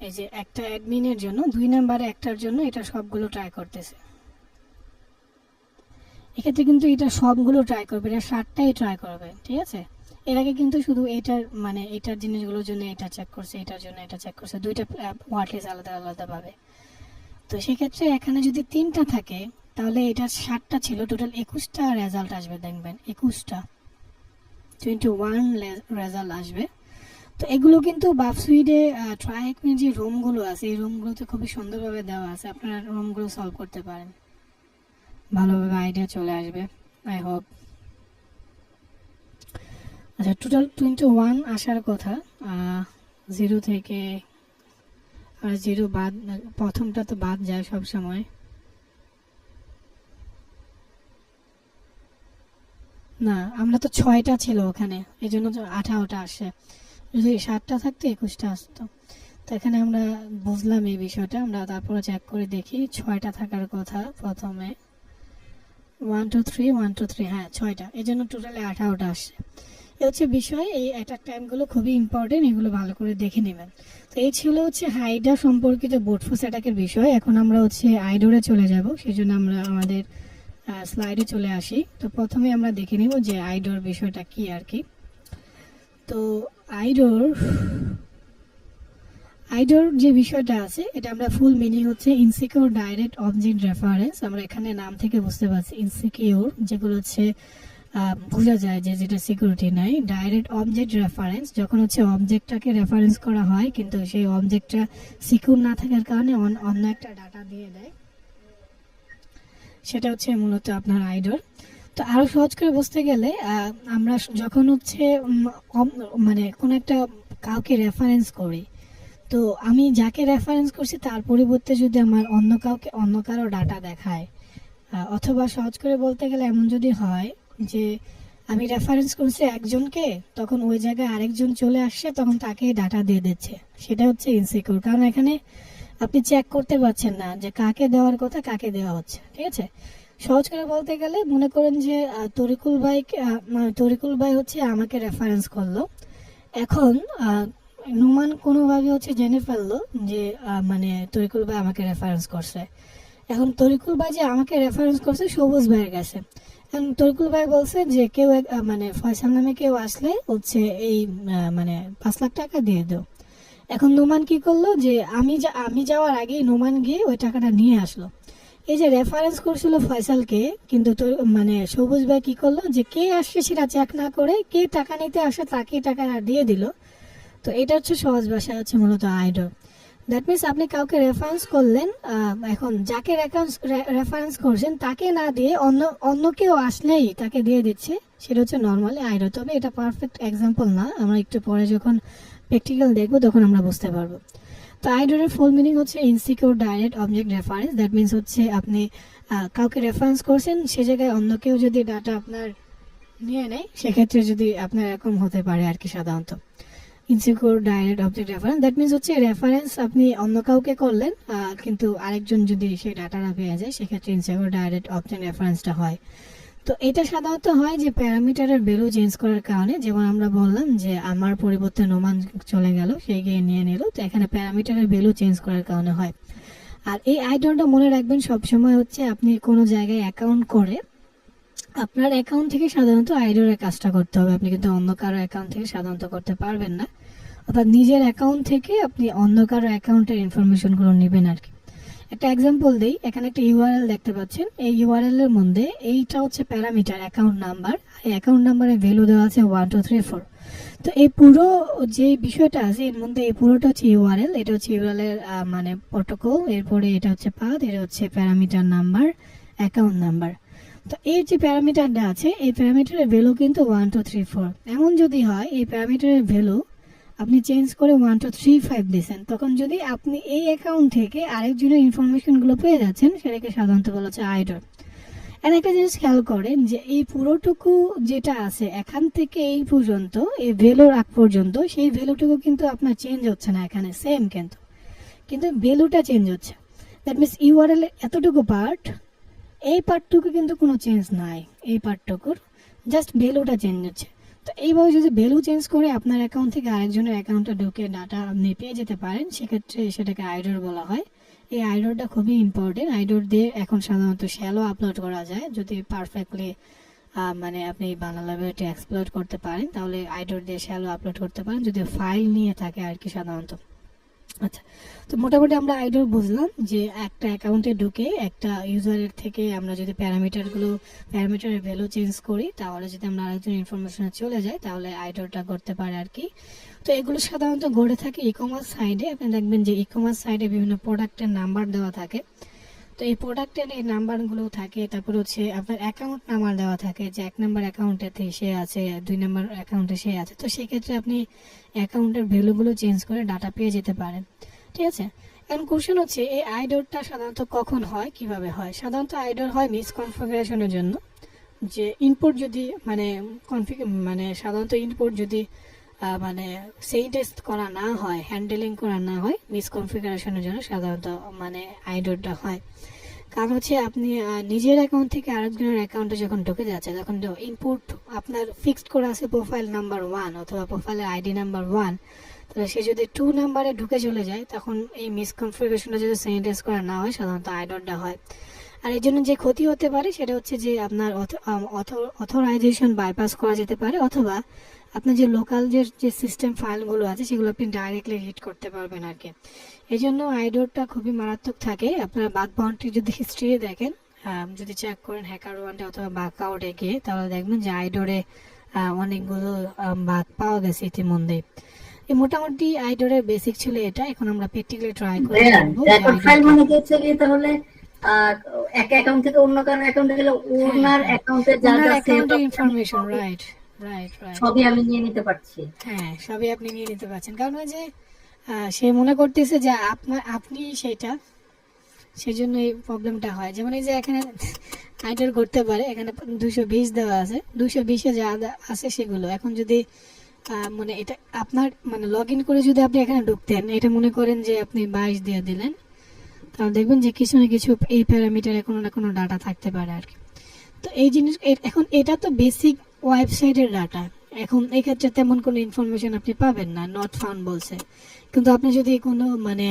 এই যে একটা অ্যাডমিনের জন্য 2 নাম্বারে একটার জন্য এটা সবগুলো ট্রাই করতেছে। এক্ষেত্রে কিন্তু এটা সবগুলো ট্রাই করবে, এটা 7টাই ট্রাই করবে, ঠিক আছে। এর আগে কিন্তু শুধু এটার জিনিসগুলোর জন্য এটা চেক করছে, এটার জন্য এটা চেক করছে, 2টা ওয়ার্ডলেস আলাদা পাবে। তো সেক্ষেত্রে এখানে যদি 3টা থাকে তাহলে এটা 7টা ছিল, টোটাল 21টা রেজাল্ট আসবে, দেখবেন 21 রেজাল্ট আসবে। তো এগুলো কিন্তু বাফসুইডে ট্রাইএকমের যে রুমগুলো আছে এই রুমগুলোতে খুবই সুন্দরভাবে দেওয়া আছে, আপনারা রুমগুলো সলভ করতে পারেন, ভালোভাবে আইডিয়া চলে আসবে আই হোপ। আচ্ছা, টোটাল 21 আসার কথা, 0 থেকে আর 0 বাদ, প্রথমটা তো বাদ যায় সব সময়। না, আমরা তো 6টা ছিল ওখানে, এই জন্য 18টা আসে, যদি 7টা থাকতো 21টা আসতো। তো এখানে আমরা বুঝলাম এই বিষয়টা, আমরা তারপরে চেক করে দেখি 6টা থাকার কথা প্রথমে, 1 2 3 হ্যাঁ 6টা, এই জন্য টোটালে 18টা আসছে। এই হচ্ছে বিষয়, এই অ্যাটাক টাইমগুলো খুবই ইম্পর্টেন্ট, এগুলো ভালো করে দেখে নেবেন। তো এই ছিল হচ্ছে হাইডা সম্পর্কিত বোটফোর্স অ্যাটাকের বিষয়। এখন আমরা হচ্ছে আইডোরে চলে যাব, সেই জন্য আমরা আমাদের স্লাইডে চলে আসি। তো প্রথমে আমরা দেখে নিব যে আইডোর বিষয়টা কি আর কি। তো আইডোর যে বিষয়টা আছে এটা আমরা ফুল মিনিং হচ্ছে ইনসিকিউর ডাইরেক্ট অবজেক্ট রেফারেন্স। আমরা এখানে নাম থেকে বুঝতে পারছি ইনসিকিউর যেগুলো হচ্ছে বোঝা যায় যে যেটা সিকিউরিটি নাই। ডাইরেক্ট অবজেক্ট রেফারেন্স যখন হচ্ছে অবজেক্টটাকে রেফারেন্স করা হয় কিন্তু সেই অবজেক্টটা সিকিউর না থাকার কারণে অন্য একটা ডাটা দিয়ে দেয়, সেটা হচ্ছে মূলত আপনার আইডোর। তো আরো সহজ করে বুঝতে গেলে আমরা যখন হচ্ছে মানে কোন একটা কাউকে রেফারেন্স করি, তো আমি যাকে রেফারেন্স করছি তার পরিবর্তে যদি আমার অন্য কারো ডাটা দেখায়, অথবা সহজ করে বলতে গেলে এমন যদি হয় যে আমি রেফারেন্স করছি একজনকে, তখন ওই জায়গায় আরেকজন চলে আসছে, তখন তাকে ডাটা দিয়ে দিচ্ছে, সেটা হচ্ছে ইনসিকিউর। কারণ এখানে আপনি চেক করতে পারছেন না যে কাকে দেওয়ার কথা কাকে দেওয়া হচ্ছে, ঠিক আছে। সহজ করে বলতে গেলে মনে করেন যে তরিকুল ভাই হচ্ছে আমাকে রেফারেন্স করলো, এখন নুমান কোনোভাবে হচ্ছে জেনে ফেললো যে মানে তরিকুল ভাই আমাকে রেফারেন্স করছে। এখন তরিকুল ভাই যে আমাকে রেফারেন্স করছে সবুজ ভাইয়ের কাছে, এখন তরিকুল ভাই বলছে যে কেউ মানে ফয়সাল নামে কেউ আসলে হচ্ছে এই মানে 5 লাখ টাকা দিয়ে দাও। এখন নুমান কি করলো যে আমি যাওয়ার আগেই নুমান গিয়ে ওই টাকাটা নিয়ে আসলো। এই যে রেফারেন্স করছিল ফয়সালকে, কিন্তু মানে সবুজ ভাই কি করলো যে কে আসছে সেটা চেক না করে কে টাকা নিতে আসে তাকে টাকাটা দিয়ে দিল। তো এটা হচ্ছে সহজ ভাষায় হচ্ছে মূলত আইডোর। দ্যাট মিনস আপনি কাউকে রেফারেন্স করলেন, এখন যাকে রেফারেন্স করছেন তাকে না দিয়ে অন্য কেউ আসলেই তাকে দিয়ে দিচ্ছে, সেটা হচ্ছে নর্মালি আইডোর। তবে এটা পারফেক্ট এক্সাম্পল না, আমরা একটু পরে যখন প্র্যাকটিক্যাল দেখবো তখন আমরা বুঝতে পারবো। তো আইডোরের ফুল মিনিং হচ্ছে insecure direct object reference. That means হচ্ছে আপনি কাউকে রেফারেন্স করছেন, সে জায়গায় অন্য কেউ যদি ডাটা আপনার নিয়ে নেয়, সেক্ষেত্রে যদি আপনার এরকম হতে পারে আর কি সাধারণত insecure direct object reference. That means হচ্ছে রেফারেন্স আপনি অন্য কাউকে করলেন, কিন্তু আরেকজন যদি সেই ডাটাটা পেয়ে যায়, সেক্ষেত্রে ইনসিকিউর ডাইরেক্ট অবজেক্ট রেফারেন্সটা হয়। তো এটা সাধারণত হয় যে প্যারামিটারের ভ্যালু চেঞ্জ করার কারণে, যেমন আমরা বললাম যে আমার পরিবর্তে নোমান চলে গেল, সে গিয়ে নিয়ে নিল, তো এখানে প্যারামিটারের ভ্যালু চেঞ্জ করার কারণে হয়। আর এই আইডলটা মনে রাখবেন সবসময় হচ্ছে আপনি কোনো জায়গায় অ্যাকাউন্ট করে আপনার অ্যাকাউন্ট থেকে সাধারণত আইডলের কাজটা করতে হবে, আপনি কিন্তু অন্য কারো অ্যাকাউন্ট থেকে সাধারণত করতে পারবেন না, অর্থাৎ নিজের অ্যাকাউন্ট থেকে আপনি অন্য কারো অ্যাকাউন্টের ইনফরমেশনগুলো নেবেন আর কি। একটা এক্সাম্পল দিই, এখানে একটা ইউআরএল দেখতে পাচ্ছেন, এই ইউআরএল এর মধ্যে এইটা হচ্ছে প্যারামিটার অ্যাকাউন্ট নাম্বার, এই অ্যাকাউন্ট নাম্বারের ভ্যালু দেওয়া আছে 1 2 3 4। তো এই পুরো যে বিষয়টা আছে এর মধ্যে এই পুরোটা হচ্ছে ইউআরএল, এটা হচ্ছে ইউআরএল এর মানে প্রোটোকল, এরপরে এটা হচ্ছে পাথ, এটা হচ্ছে প্যারামিটার নাম্বার, অ্যাকাউন্ট নাম্বার। তো এই যে প্যারামিটারটা আছে এই প্যারামিটারের ভ্যালু কিন্তু 1 2 3 4। এমন যদি হয় এই প্যারামিটারের ভ্যালু আপনি চেঞ্জ করে 1 2 3 5 দিয়েছেন, তখন যদি আপনি এই অ্যাকাউন্ট থেকে আরেকজনের ইনফরমেশনগুলো পেয়ে যাচ্ছেন, সেটাকে সাধারণত বলা হচ্ছে আইডল। আর একটা জিনিস খেয়াল করেন যে এই পুরোটুকু যেটা আছে এখান থেকে এই পর্যন্ত, এই ভ্যালুর আগ পর্যন্ত, সেই ভ্যালুটুকু কিন্তু আপনার চেঞ্জ হচ্ছে না, এখানে সেম কিন্তু ভ্যালুটা চেঞ্জ হচ্ছে। দ্যাট মিনস ইউআরএল এর এতটুকু পার্ট, এই পার্টটুকু কিন্তু কোনো চেঞ্জ নাই, এই পার্টটুকুর জাস্ট ভ্যালুটা চেঞ্জ হচ্ছে। তো এইভাবে যদি ভ্যালু চেঞ্জ করে আপনার অ্যাকাউন্ট থেকে আরেকজনের অ্যাকাউন্টে ঢুকে ডাটা আপনি পেয়ে যেতে পারেন, সেক্ষেত্রে সেটাকে আইডল বলা হয়। এই আইডলটা খুবই ইম্পর্টেন্ট। আইডল দিয়ে এখন সাধারণত শ্যালো আপলোড করা যায়, যদি পারফেক্টলি মানে আপনি বাংলা লাইব্রেরিটি এক্সপ্লোর করতে পারেন, তাহলে আইডল দিয়ে শ্যালো আপলোড করতে পারেন, যদি ফাইল নিয়ে থাকে আর কি সাধারণত। আচ্ছা, তো মোটামুটি আমরা আইডল বুঝলাম যে একটা অ্যাকাউন্টে ঢুকে একটা ইউজারের থেকে আমরা যদি প্যারামিটারের ভ্যালু চেঞ্জ করি, তাহলে যদি আমরা আরেকজন ইনফরমেশনে চলে যাই, তাহলে আইডলটা করতে পারে আর কি। তো এগুলো সাধারণত ঘটে থাকে ই কমার্স সাইডে। আপনি দেখবেন যে ই কমার্স সাইডে বিভিন্ন প্রোডাক্টের নাম্বার দেওয়া থাকে, তো এই প্রোডাক্টের এই নাম্বারগুলো থাকে, তারপর হচ্ছে আপনার অ্যাকাউন্ট নাম্বার দেওয়া থাকে যে 1 নম্বর অ্যাকাউন্টেতে সে আছে, 2 নম্বর অ্যাকাউন্টে সে আছে, তো সেক্ষেত্রে আপনি অ্যাকাউন্টের ভ্যালুগুলো চেঞ্জ করে ডাটা পেয়ে যেতে পারেন। ঠিক আছে, এখন কোশ্চেন হচ্ছে এই আইডলটা সাধারণত কখন হয়, কিভাবে হয়? সাধারণত আইডল হয় মিসকনফিগারেশনের জন্য, যে ইনপুট যদি মানে সাধারণত ইনপুট যদি মানে সেই টেস্ট করা না হয়, হ্যান্ডেলিং করা না হয়, মিসকনফিগারেশনের জন্য সাধারণত মানে আইডলটা হয়। কারণ হচ্ছে আপনি নিজের অ্যাকাউন্ট থেকে আরেকজনের অ্যাকাউন্টে যখন ঢুকে যাচ্ছে, তখন ইনপুট আপনার ফিক্সড করা আছে প্রোফাইল নাম্বার 1 অথবা প্রোফাইলের আইডি নাম্বার 1, তাহলে সে যদি 2 নাম্বারে ঢুকে চলে যায়, তখন এই মিসকনফিগারেশনটা যদি স্যানিটাইজ করা না হয়, সাধারণত আইডলটা হয়। আর এই জন্য যে ক্ষতি হতে পারে সেটা হচ্ছে যে আপনার অথরাইজেশন বাইপাস করা যেতে পারে, অথবা আপনার যে লোকাল যে সিস্টেম ফাইলগুলো আছে সেগুলো আপনি ডাইরেক্টলি রিড করতে পারবেন আর কি। এই জন্য আইডলটা খুবই মারাত্মক থাকে। আপনার বাগ বাউন্টি যদি হিস্ট্রি দেখেন, যদি চেক করেন হ্যাকার ওয়ানটা অথবা বাগ আউটে গিয়ে, তাহলে দেখবেন যে আইডলে অনেকগুলো বাগ পাওয়া গেছে ইতিমধ্যে। এই মোটামুটি আইডলের বেসিক ছিল এটা। এখন আমরা প্র্যাকটিক্যালি ট্রাই করব। রেকর্ড ফাইল মানে হচ্ছে কি, তাহলে এক অ্যাকাউন্ট থেকে অন্য কারো অ্যাকাউন্টে গেলে ওনার অ্যাকাউন্টে যা যা ইনফরমেশন রাইট সবই আমি নিয়ে নিতে পারছি। হ্যাঁ, সবই আপনি নিয়ে নিতে পারছেন, কারণ ওই যে সে মনে করতেছে যে আপনি সেটা, সেজন্য এই প্রবলেমটা হয়। যেমন এই যে এখানে আইডল করতে পারে, এখানে 220 দেওয়া আছে, 220-এ যা আছে সেগুলো। এখন যদি মানে এটা আপনার মানে লগ ইন করে যদি আপনি এখানে ঢুকতেন, এটা মনে করেন যে আপনি 22 দিয়ে দিলেন, তাহলে দেখবেন যে কিছু না কিছু এই প্যারামিটারে কোনো না কোনো ডাটা থাকতে পারে আর কি। তো এই জিনিস এখন এটা তো বেসিক ওয়েবসাইটের ডাটা, এখন এই ক্ষেত্রে তেমন কোনো ইনফরমেশন আপনি পাবেন না, নট ফাউন্ড বলছে। কিন্তু আপনি যদি কোনো মানে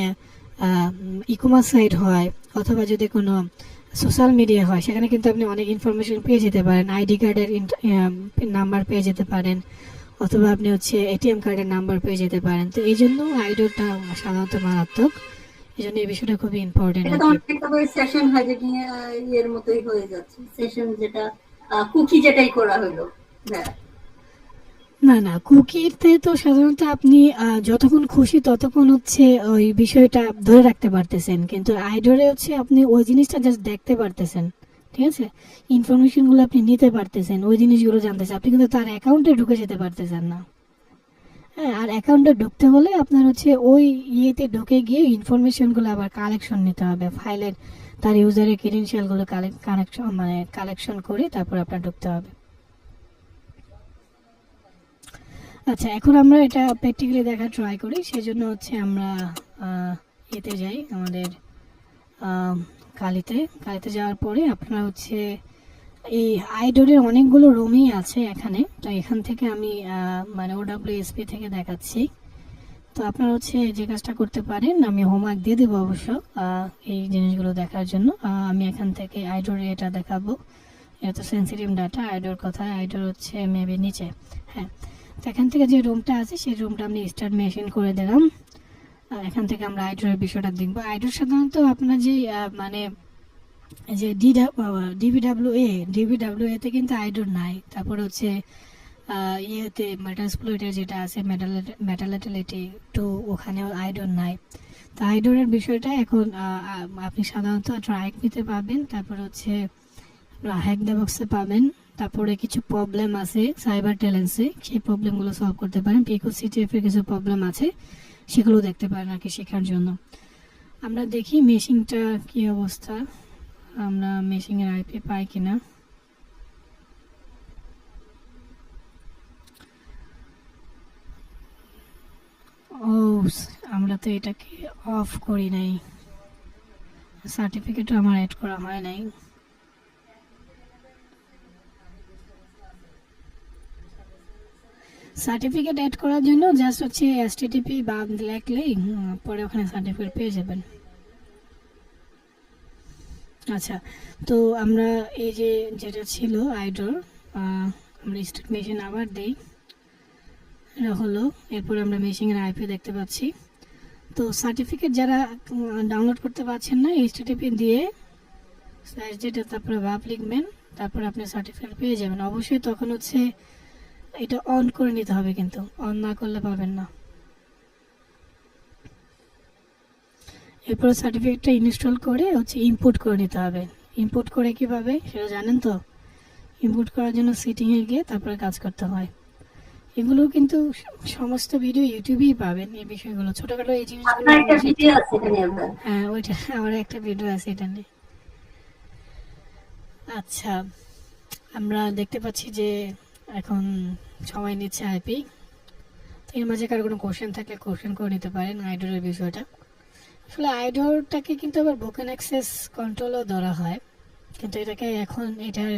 ই কমার্স সাইট হয় অথবা যদি কোনো সোশ্যাল মিডিয়া হয়, সেখানে কিন্তু আপনি অনেক ইনফরমেশন পেয়ে যেতে পারেন, আইডি কার্ডের নাম্বার পেয়ে যেতে পারেন, অথবা আপনি হচ্ছে এটিএম কার্ডের নাম্বার পেয়ে যেতে পারেন। তো এই জন্য আইডলটা সাধারণত মারাত্মক, এই জন্য এই বিষয়টা খুবই ইম্পর্টেন্ট। সেশন হয় যে এর মতোই হয়ে যাচ্ছে, সেশন যেটা কুকি যেটাই করা হলো। না, কুকিতে তো সাধারণত আপনি যতক্ষণ খুশি ততক্ষণ হচ্ছে ওই বিষয়টা ধরে রাখতে পারতেছেন, কিন্তু আইডলে হচ্ছে আপনি ওই জিনিসটা জাস্ট দেখতে পারতেছেন। ঠিক আছে, ইনফরমেশন গুলো আপনি নিতে পারতেছেন, ওই জিনিসগুলো জানতেছেন, আপনি কিন্তু তার অ্যাকাউন্টে ঢুকে যেতে পারতেছেন না। হ্যাঁ, আর অ্যাকাউন্টে ঢুকতে হলে আপনার হচ্ছে ওই ইয়েতে ঢুকে গিয়ে ইনফরমেশনগুলো আবার কালেকশন নিতে হবে, ফাইলের তার ইউজারের ক্রেডেনশিয়ালগুলো কালেকশন করে তারপর আপনার ঢুকতে হবে। আচ্ছা, এখন আমরা এটা প্র্যাকটিক্যালি দেখা ট্রাই করি। সেজন্য হচ্ছে আমরা এতে যাই, আমাদের কালিতে যাওয়ার পরে আপনারা হচ্ছে এই আইডোরের অনেকগুলো রুমই আছে এখানে। তো এখান থেকে আমি মানে OWSP থেকে দেখাচ্ছি। তো আপনারা হচ্ছে যে কাজটা করতে পারেন, আমি হোমওয়ার্ক দিয়ে দেবো অবশ্য এই জিনিসগুলো দেখার জন্য। আমি এখান থেকে আইডোরে এটা দেখাবো। এটা তো সেন্সিটিভ ডাটা, আইডোর কথা, আইডোর হচ্ছে মেবি নিচে। হ্যাঁ, তো এখান থেকে যে রুমটা আছে সেই রুমটা আমি স্টার্ট মেশিন করে দিলাম। এখান থেকে আমরা আইডোরের বিষয়টা দেখবো। আইডোর সাধারণত আপনার যে মানে যে ডিবিডাব্লিউএ তে কিন্তু আইডোর নাই। তারপর হচ্ছে ইয়েতে মেটাসপ্লয়েটের যেটা আছে মেটালিটি 2, ওখানেও আইডোর নাই। তো আইডোরের বিষয়টা এখন আপনি সাধারণত ট্রাইকমিতে পাবেন, তারপর হচ্ছে হ্যাকডাবক্সে পাবেন, তারপরে কিছু প্রবলেম আছে সাইবার টেলেন্সে, সেই প্রবলেমগুলো সলভ করতে পারেন। পিকোসিটিএফ এর কিছু প্রবলেম আছে, সেগুলো দেখতে পারেন আর কি শেখার জন্য। আমরা দেখি মেশিনটা কি অবস্থা, আমরা মেশিনের আইপি পাই কিনা। ও, আমরা তো এটাকে অফ করি নাই, সার্টিফিকেটও আমার অ্যাড করা হয় নাই। সার্টিফিকেট অ্যাড করার জন্য জাস্ট হচ্ছে HTTP বা লিখলেই পরে ওখানে সার্টিফিকেট পেয়ে যাবেন। আচ্ছা, তো আমরা এই যে যেটা ছিল আইডোর, আমরা স্টার্ট মেশিন আবার দেই, এটা হলো। এরপর আমরা মেশিনের আইপি দেখতে পাচ্ছি। তো সার্টিফিকেট যারা ডাউনলোড করতে পারছেন না, HTTP দিয়ে যেটা তারপরে ভাব লিখবেন, তারপর আপনি সার্টিফিকেট পেয়ে যাবেন। অবশ্যই তখন হচ্ছে এটা অন করে নিতে হবে, কিন্তু অন না করলে পাবেন না। এরপর সার্টিফিকেটটা ইনস্টল করে হচ্ছে ইনপুট করে নিতে হবে। ইনপুট করে কিভাবে সেটা জানেন তো? ইনপুট করার জন্য সেটিংয়ে গিয়ে তারপরে কাজ করতে হয়। এগুলো কিন্তু সমস্ত ভিডিও ইউটিউবেই পাবেন, এই বিষয়গুলো ছোটখাটো এই জিনিসগুলো। হ্যাঁ, ওইটা আমার একটা ভিডিও আছে এটা নিয়ে। আচ্ছা, আমরা দেখতে পাচ্ছি যে এখন সময় নিচ্ছে আইপি। এর মাঝে কারো কোনো কোশ্চেন থাকলে কোশ্চেন করে নিতে পারেন আইডোরের বিষয়টা। আসলে আইডোরটাকে কিন্তু আবার বোকেন অ্যাক্সেস কন্ট্রোলও ধরা হয়, কিন্তু এটাকে এখন এটার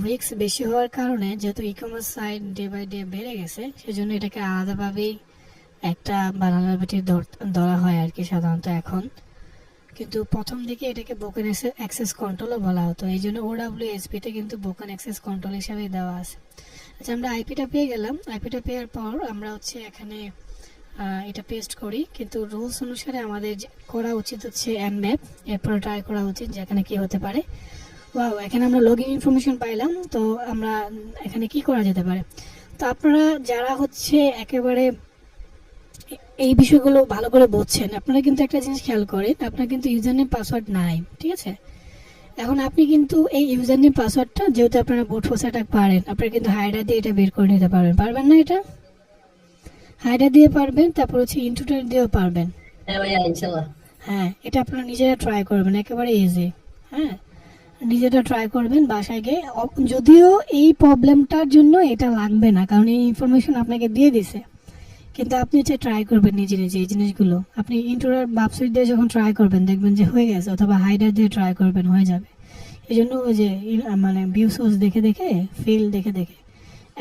উইক্স বেশি হওয়ার কারণে, যেহেতু e-commerce site day by day বেড়ে গেছে, সেজন্য এটাকে আলাদাভাবেই একটা বানানাবাটি ধরা হয় আর কি সাধারণত এখন। কিন্তু প্রথম দিকে এটাকে বোকেন অ্যাক্সেস কন্ট্রোলও বলা হতো, এই জন্য OWSP তে কিন্তু বোকেন অ্যাক্সেস কন্ট্রোল হিসাবেই দেওয়া আছে। আচ্ছা, আমরা আইপিটা পেয়ে গেলাম। আইপিটা পাওয়ার পর আমরা হচ্ছে এখানে এটা পেস্ট করি, কিন্তু রুলস অনুসারে আমাদের করা উচিত হচ্ছে nmap। এরপর ট্রাই করা উচিত যে এখানে কি হতে পারে। ওয়াও, এখানে আমরা লগইন ইনফরমেশন পাইলাম। তো আমরা এখানে কি করা যেতে পারে? তো আপনারা যারা হচ্ছে একেবারে এই বিষয়গুলো ভালো করে বুঝছেন, আপনারা কিন্তু একটা জিনিস খেয়াল করেন, আপনার কিন্তু ইউজার নেম পাসওয়ার্ড নাই, ঠিক আছে? এখন আপনি কিন্তু এই ইউজার নেম পাসওয়ার্ডটা, যেহেতু আপনারা বুট ফোর্স অ্যাটাক পারেন, আপনারা কিন্তু হাইডার দিয়ে এটা বের করে নিতে পারবেন না? এটা হাইডার দিয়ে পারবেন, তারপর হচ্ছে ইন্ট্রুডার দিয়েও পারবেন। হ্যাঁ, এটা আপনারা নিজেরা ট্রাই করবেন, একেবারে ইজি। হ্যাঁ, নিজেরা ট্রাই করবেন বাসায় গিয়ে। যদিও এই প্রবলেমটার জন্য এটা লাগবে না, কারণ এই ইনফরমেশন আপনাকে দিয়ে দিছে, কিন্তু আপনি হচ্ছে ট্রাই করবেন নিজে নিজে এই জিনিসগুলো। আপনি ইন্ট্রোডার ওয়েবসাইট দিয়ে যখন ট্রাই করবেন দেখবেন যে হয়ে গেছে, অথবা হাইডার দিয়ে ট্রাই করবেন হয়ে যাবে। এই জন্য ওই যে মানে ভিউ সোর্স দেখে দেখে, ফিল্ড দেখে দেখে,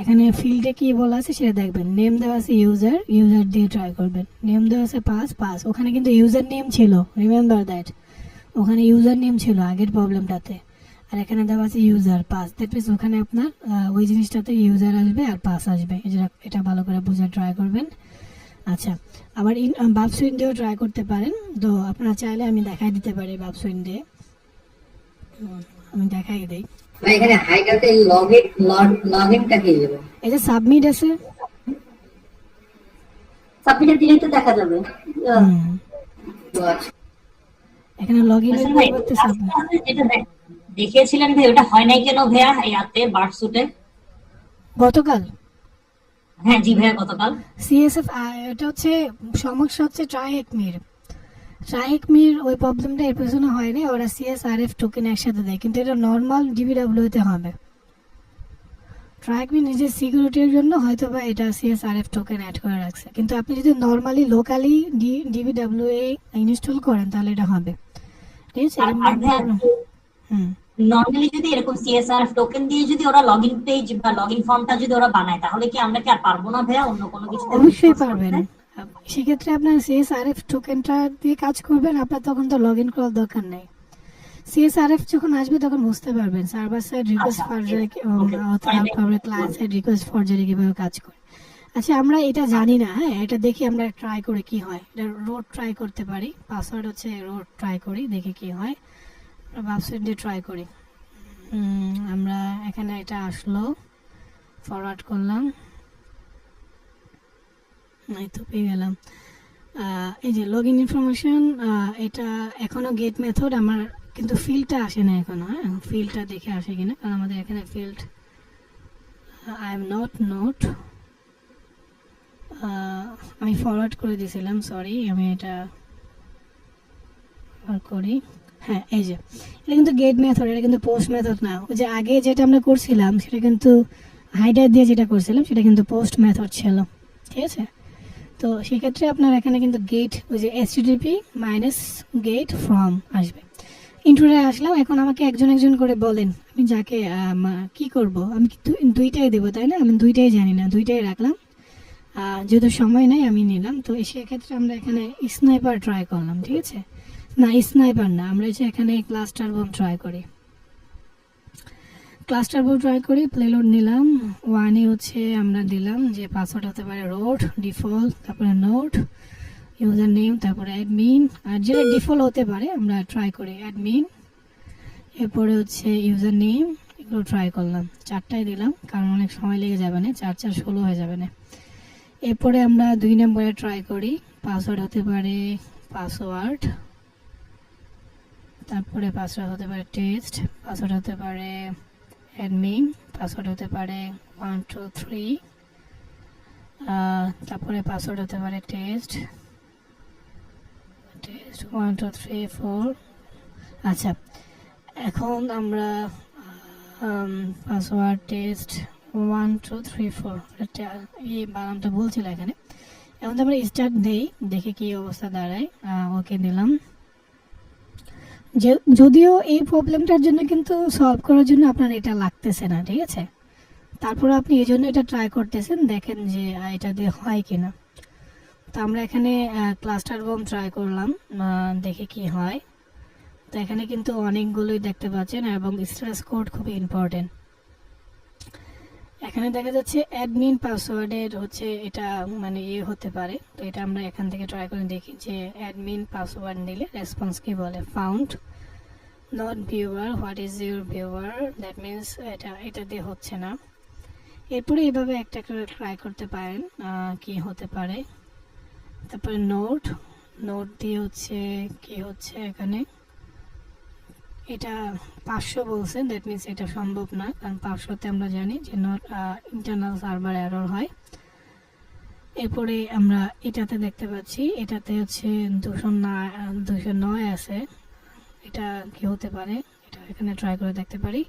এখানে ফিল্ডে কি বলা আছে সেটা দেখবেন। নেম দেওয়া আছে ইউজার দিয়ে ট্রাই করবেন। নেম দেওয়া আছে পাস, ওখানে কিন্তু ইউজার নেম ছিল, রিমেম্বার দ্যাট, ওখানে ইউজার নেম ছিল আগের প্রবলেমটাতে। আর এখানে দেওয়া আছে ইউজার পাস, দ্যাট মিনস ওখানে আপনার ওই জিনিসটাতে ইউজার আসবে আর পাস আসবে। এটা ভালো করে বোঝার ট্রাই করবেন। আচ্ছা, আবার ওয়েবসাইট দিয়েও ট্রাই করতে পারেন। তো আপনারা চাইলে আমি দেখাই দিতে পারি ওয়েবসাইট দিয়ে, আমি দেখাই দিই। এখানে হাইডারতে লগইনটা কি দেব? এই যে সাবমিট আছে, সাবমিট দিলেই তো দেখা যাবে। এখানে লগইন করতে সাবমিট যেটা দেখিয়েছিলেন ভাই, ওটা হয় নাই কেন ভাইয়া ইয়াতে বার্ডসুটে গতকাল? হ্যাঁ জি ভাইয়া, গতকাল সিএসএফ, এটা হচ্ছে সমস্যা হচ্ছে ট্রাইহেকমির ওই প্রবলেমটা এর পেছনে হয়নি, ওরা সিএসআরএফ টোকেন একসাথে দেয়, কিন্তু এটা নর্মাল ডিবিডব্লিউ তে হবে। ট্রাইকবি নিজের সিকিউরিটির জন্য হয়তো বা এটা CSRF টোকেন অ্যাড করে রাখছে, কিন্তু আপনি যদি নর্মালি লোকালি DBWA ইনস্টল করেন তাহলে এটা হবে, ঠিক আছে? আর ভাইয়া, হুম নর্মালি যদি এরকম সিএসআরএফ টোকেন দিয়ে যদি ওরা লগইন পেজ বা লগইন ফর্মটা যদি ওরা বানায়, তাহলে কি আমরা কি আর পারবো না ভাইয়া অন্য কোনো কিছু? অবশ্যই পারবেন। সেক্ষেত্রে আপনার CSRF টোকেনটা দিয়ে কাজ করবেন, আপনার তখন তো লগ ইন করার দরকার নেই। CSRF যখন আসবে তখন বুঝতে পারবেন সার্ভার সাইড রিকোয়েস্ট ফরজারি তারপরে ক্লায়েন্ট সাইড রিকোয়েস্ট ফরজারি কিভাবে কাজ করে। আচ্ছা, আমরা এটা জানি না, হ্যাঁ এটা দেখি আমরা ট্রাই করে কি হয়। এটা রোড ট্রাই করতে পারি, পাসওয়ার্ড হচ্ছে রোড ট্রাই করি, দেখি কি হয়। ওয়েবসাইট দিয়ে ট্রাই করি। আমরা এখানে এটা আসলো, ফরওয়ার্ড করলাম, এই তো পেয়ে গেলাম। এই যে লগ ইন ইনফরমেশন, এটা এখনো গেট মেথড আমার, কিন্তু ফিল্ডটা আসে না এখনো। হ্যাঁ, ফিল্ডটা দেখে আসে কিনা, কারণ আমাদের এখানে field I am not note, আমি ফরওয়ার্ড করে দিয়েছিলাম, সরি, আমি এটা করি। হ্যাঁ, এই যে এটা কিন্তু গেট মেথড, এটা কিন্তু পোস্ট মেথড না। ওই যে আগে যেটা আমরা করছিলাম সেটা কিন্তু হাইডার দিয়ে যেটা করছিলাম সেটা কিন্তু পোস্ট মেথড ছিল, ঠিক আছে? তো সেক্ষেত্রে আপনার এখানে কিন্তু গেট, ওই যে HTTP -gate from আসবে। ইন্ট্রোডে আসলাম, এখন আমাকে একজন একজন করে বলেন আমি যাকে কি করব। আমি দুইটাই দেবো, তাই না? আমি দুইটাই জানি না, দুইটাই রাখলাম। যেহেতু সময় নেই আমি নিলাম। তো সেক্ষেত্রে আমরা এখানে স্নাইপার ট্রাই করলাম, ঠিক আছে? না, স্নাইপার না, আমরা যে এখানে ক্লাস্টার বোম ট্রাই করি। ক্লাস্টার বোম ট্রাই করি, প্লেলোড নিলাম। 1 হচ্ছে আমরা দিলাম যে পাসওয়ার্ড হতে পারে রোড ডিফল্ট, তারপরে নোট, ইউজার নেম, তারপরে অ্যাডমিন, আর যেটা ডিফল্ট হতে পারে আমরা ট্রাই করি অ্যাডমিন। এরপরে হচ্ছে ইউজার নেম, এগুলো ট্রাই করলাম। 4টাই দিলাম, কারণ অনেক সময় লেগে যাবে না, 4 4 16 হয়ে যাবে না। এরপরে আমরা 2 নম্বরে ট্রাই করি, পাসওয়ার্ড হতে পারে পাসওয়ার্ড, তারপরে পাসওয়ার্ড হতে পারে টেস্ট, পাসওয়ার্ড হতে পারে অ্যাডমিন, পাসওয়ার্ড হতে পারে 1 2 3, তারপরে পাসওয়ার্ড হতে পারে টেস্ট 1 2 3 4। আচ্ছা, এখন আমরা পাসওয়ার্ড টেস্ট 1 2 3 4 এই বানানটা বলছিল এখানে। এখন তো আমরা স্টার্ট দেই, দেখে কি অবস্থা দাঁড়ায়। ওকে দিলাম। যদিও এই প্রবলেমটার জন্য কিন্তু সলভ করার জন্য আপনার এটা লাগতেছে না, ঠিক আছে? তারপর আপনি এই জন্য এটা ট্রাই করতেছেন, দেখেন যে এটা দিয়ে হয় কিনা। তো আমরা এখানে ক্লাস্টার বোম ট্রাই করলাম, দেখে কি হয়। তো এখানে কিন্তু অনেকগুলোই দেখতে পাচ্ছেন, এবং স্ট্যাটাস কোড খুবই ইম্পর্টেন্ট। এখানে দেখা যাচ্ছে অ্যাডমিন পাসওয়ার্ডের হচ্ছে এটা মানে হতে পারে। তো এটা আমরা এখান থেকে ট্রাই করে দেখি যে অ্যাডমিন পাসওয়ার্ড দিলে রেসপন্স কি বলে। Found not viewer, what is your viewer, that means এটা দিয়ে হচ্ছে না। এরপরে এইভাবে একটা করে ট্রাই করতে পারেন কি হতে পারে। তারপরে নোট দিয়ে হচ্ছে কি হচ্ছে এখানে, এটা 500 বলছে, দ্যাট মিনস এটা সম্ভব না, কারণ 500তে আমরা জানি যে নট ইন্টারনাল সার্ভার এরর হয়। এরপরে আমরা এটাতে দেখতে পাচ্ছি, এটাতে হচ্ছে 209 আছে, এটা কি হতে পারে, এটা এখানে ট্রাই করে দেখতে পারি।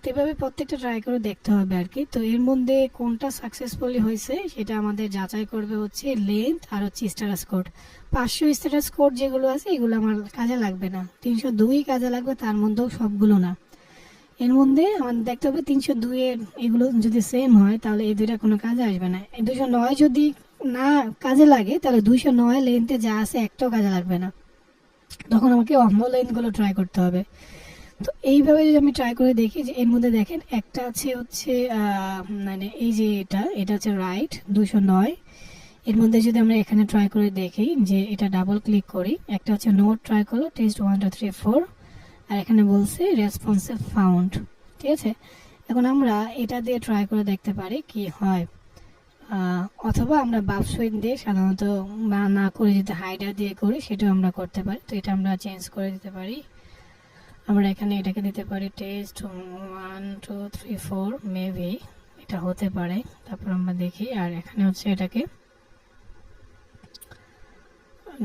তো এভাবে প্রত্যেকটা ট্রাই করে দেখতে হবে আর কি। তো এর মধ্যে কোনটা সাকসেসফুলি হয়েছে সেটা আমাদের যাচাই করবে হচ্ছে লেন্থ আর হচ্ছে স্ট্যাটাস কোড। 500 স্ট্যাটাস কোড যেগুলো আছে এগুলো আমার কাজে লাগবে না, 302 কাজে লাগবে, তার মধ্যেও সবগুলো না। এর মধ্যে আমাদের দেখতে হবে 302 এর এগুলো যদি সেম হয় তাহলে এই দুইটা কোনো কাজে আসবে না। 209 যদি না কাজে লাগে তাহলে 209 লেন্থে যা আছে একটাও কাজে লাগবে না, তখন আমাকে অন্য লেন্থগুলো ট্রাই করতে হবে। তো এইভাবে যদি আমি ট্রাই করে দেখি যে এর মধ্যে দেখেন একটা আছে হচ্ছে মানে এই যে এটা হচ্ছে রাইট 209। এর মধ্যে যদি আমরা এখানে ট্রাই করে দেখি যে এটা ডাবল ক্লিক করি, একটা হচ্ছে নোট ট্রাই করলো টেস্ট 1 2 3 4, আর এখানে বলছে রেসপন্সিভ ফাউন্ড, ঠিক আছে? এখন আমরা এটা দিয়ে ট্রাই করে দেখতে পারি কি হয়, অথবা আমরা বাপসুইট দিয়ে সাধারণত না করে যদি হাইডার দিয়ে করি সেটাও আমরা করতে পারি। তো এটা আমরা চেঞ্জ করে দিতে পারি, আমরা এখানে এটাকে দিতে পারি টেস্ট 1 2 3 4, মেবি এটা হতে পারে। তারপর আমরা দেখি, আর এখানে হচ্ছে এটাকে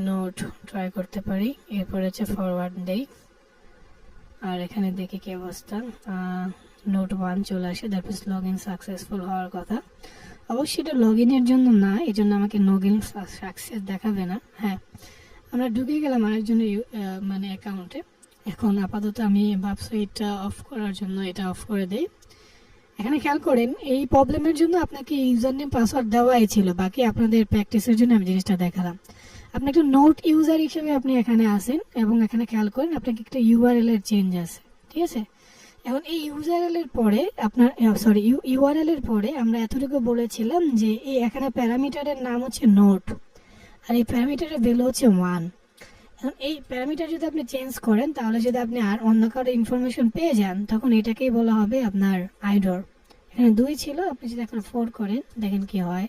নোট ট্রাই করতে পারি। এরপর হচ্ছে ফরওয়ার্ড দেই, আর এখানে দেখি কি অবস্থা। নোট 1 চলে আসে, that means log in successful হওয়ার কথা। অবশ্যই এটা লগ ইনের জন্য না, এই জন্য আমাকে লগ ইন সাকসেস দেখাবে না। হ্যাঁ, আমরা ঢুকে গেলাম আরেকজনের মানে অ্যাকাউন্টে। এখন আপাতত আমি ভাবছি এটা অফ করার জন্য এটা অফ করে দেই। এখানে খেয়াল করেন, এই প্রবলেমের জন্য আপনাকে ইউজার নেম পাসওয়ার্ড দেওয়াই ছিল, বাকি আপনাদের প্র্যাকটিসের জন্য আমি জিনিসটা দেখালাম। আপনি একটা নোট ইউজার হিসেবে আপনি এখানে আসেন এবং এখানে খেয়াল করেন আপনাকে একটা ইউআরএল এর চেঞ্জ আছে, ঠিক আছে। এখন এই ইউআরএল এর পরে আপনার ইউআরএল এর পরে আমরা এতটুকু বলেছিলাম যে এই এখানে প্যারামিটারের নাম হচ্ছে নোট, আর এই প্যারামিটারের ভ্যালু হচ্ছে 1। এখন এই প্যারামিটার যদি আপনি চেঞ্জ করেন, তাহলে যদি আপনি আর অন্য কারো ইনফরমেশন পেয়ে যান, তখন এটাকেই বলা হবে আপনার আইডর। এখানে 2 ছিল, আপনি যদি এখন 4 করেন দেখেন কি হয়।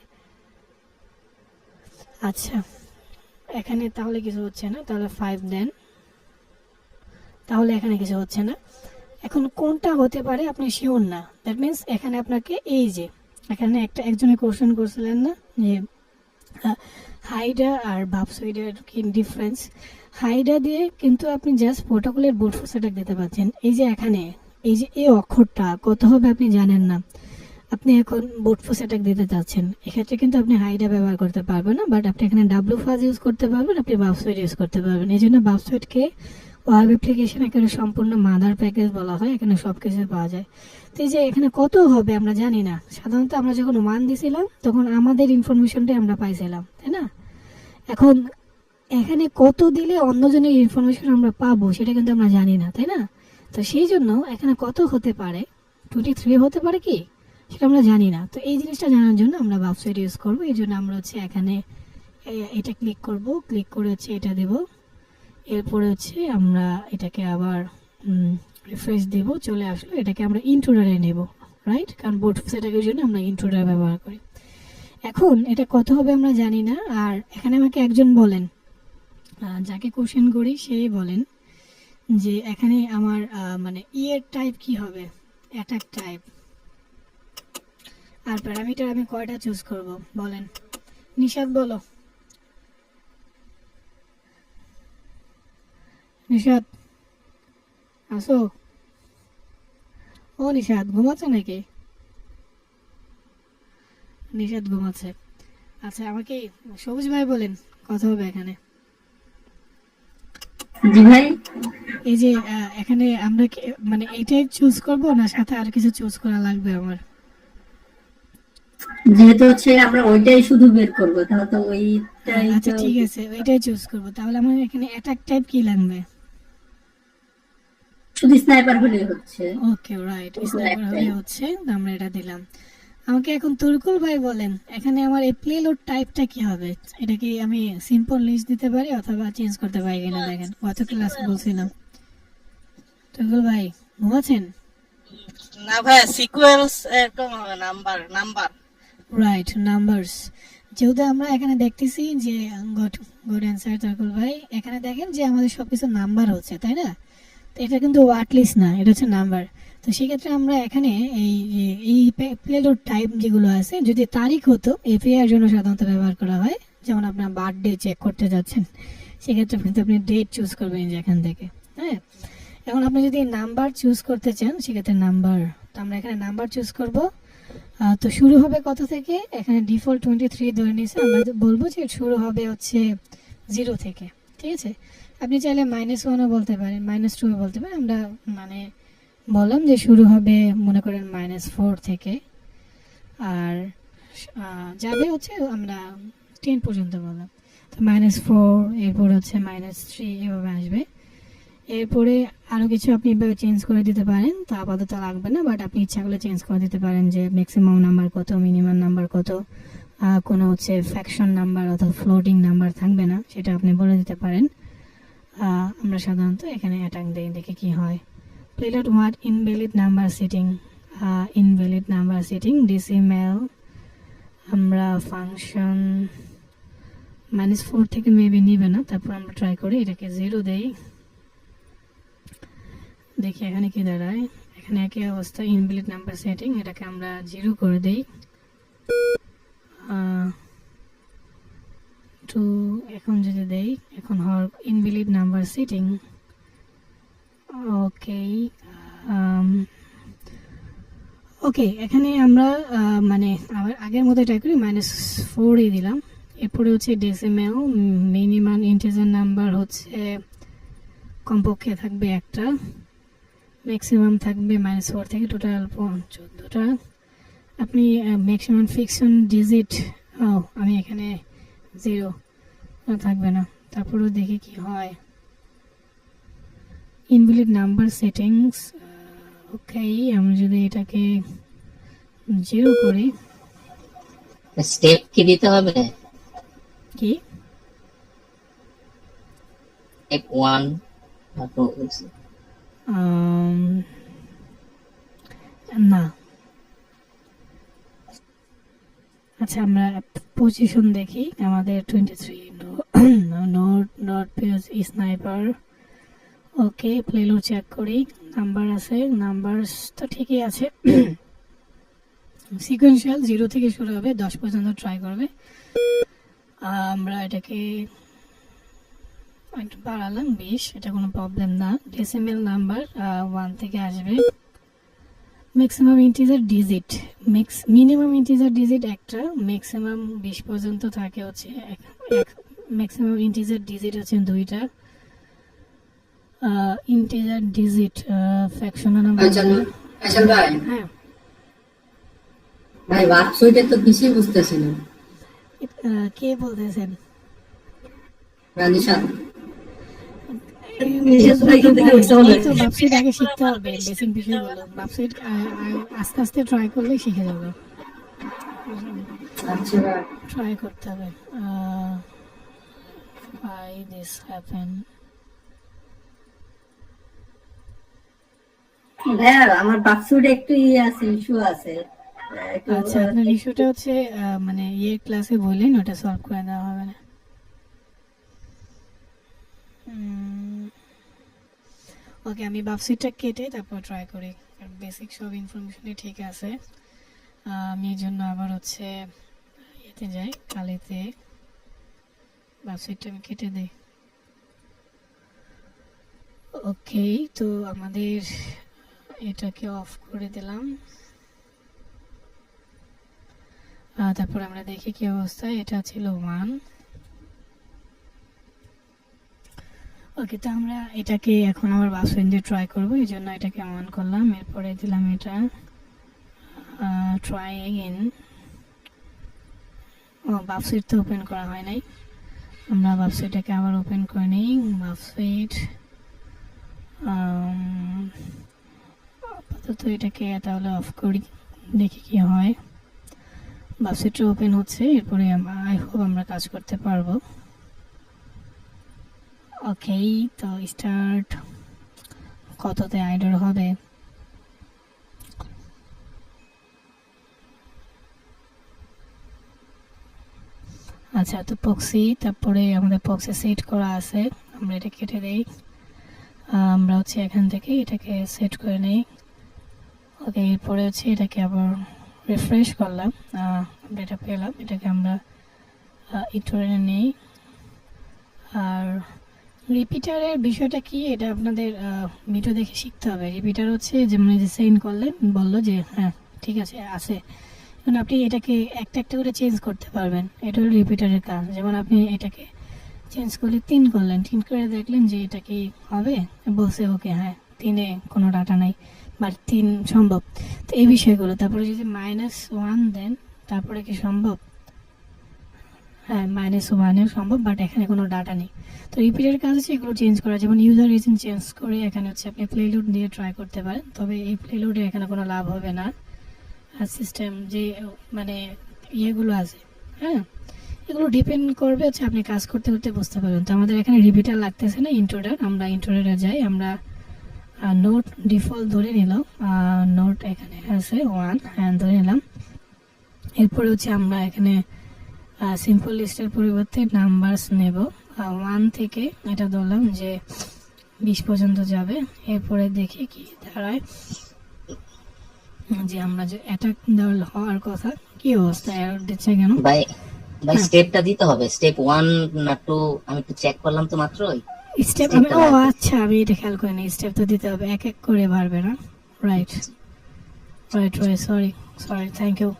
আচ্ছা, এখানে তাহলে কিছু হচ্ছে না, তাহলে 5 দেন, তাহলে এখানে কিছু হচ্ছে না। এখন কোনটা হতে পারে আপনি শিওর না, দ্যাট মিনস এখানে আপনাকে এই যে এখানে একজনে কোশ্চেন করছিলেন না যে হাইডা আর ভাবসুইডের কি ডিফারেন্স। হাইডা দিয়ে কিন্তু আপনি জাস্ট প্রোটোকলের বোটফোর্স অ্যাটাক দিতে পারছেন। এই যে এখানে এই যে এই অক্ষরটা কত হবে আপনি জানেন না, আপনি এখন বোটফোর্স অ্যাটাক দিতে চাচ্ছেন, এক্ষেত্রে কিন্তু আপনি হাইডা ব্যবহার করতে পারবেন না, বাট আপনি এখানে ডাব্লু ফাজ ইউজ করতে পারবেন, আপনি ভাবসুইড ইউজ করতে পারবেন। এই জন্য ভাবসুইডকে ওয়েব অ্যাপ্লিকেশন এখানে সম্পূর্ণ মাদার প্যাকেজ বলা হয়, এখানে সব কিছু পাওয়া যায়। তো এই যে এখানে কত হবে আমরা জানি না, সাধারণত আমরা যখন 1 দিছিলাম তখন আমাদের ইনফরমেশনটাই আমরা পাইছিলাম, তাই না। এখন এখানে কত দিলে অন্যজনের ইনফরমেশন আমরা পাবো সেটা কিন্তু আমরা জানি না, তাই না। তো সেই জন্য এখানে কত হতে পারে, 23 হতে পারে কি সেটা আমরা জানি না। তো এই জিনিসটা জানার জন্য আমরা ভাবসুইড ইউজ করবো। এই জন্য আমরা হচ্ছে এখানে এটা ক্লিক করব, ক্লিক করে হচ্ছে এটা দেব, এরপরে হচ্ছে আমরা এটাকে আবার রিফ্রেশ দেব, চলে আসলো। এটাকে আমরা ইন্ট্রোডারে নেব, রাইট, কারণ বোর্ড সেটাকের জন্য আমরা ইন্ট্রোডার ব্যবহার করি। এখন এটা কত হবে আমরা জানি না। আর এখানে আমাকে একজন বলেন, যাকে কোশ্চেন করি সেই বলেন যে এখানে আমার মানে ইয়ের টাইপ কি হবে, অ্যাটাক টাইপ, আর প্যারামিটার আমি কয়টা চুজ করব বলেন। নিশাদ বলো, নিশাদ আসো। ও নিশাদ ঘুমাচ্ছে নাকি? নিশাদ ঘুমাচ্ছে। আচ্ছা, আমাকে সবুজ ভাই বলেন কথা হবে এখানে। জি ভাই, এই যে এখানে আমরা মানে এইটাই চুজ করব না সাথে আর কিছু চুজ করা লাগবে আমার? যেহেতু হচ্ছে আমরা ওইটাই শুধু বের করবো, তাহলে তো ওইটাই। আচ্ছা ঠিক আছে, ওইটাই চুজ করব। তাহলে আমার এখানে অ্যাটাক টাইপ কি লাগবে? শুধু স্নাইপার হলেই হচ্ছে। ওকে, রাইট, স্নাইপার হলে হচ্ছে, আমরা এটা দিলাম। আমাকে এখন তুরকুল ভাই বলেন এখানে আমার এই প্লেলোড টাইপটা কি হবে? এটা কি আমি সিম্পল লিস্ট দিতে পারি অথবা চেঞ্জ করতে পারি কিনা দেখেন, কত ক্লাসে বলছিলাম। তুরকুল ভাই ঘুমাচ্ছেন? না ভাইয়া, সিকোয়েন্স এরকম হবে, নাম্বার নাম্বার। Right, numbers. যেহেতু আমরা এখানে দেখতেছি যে গুড অ্যান্সার তুরকুল ভাই। এখানে দেখেন যে আমাদের সবকিছু নাম্বার হচ্ছে, তাই না। তো এটা কিন্তু ওয়ার্ড লিস্ট না, এটা হচ্ছে নাম্বার। তো সেক্ষেত্রে আমরা এখানে এই প্লেলোড টাইপ যেগুলো আছে, যদি তারিখ হতো এপিআই এর জন্য সাধারণত ব্যবহার করা হয়, যেমন আপনার বার্থডে চেক করতে যাচ্ছেন, সেক্ষেত্রে কিন্তু আপনি ডেট চুজ করবেন যে এখান থেকে। হ্যাঁ, এখন আপনি যদি নাম্বার চুজ করতে চান সেক্ষেত্রে নাম্বার, তো আমরা এখানে নাম্বার চুজ করব। তো শুরু হবে কত থেকে? এখানে ডিফল্ট 23 ধরে নিয়েছে, আমরা বলবো যে শুরু হবে হচ্ছে 0 থেকে, ঠিক আছে। আপনি চাইলে -1ও বলতে পারেন, -2ও বলতে পারেন। আমরা মানে বললাম যে শুরু হবে মনে করেন -4 থেকে, আর যাবে হচ্ছে আমরা 10 পর্যন্ত বললাম। তো -4, এরপর হচ্ছে -3, এভাবে আসবে। এরপরে আরও কিছু আপনি এভাবে চেঞ্জ করে দিতে পারেন, তো আপাতত লাগবে না, বাট আপনি ইচ্ছা করলে চেঞ্জ করে দিতে পারেন যে ম্যাক্সিমাম নাম্বার কত, মিনিমাম নাম্বার কত, কোনো হচ্ছে ফ্র্যাকশন নাম্বার অথবা ফ্লোটিং নাম্বার থাকবে না, সেটা আপনি বলে দিতে পারেন। আমরা সাধারণত এখানে অ্যাটাক দিই, দেখে কি হয়। Payload word invalid number setting, invalid number setting decimal. আমরা ফাংশন -4 থেকে মেবি নিবে না, তারপর আমরা ট্রাই করি এটাকে 0 দেই, দেখি এখানে কি দাঁড়ায়। এখানে একই অবস্থা, ইনভ্যালিড নাম্বার সেটিং, এটাকে আমরা 0 করে দেই। তো এখন যদি দেই, এখন হওয়ার ইনভ্যালিড নাম্বার সেটিং, ওকে। ওকে, এখানে আমরা মানে আবার আগের মতো ট্রাই করি, -4 দিলাম। এরপরে হচ্ছে ডেসিমেল, মিনিমাম ইন্টিজার নাম্বার হচ্ছে কমপক্ষে থাকবে একটা, ম্যাক্সিমাম থাকবে -4 থেকে টোটাল 14টা। আপনি ম্যাক্সিমাম ফিকশন ডিজিট, আমি এখানে 0 থাকবে না। তারপরেও দেখি কি হয়। ইনভ্যালিড নাম্বার সেটিংস, ওকে, আমরা যদি এটাকে 0 করি, স্টেপ কি দিতে হবে? কি স্টেপ 1 না, আচ্ছা আমরা পজিশন দেখি। আমাদের 23 not page sniper. Okay, payload check করি, নাম্বার আছে, নাম্বার তো ঠিকই আছে। সিকোয়েন্সিয়াল 0 থেকে শুরু হবে, 10 পর্যন্ত ট্রাই করবে। আমরা এটাকে একটু বাড়ালাম 20, এটা কোনো প্রবলেম না। ডেসিমেল নাম্বার 1 থেকে আসবে। Maximum integer digit, minimum integer digit একটা, ম্যাক্সিমাম 20 পর্যন্ত থাকে হচ্ছে ম্যাক্সিমাম ইন্টিজার ডিজিট হচ্ছে 2টা। Integer digit fractional number. আসল ভাই, হ্যাঁ ভাই ওয়েবসাইটে তো কিছুই বুঝতেছি না। কে বলতেছেন? রানিশান ওয়েবসাইট আগে শিখতে হবে, বেসিক বিষয়গুলো। ওয়েবসাইট আস্তে আস্তে ট্রাই করলে শিখে যাবে, আচ্ছা ভাই, ট্রাই করতে হবে। why this happen? ভাইয়া আমার বাক্সুটা একটু আছে, ইস্যু আছে। আচ্ছা, আপনার ইস্যুটা হচ্ছে মানে ক্লাসে বললেন, ওটা সলভ করে দেওয়া হবে না। ওকে, আমি ওয়েবসাইটটা কেটে তারপর ট্রাই করি, বেসিক সব ইনফরমেশনই ঠিক আছে। আমি এর জন্য আবার হচ্ছে এতে যাই, কালিতে ওয়েবসাইটটা আমি কেটে দিই। ওকে, তো আমাদের এটাকে অফ করে দিলাম। তারপর আমরা দেখি কি অবস্থা। এটা ছিল 1। ওকে, তো আমরা এটাকে এখন আবার ওয়েবসাইট দিয়ে ট্রাই করবো, এই জন্য এটাকে অন করলাম। এরপরে দিলাম এটা ট্রাই এগেইন। ওয়েবসাইট তো ওপেন করা হয় নাই, আমরা ওয়েবসাইটটাকে আবার ওপেন করে নিই। ওয়েবসাইট আপাতত এটাকে তাহলে অফ করি, দেখি কি হয়। ওয়েবসাইটটা ওপেন হচ্ছে, এরপরে আই হোপ আমরা কাজ করতে পারবো। ওকে, তো স্টার্ট কততে আইডল হবে? আচ্ছা, তো প্রক্সি, তারপরে আমাদের প্রক্সি সেট করা আছে, আমরা এটা কেটে দেই। আমরা হচ্ছে এখান থেকে এটাকে সেট করে নেই। ওকে, এরপরে হচ্ছে এটাকে আবার রিফ্রেশ করলাম, আমরা এটা পেলাম। এটাকে আমরা একটু নেই। আর রিপিটারের বিষয়টা কি, এটা আপনাদের ভিডিও দেখে শিখতে হবে। রিপিটার হচ্ছে যেমন যে সেন্ড করলেন, বললো যে হ্যাঁ ঠিক আছে আছে, এখন আপনি এটাকে একটা একটা করে চেঞ্জ করতে পারবেন। এটা হলো রিপিটারের কাজ। যেমন আপনি এটাকে চেঞ্জ করলে 3 করলেন, 3 করে দেখলেন যে এটা কি হবে, বলছে ওকে হ্যাঁ 3-এ কোনো ডাটা নাই, বাট 3 সম্ভব। তো এই বিষয়গুলো, তারপরে যদি -1 দেন তারপরে কি সম্ভব? হ্যাঁ, -1-এ সম্ভব, বাট এখানে কোনো ডাটা নেই। তো রিপিটের কাজ হচ্ছে এগুলো চেঞ্জ করা। যেমন ইউজার এজেন্ট চেঞ্জ করে এখানে হচ্ছে আপনি প্লেলোড দিয়ে ট্রাই করতে পারেন, তবে এই প্লেলোডে এখানে কোনো লাভ হবে না। আর সিস্টেম যে মানে ইয়েগুলো আছে, হ্যাঁ, এগুলো ডিপেন্ড করবে হচ্ছে আপনি কাজ করতে করতে বুঝতে পারবেন। তো আমাদের এখানে রিপিটার লাগতেছে না, ইন্ট্রোডার। আমরা ইন্ট্রোডারে যাই, আমরা নোট ডিফল্ট ধরে নিলাম, নোট এখানে আছে 1, হ্যাঁ ধরে নিলাম। এরপরে হচ্ছে আমরা এখানে সিম্পল লিস্টের পরিবর্তে নাম্বারস নেব। 1 থেকে এটা ধরলাম যে 20 পর্যন্ত যাবে। এরপরে দেখি কি দাঁড়ায়, যে আমরা যে অ্যাটাক হওয়ার কথা, কি অবস্থা, এরর দিচ্ছে কেন? ভাই স্টেপটা দিতে হবে, স্টেপ 1 না 2? আমি একটু চেক করলাম তো মাত্রই। স্টেপ ও আচ্ছা, আমি এটা খেয়াল করিনি। স্টেপ তো দিতে হবে, এক এক করে বাড়বে না, right. Right sorry thank you.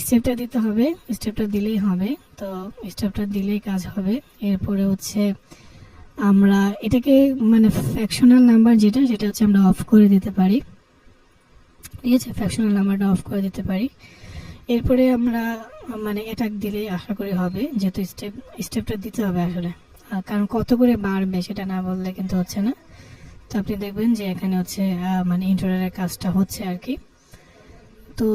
স্টেপটা দিতে হবে, স্টেপটা দিলেই হবে। তো স্টেপটা দিলেই কাজ হবে। এরপরে হচ্ছে আমরা এটাকে মানে ফ্র্যাকশনাল নাম্বার যেটা সেটা হচ্ছে আমরা অফ করে দিতে পারি, ঠিক আছে, ফ্র্যাকশনাল নাম্বারটা অফ করে দিতে পারি। এরপরে আমরা মানে এটা দিলে আশা করি হবে, যেহেতু স্টেপটা দিতে হবে আসলে, কারণ কত করে বাড়বে সেটা না বললে কিন্তু হচ্ছে না। তো আপনি দেখবেন যে এখানে হচ্ছে মানে ইন্টারের কাজটা হচ্ছে আর কি। তো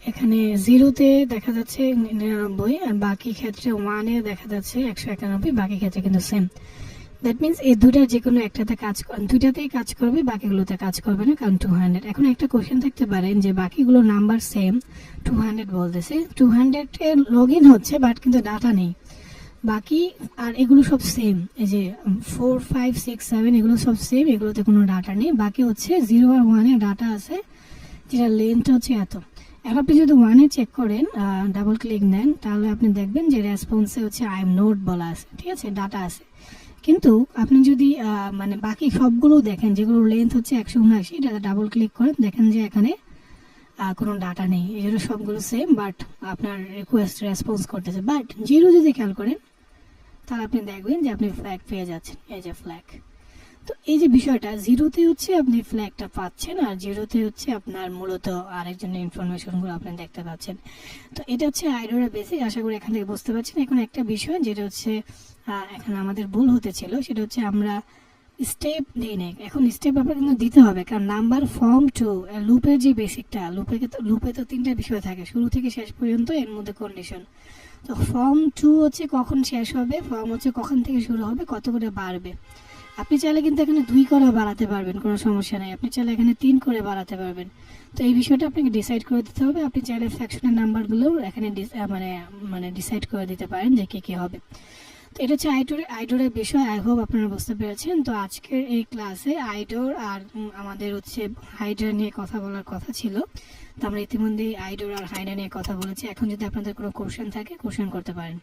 এখানে 0-তে দেখা যাচ্ছে 99 আর বাকি ক্ষেত্রে 1-এ দেখা যাচ্ছে 191, বাকি ক্ষেত্রে কিন্তু সেম। দ্যাট মিনস এই দুটার যে কোনো একটাতে দুইটাতেই কাজ করবে, বাকিগুলোতে কাজ করবে না, কারণ 200। এখন একটা কোশ্চেন থাকতে পারেন যে বাকিগুলো নাম্বার সেম, 200 বলতেছে, 200-এ লগ ইন হচ্ছে বাট কিন্তু ডাটা নেই বাকি, আর এগুলো সব সেম, এই যে 4, 5, 6, 7 এগুলো সব সেম, এগুলোতে কোনো ডাটা নেই। বাকি হচ্ছে 0 আর 1-এ ডাটা আছে, যেটা লেন্থ হচ্ছে এত। এখন আপনি যদি 1-এ চেক করেন, ডাবল ক্লিক নেন, তাহলে আপনি দেখবেন যে রেসপন্সে হচ্ছে আই এম নোট বলা আছে, ঠিক আছে, ডাটা আছে। কিন্তু আপনি যদি মানে বাকি সবগুলো দেখেন যেগুলো লেন্থ হচ্ছে 179, এটা ডাবল ক্লিক করেন, দেখেন যে এখানে কোনো ডাটা নেই, এই জন্য সবগুলো সেম, বাট আপনার রিকোয়েস্ট রেসপন্স করতেছে। বাট 0 যদি খেয়াল করেন তাহলে আপনি দেখবেন যে আপনি ফ্ল্যাগ পেয়ে যাচ্ছেন, এই যে ফ্ল্যাগ। তো এই যে বিষয়টা 0-তে হচ্ছে আপনি ফ্ল্যাগটা পাচ্ছেন, আর 0-তে হচ্ছে আপনার মূলত আরেকজনের ইনফরমেশনগুলো আপনি দেখতে পাচ্ছেন। তো এটা হচ্ছে আইডোরের বেসিক, আশা করি এখান থেকে বুঝতে পারছেন। এখন একটা বিষয় যেটা হচ্ছে এখানে আমাদের ভুল হতেছিল, সেটা হচ্ছে আমরা স্টেপ দিই নাই। এখন স্টেপ আপনার কিন্তু দিতে হবে, কারণ নাম্বার ফর্ম টু লুপের যে বেসিকটা, লুপে তো 3টা বিষয় থাকে, শুরু থেকে শেষ পর্যন্ত, এর মধ্যে কন্ডিশন। তো ফর্ম 2 হচ্ছে কখন শেষ হবে, ফর্ম হচ্ছে কখন থেকে শুরু হবে, কত করে বাড়বে। আপনি চাইলে কিন্তু এখানে 2 করে বাড়াতে পারবেন, কোনো সমস্যা নেই। আপনি চাইলে এখানে 3 করে বাড়াতে পারবেন। তো এই বিষয়টা আপনাকে ডিসাইড করে দিতে হবে। আপনি চাইলে ফ্র্যাকশনের নাম্বারগুলো এখানে মানে ডিসাইড করে দিতে পারেন যে কী হবে। তো এটা হচ্ছে আইডোরের বিষয়। আই হোপ আপনারা বুঝতে পেরেছেন। তো আজকের এই ক্লাসে আইডোর আর আমাদের হচ্ছে হাইড্রা নিয়ে কথা বলার কথা ছিল। তো আমরা ইতিমধ্যেই আইডোর আর হাইড্রা নিয়ে কথা বলেছি। এখন যদি আপনাদের কোনো কোশ্চেন থাকে, কোশ্চেন করতে পারেন।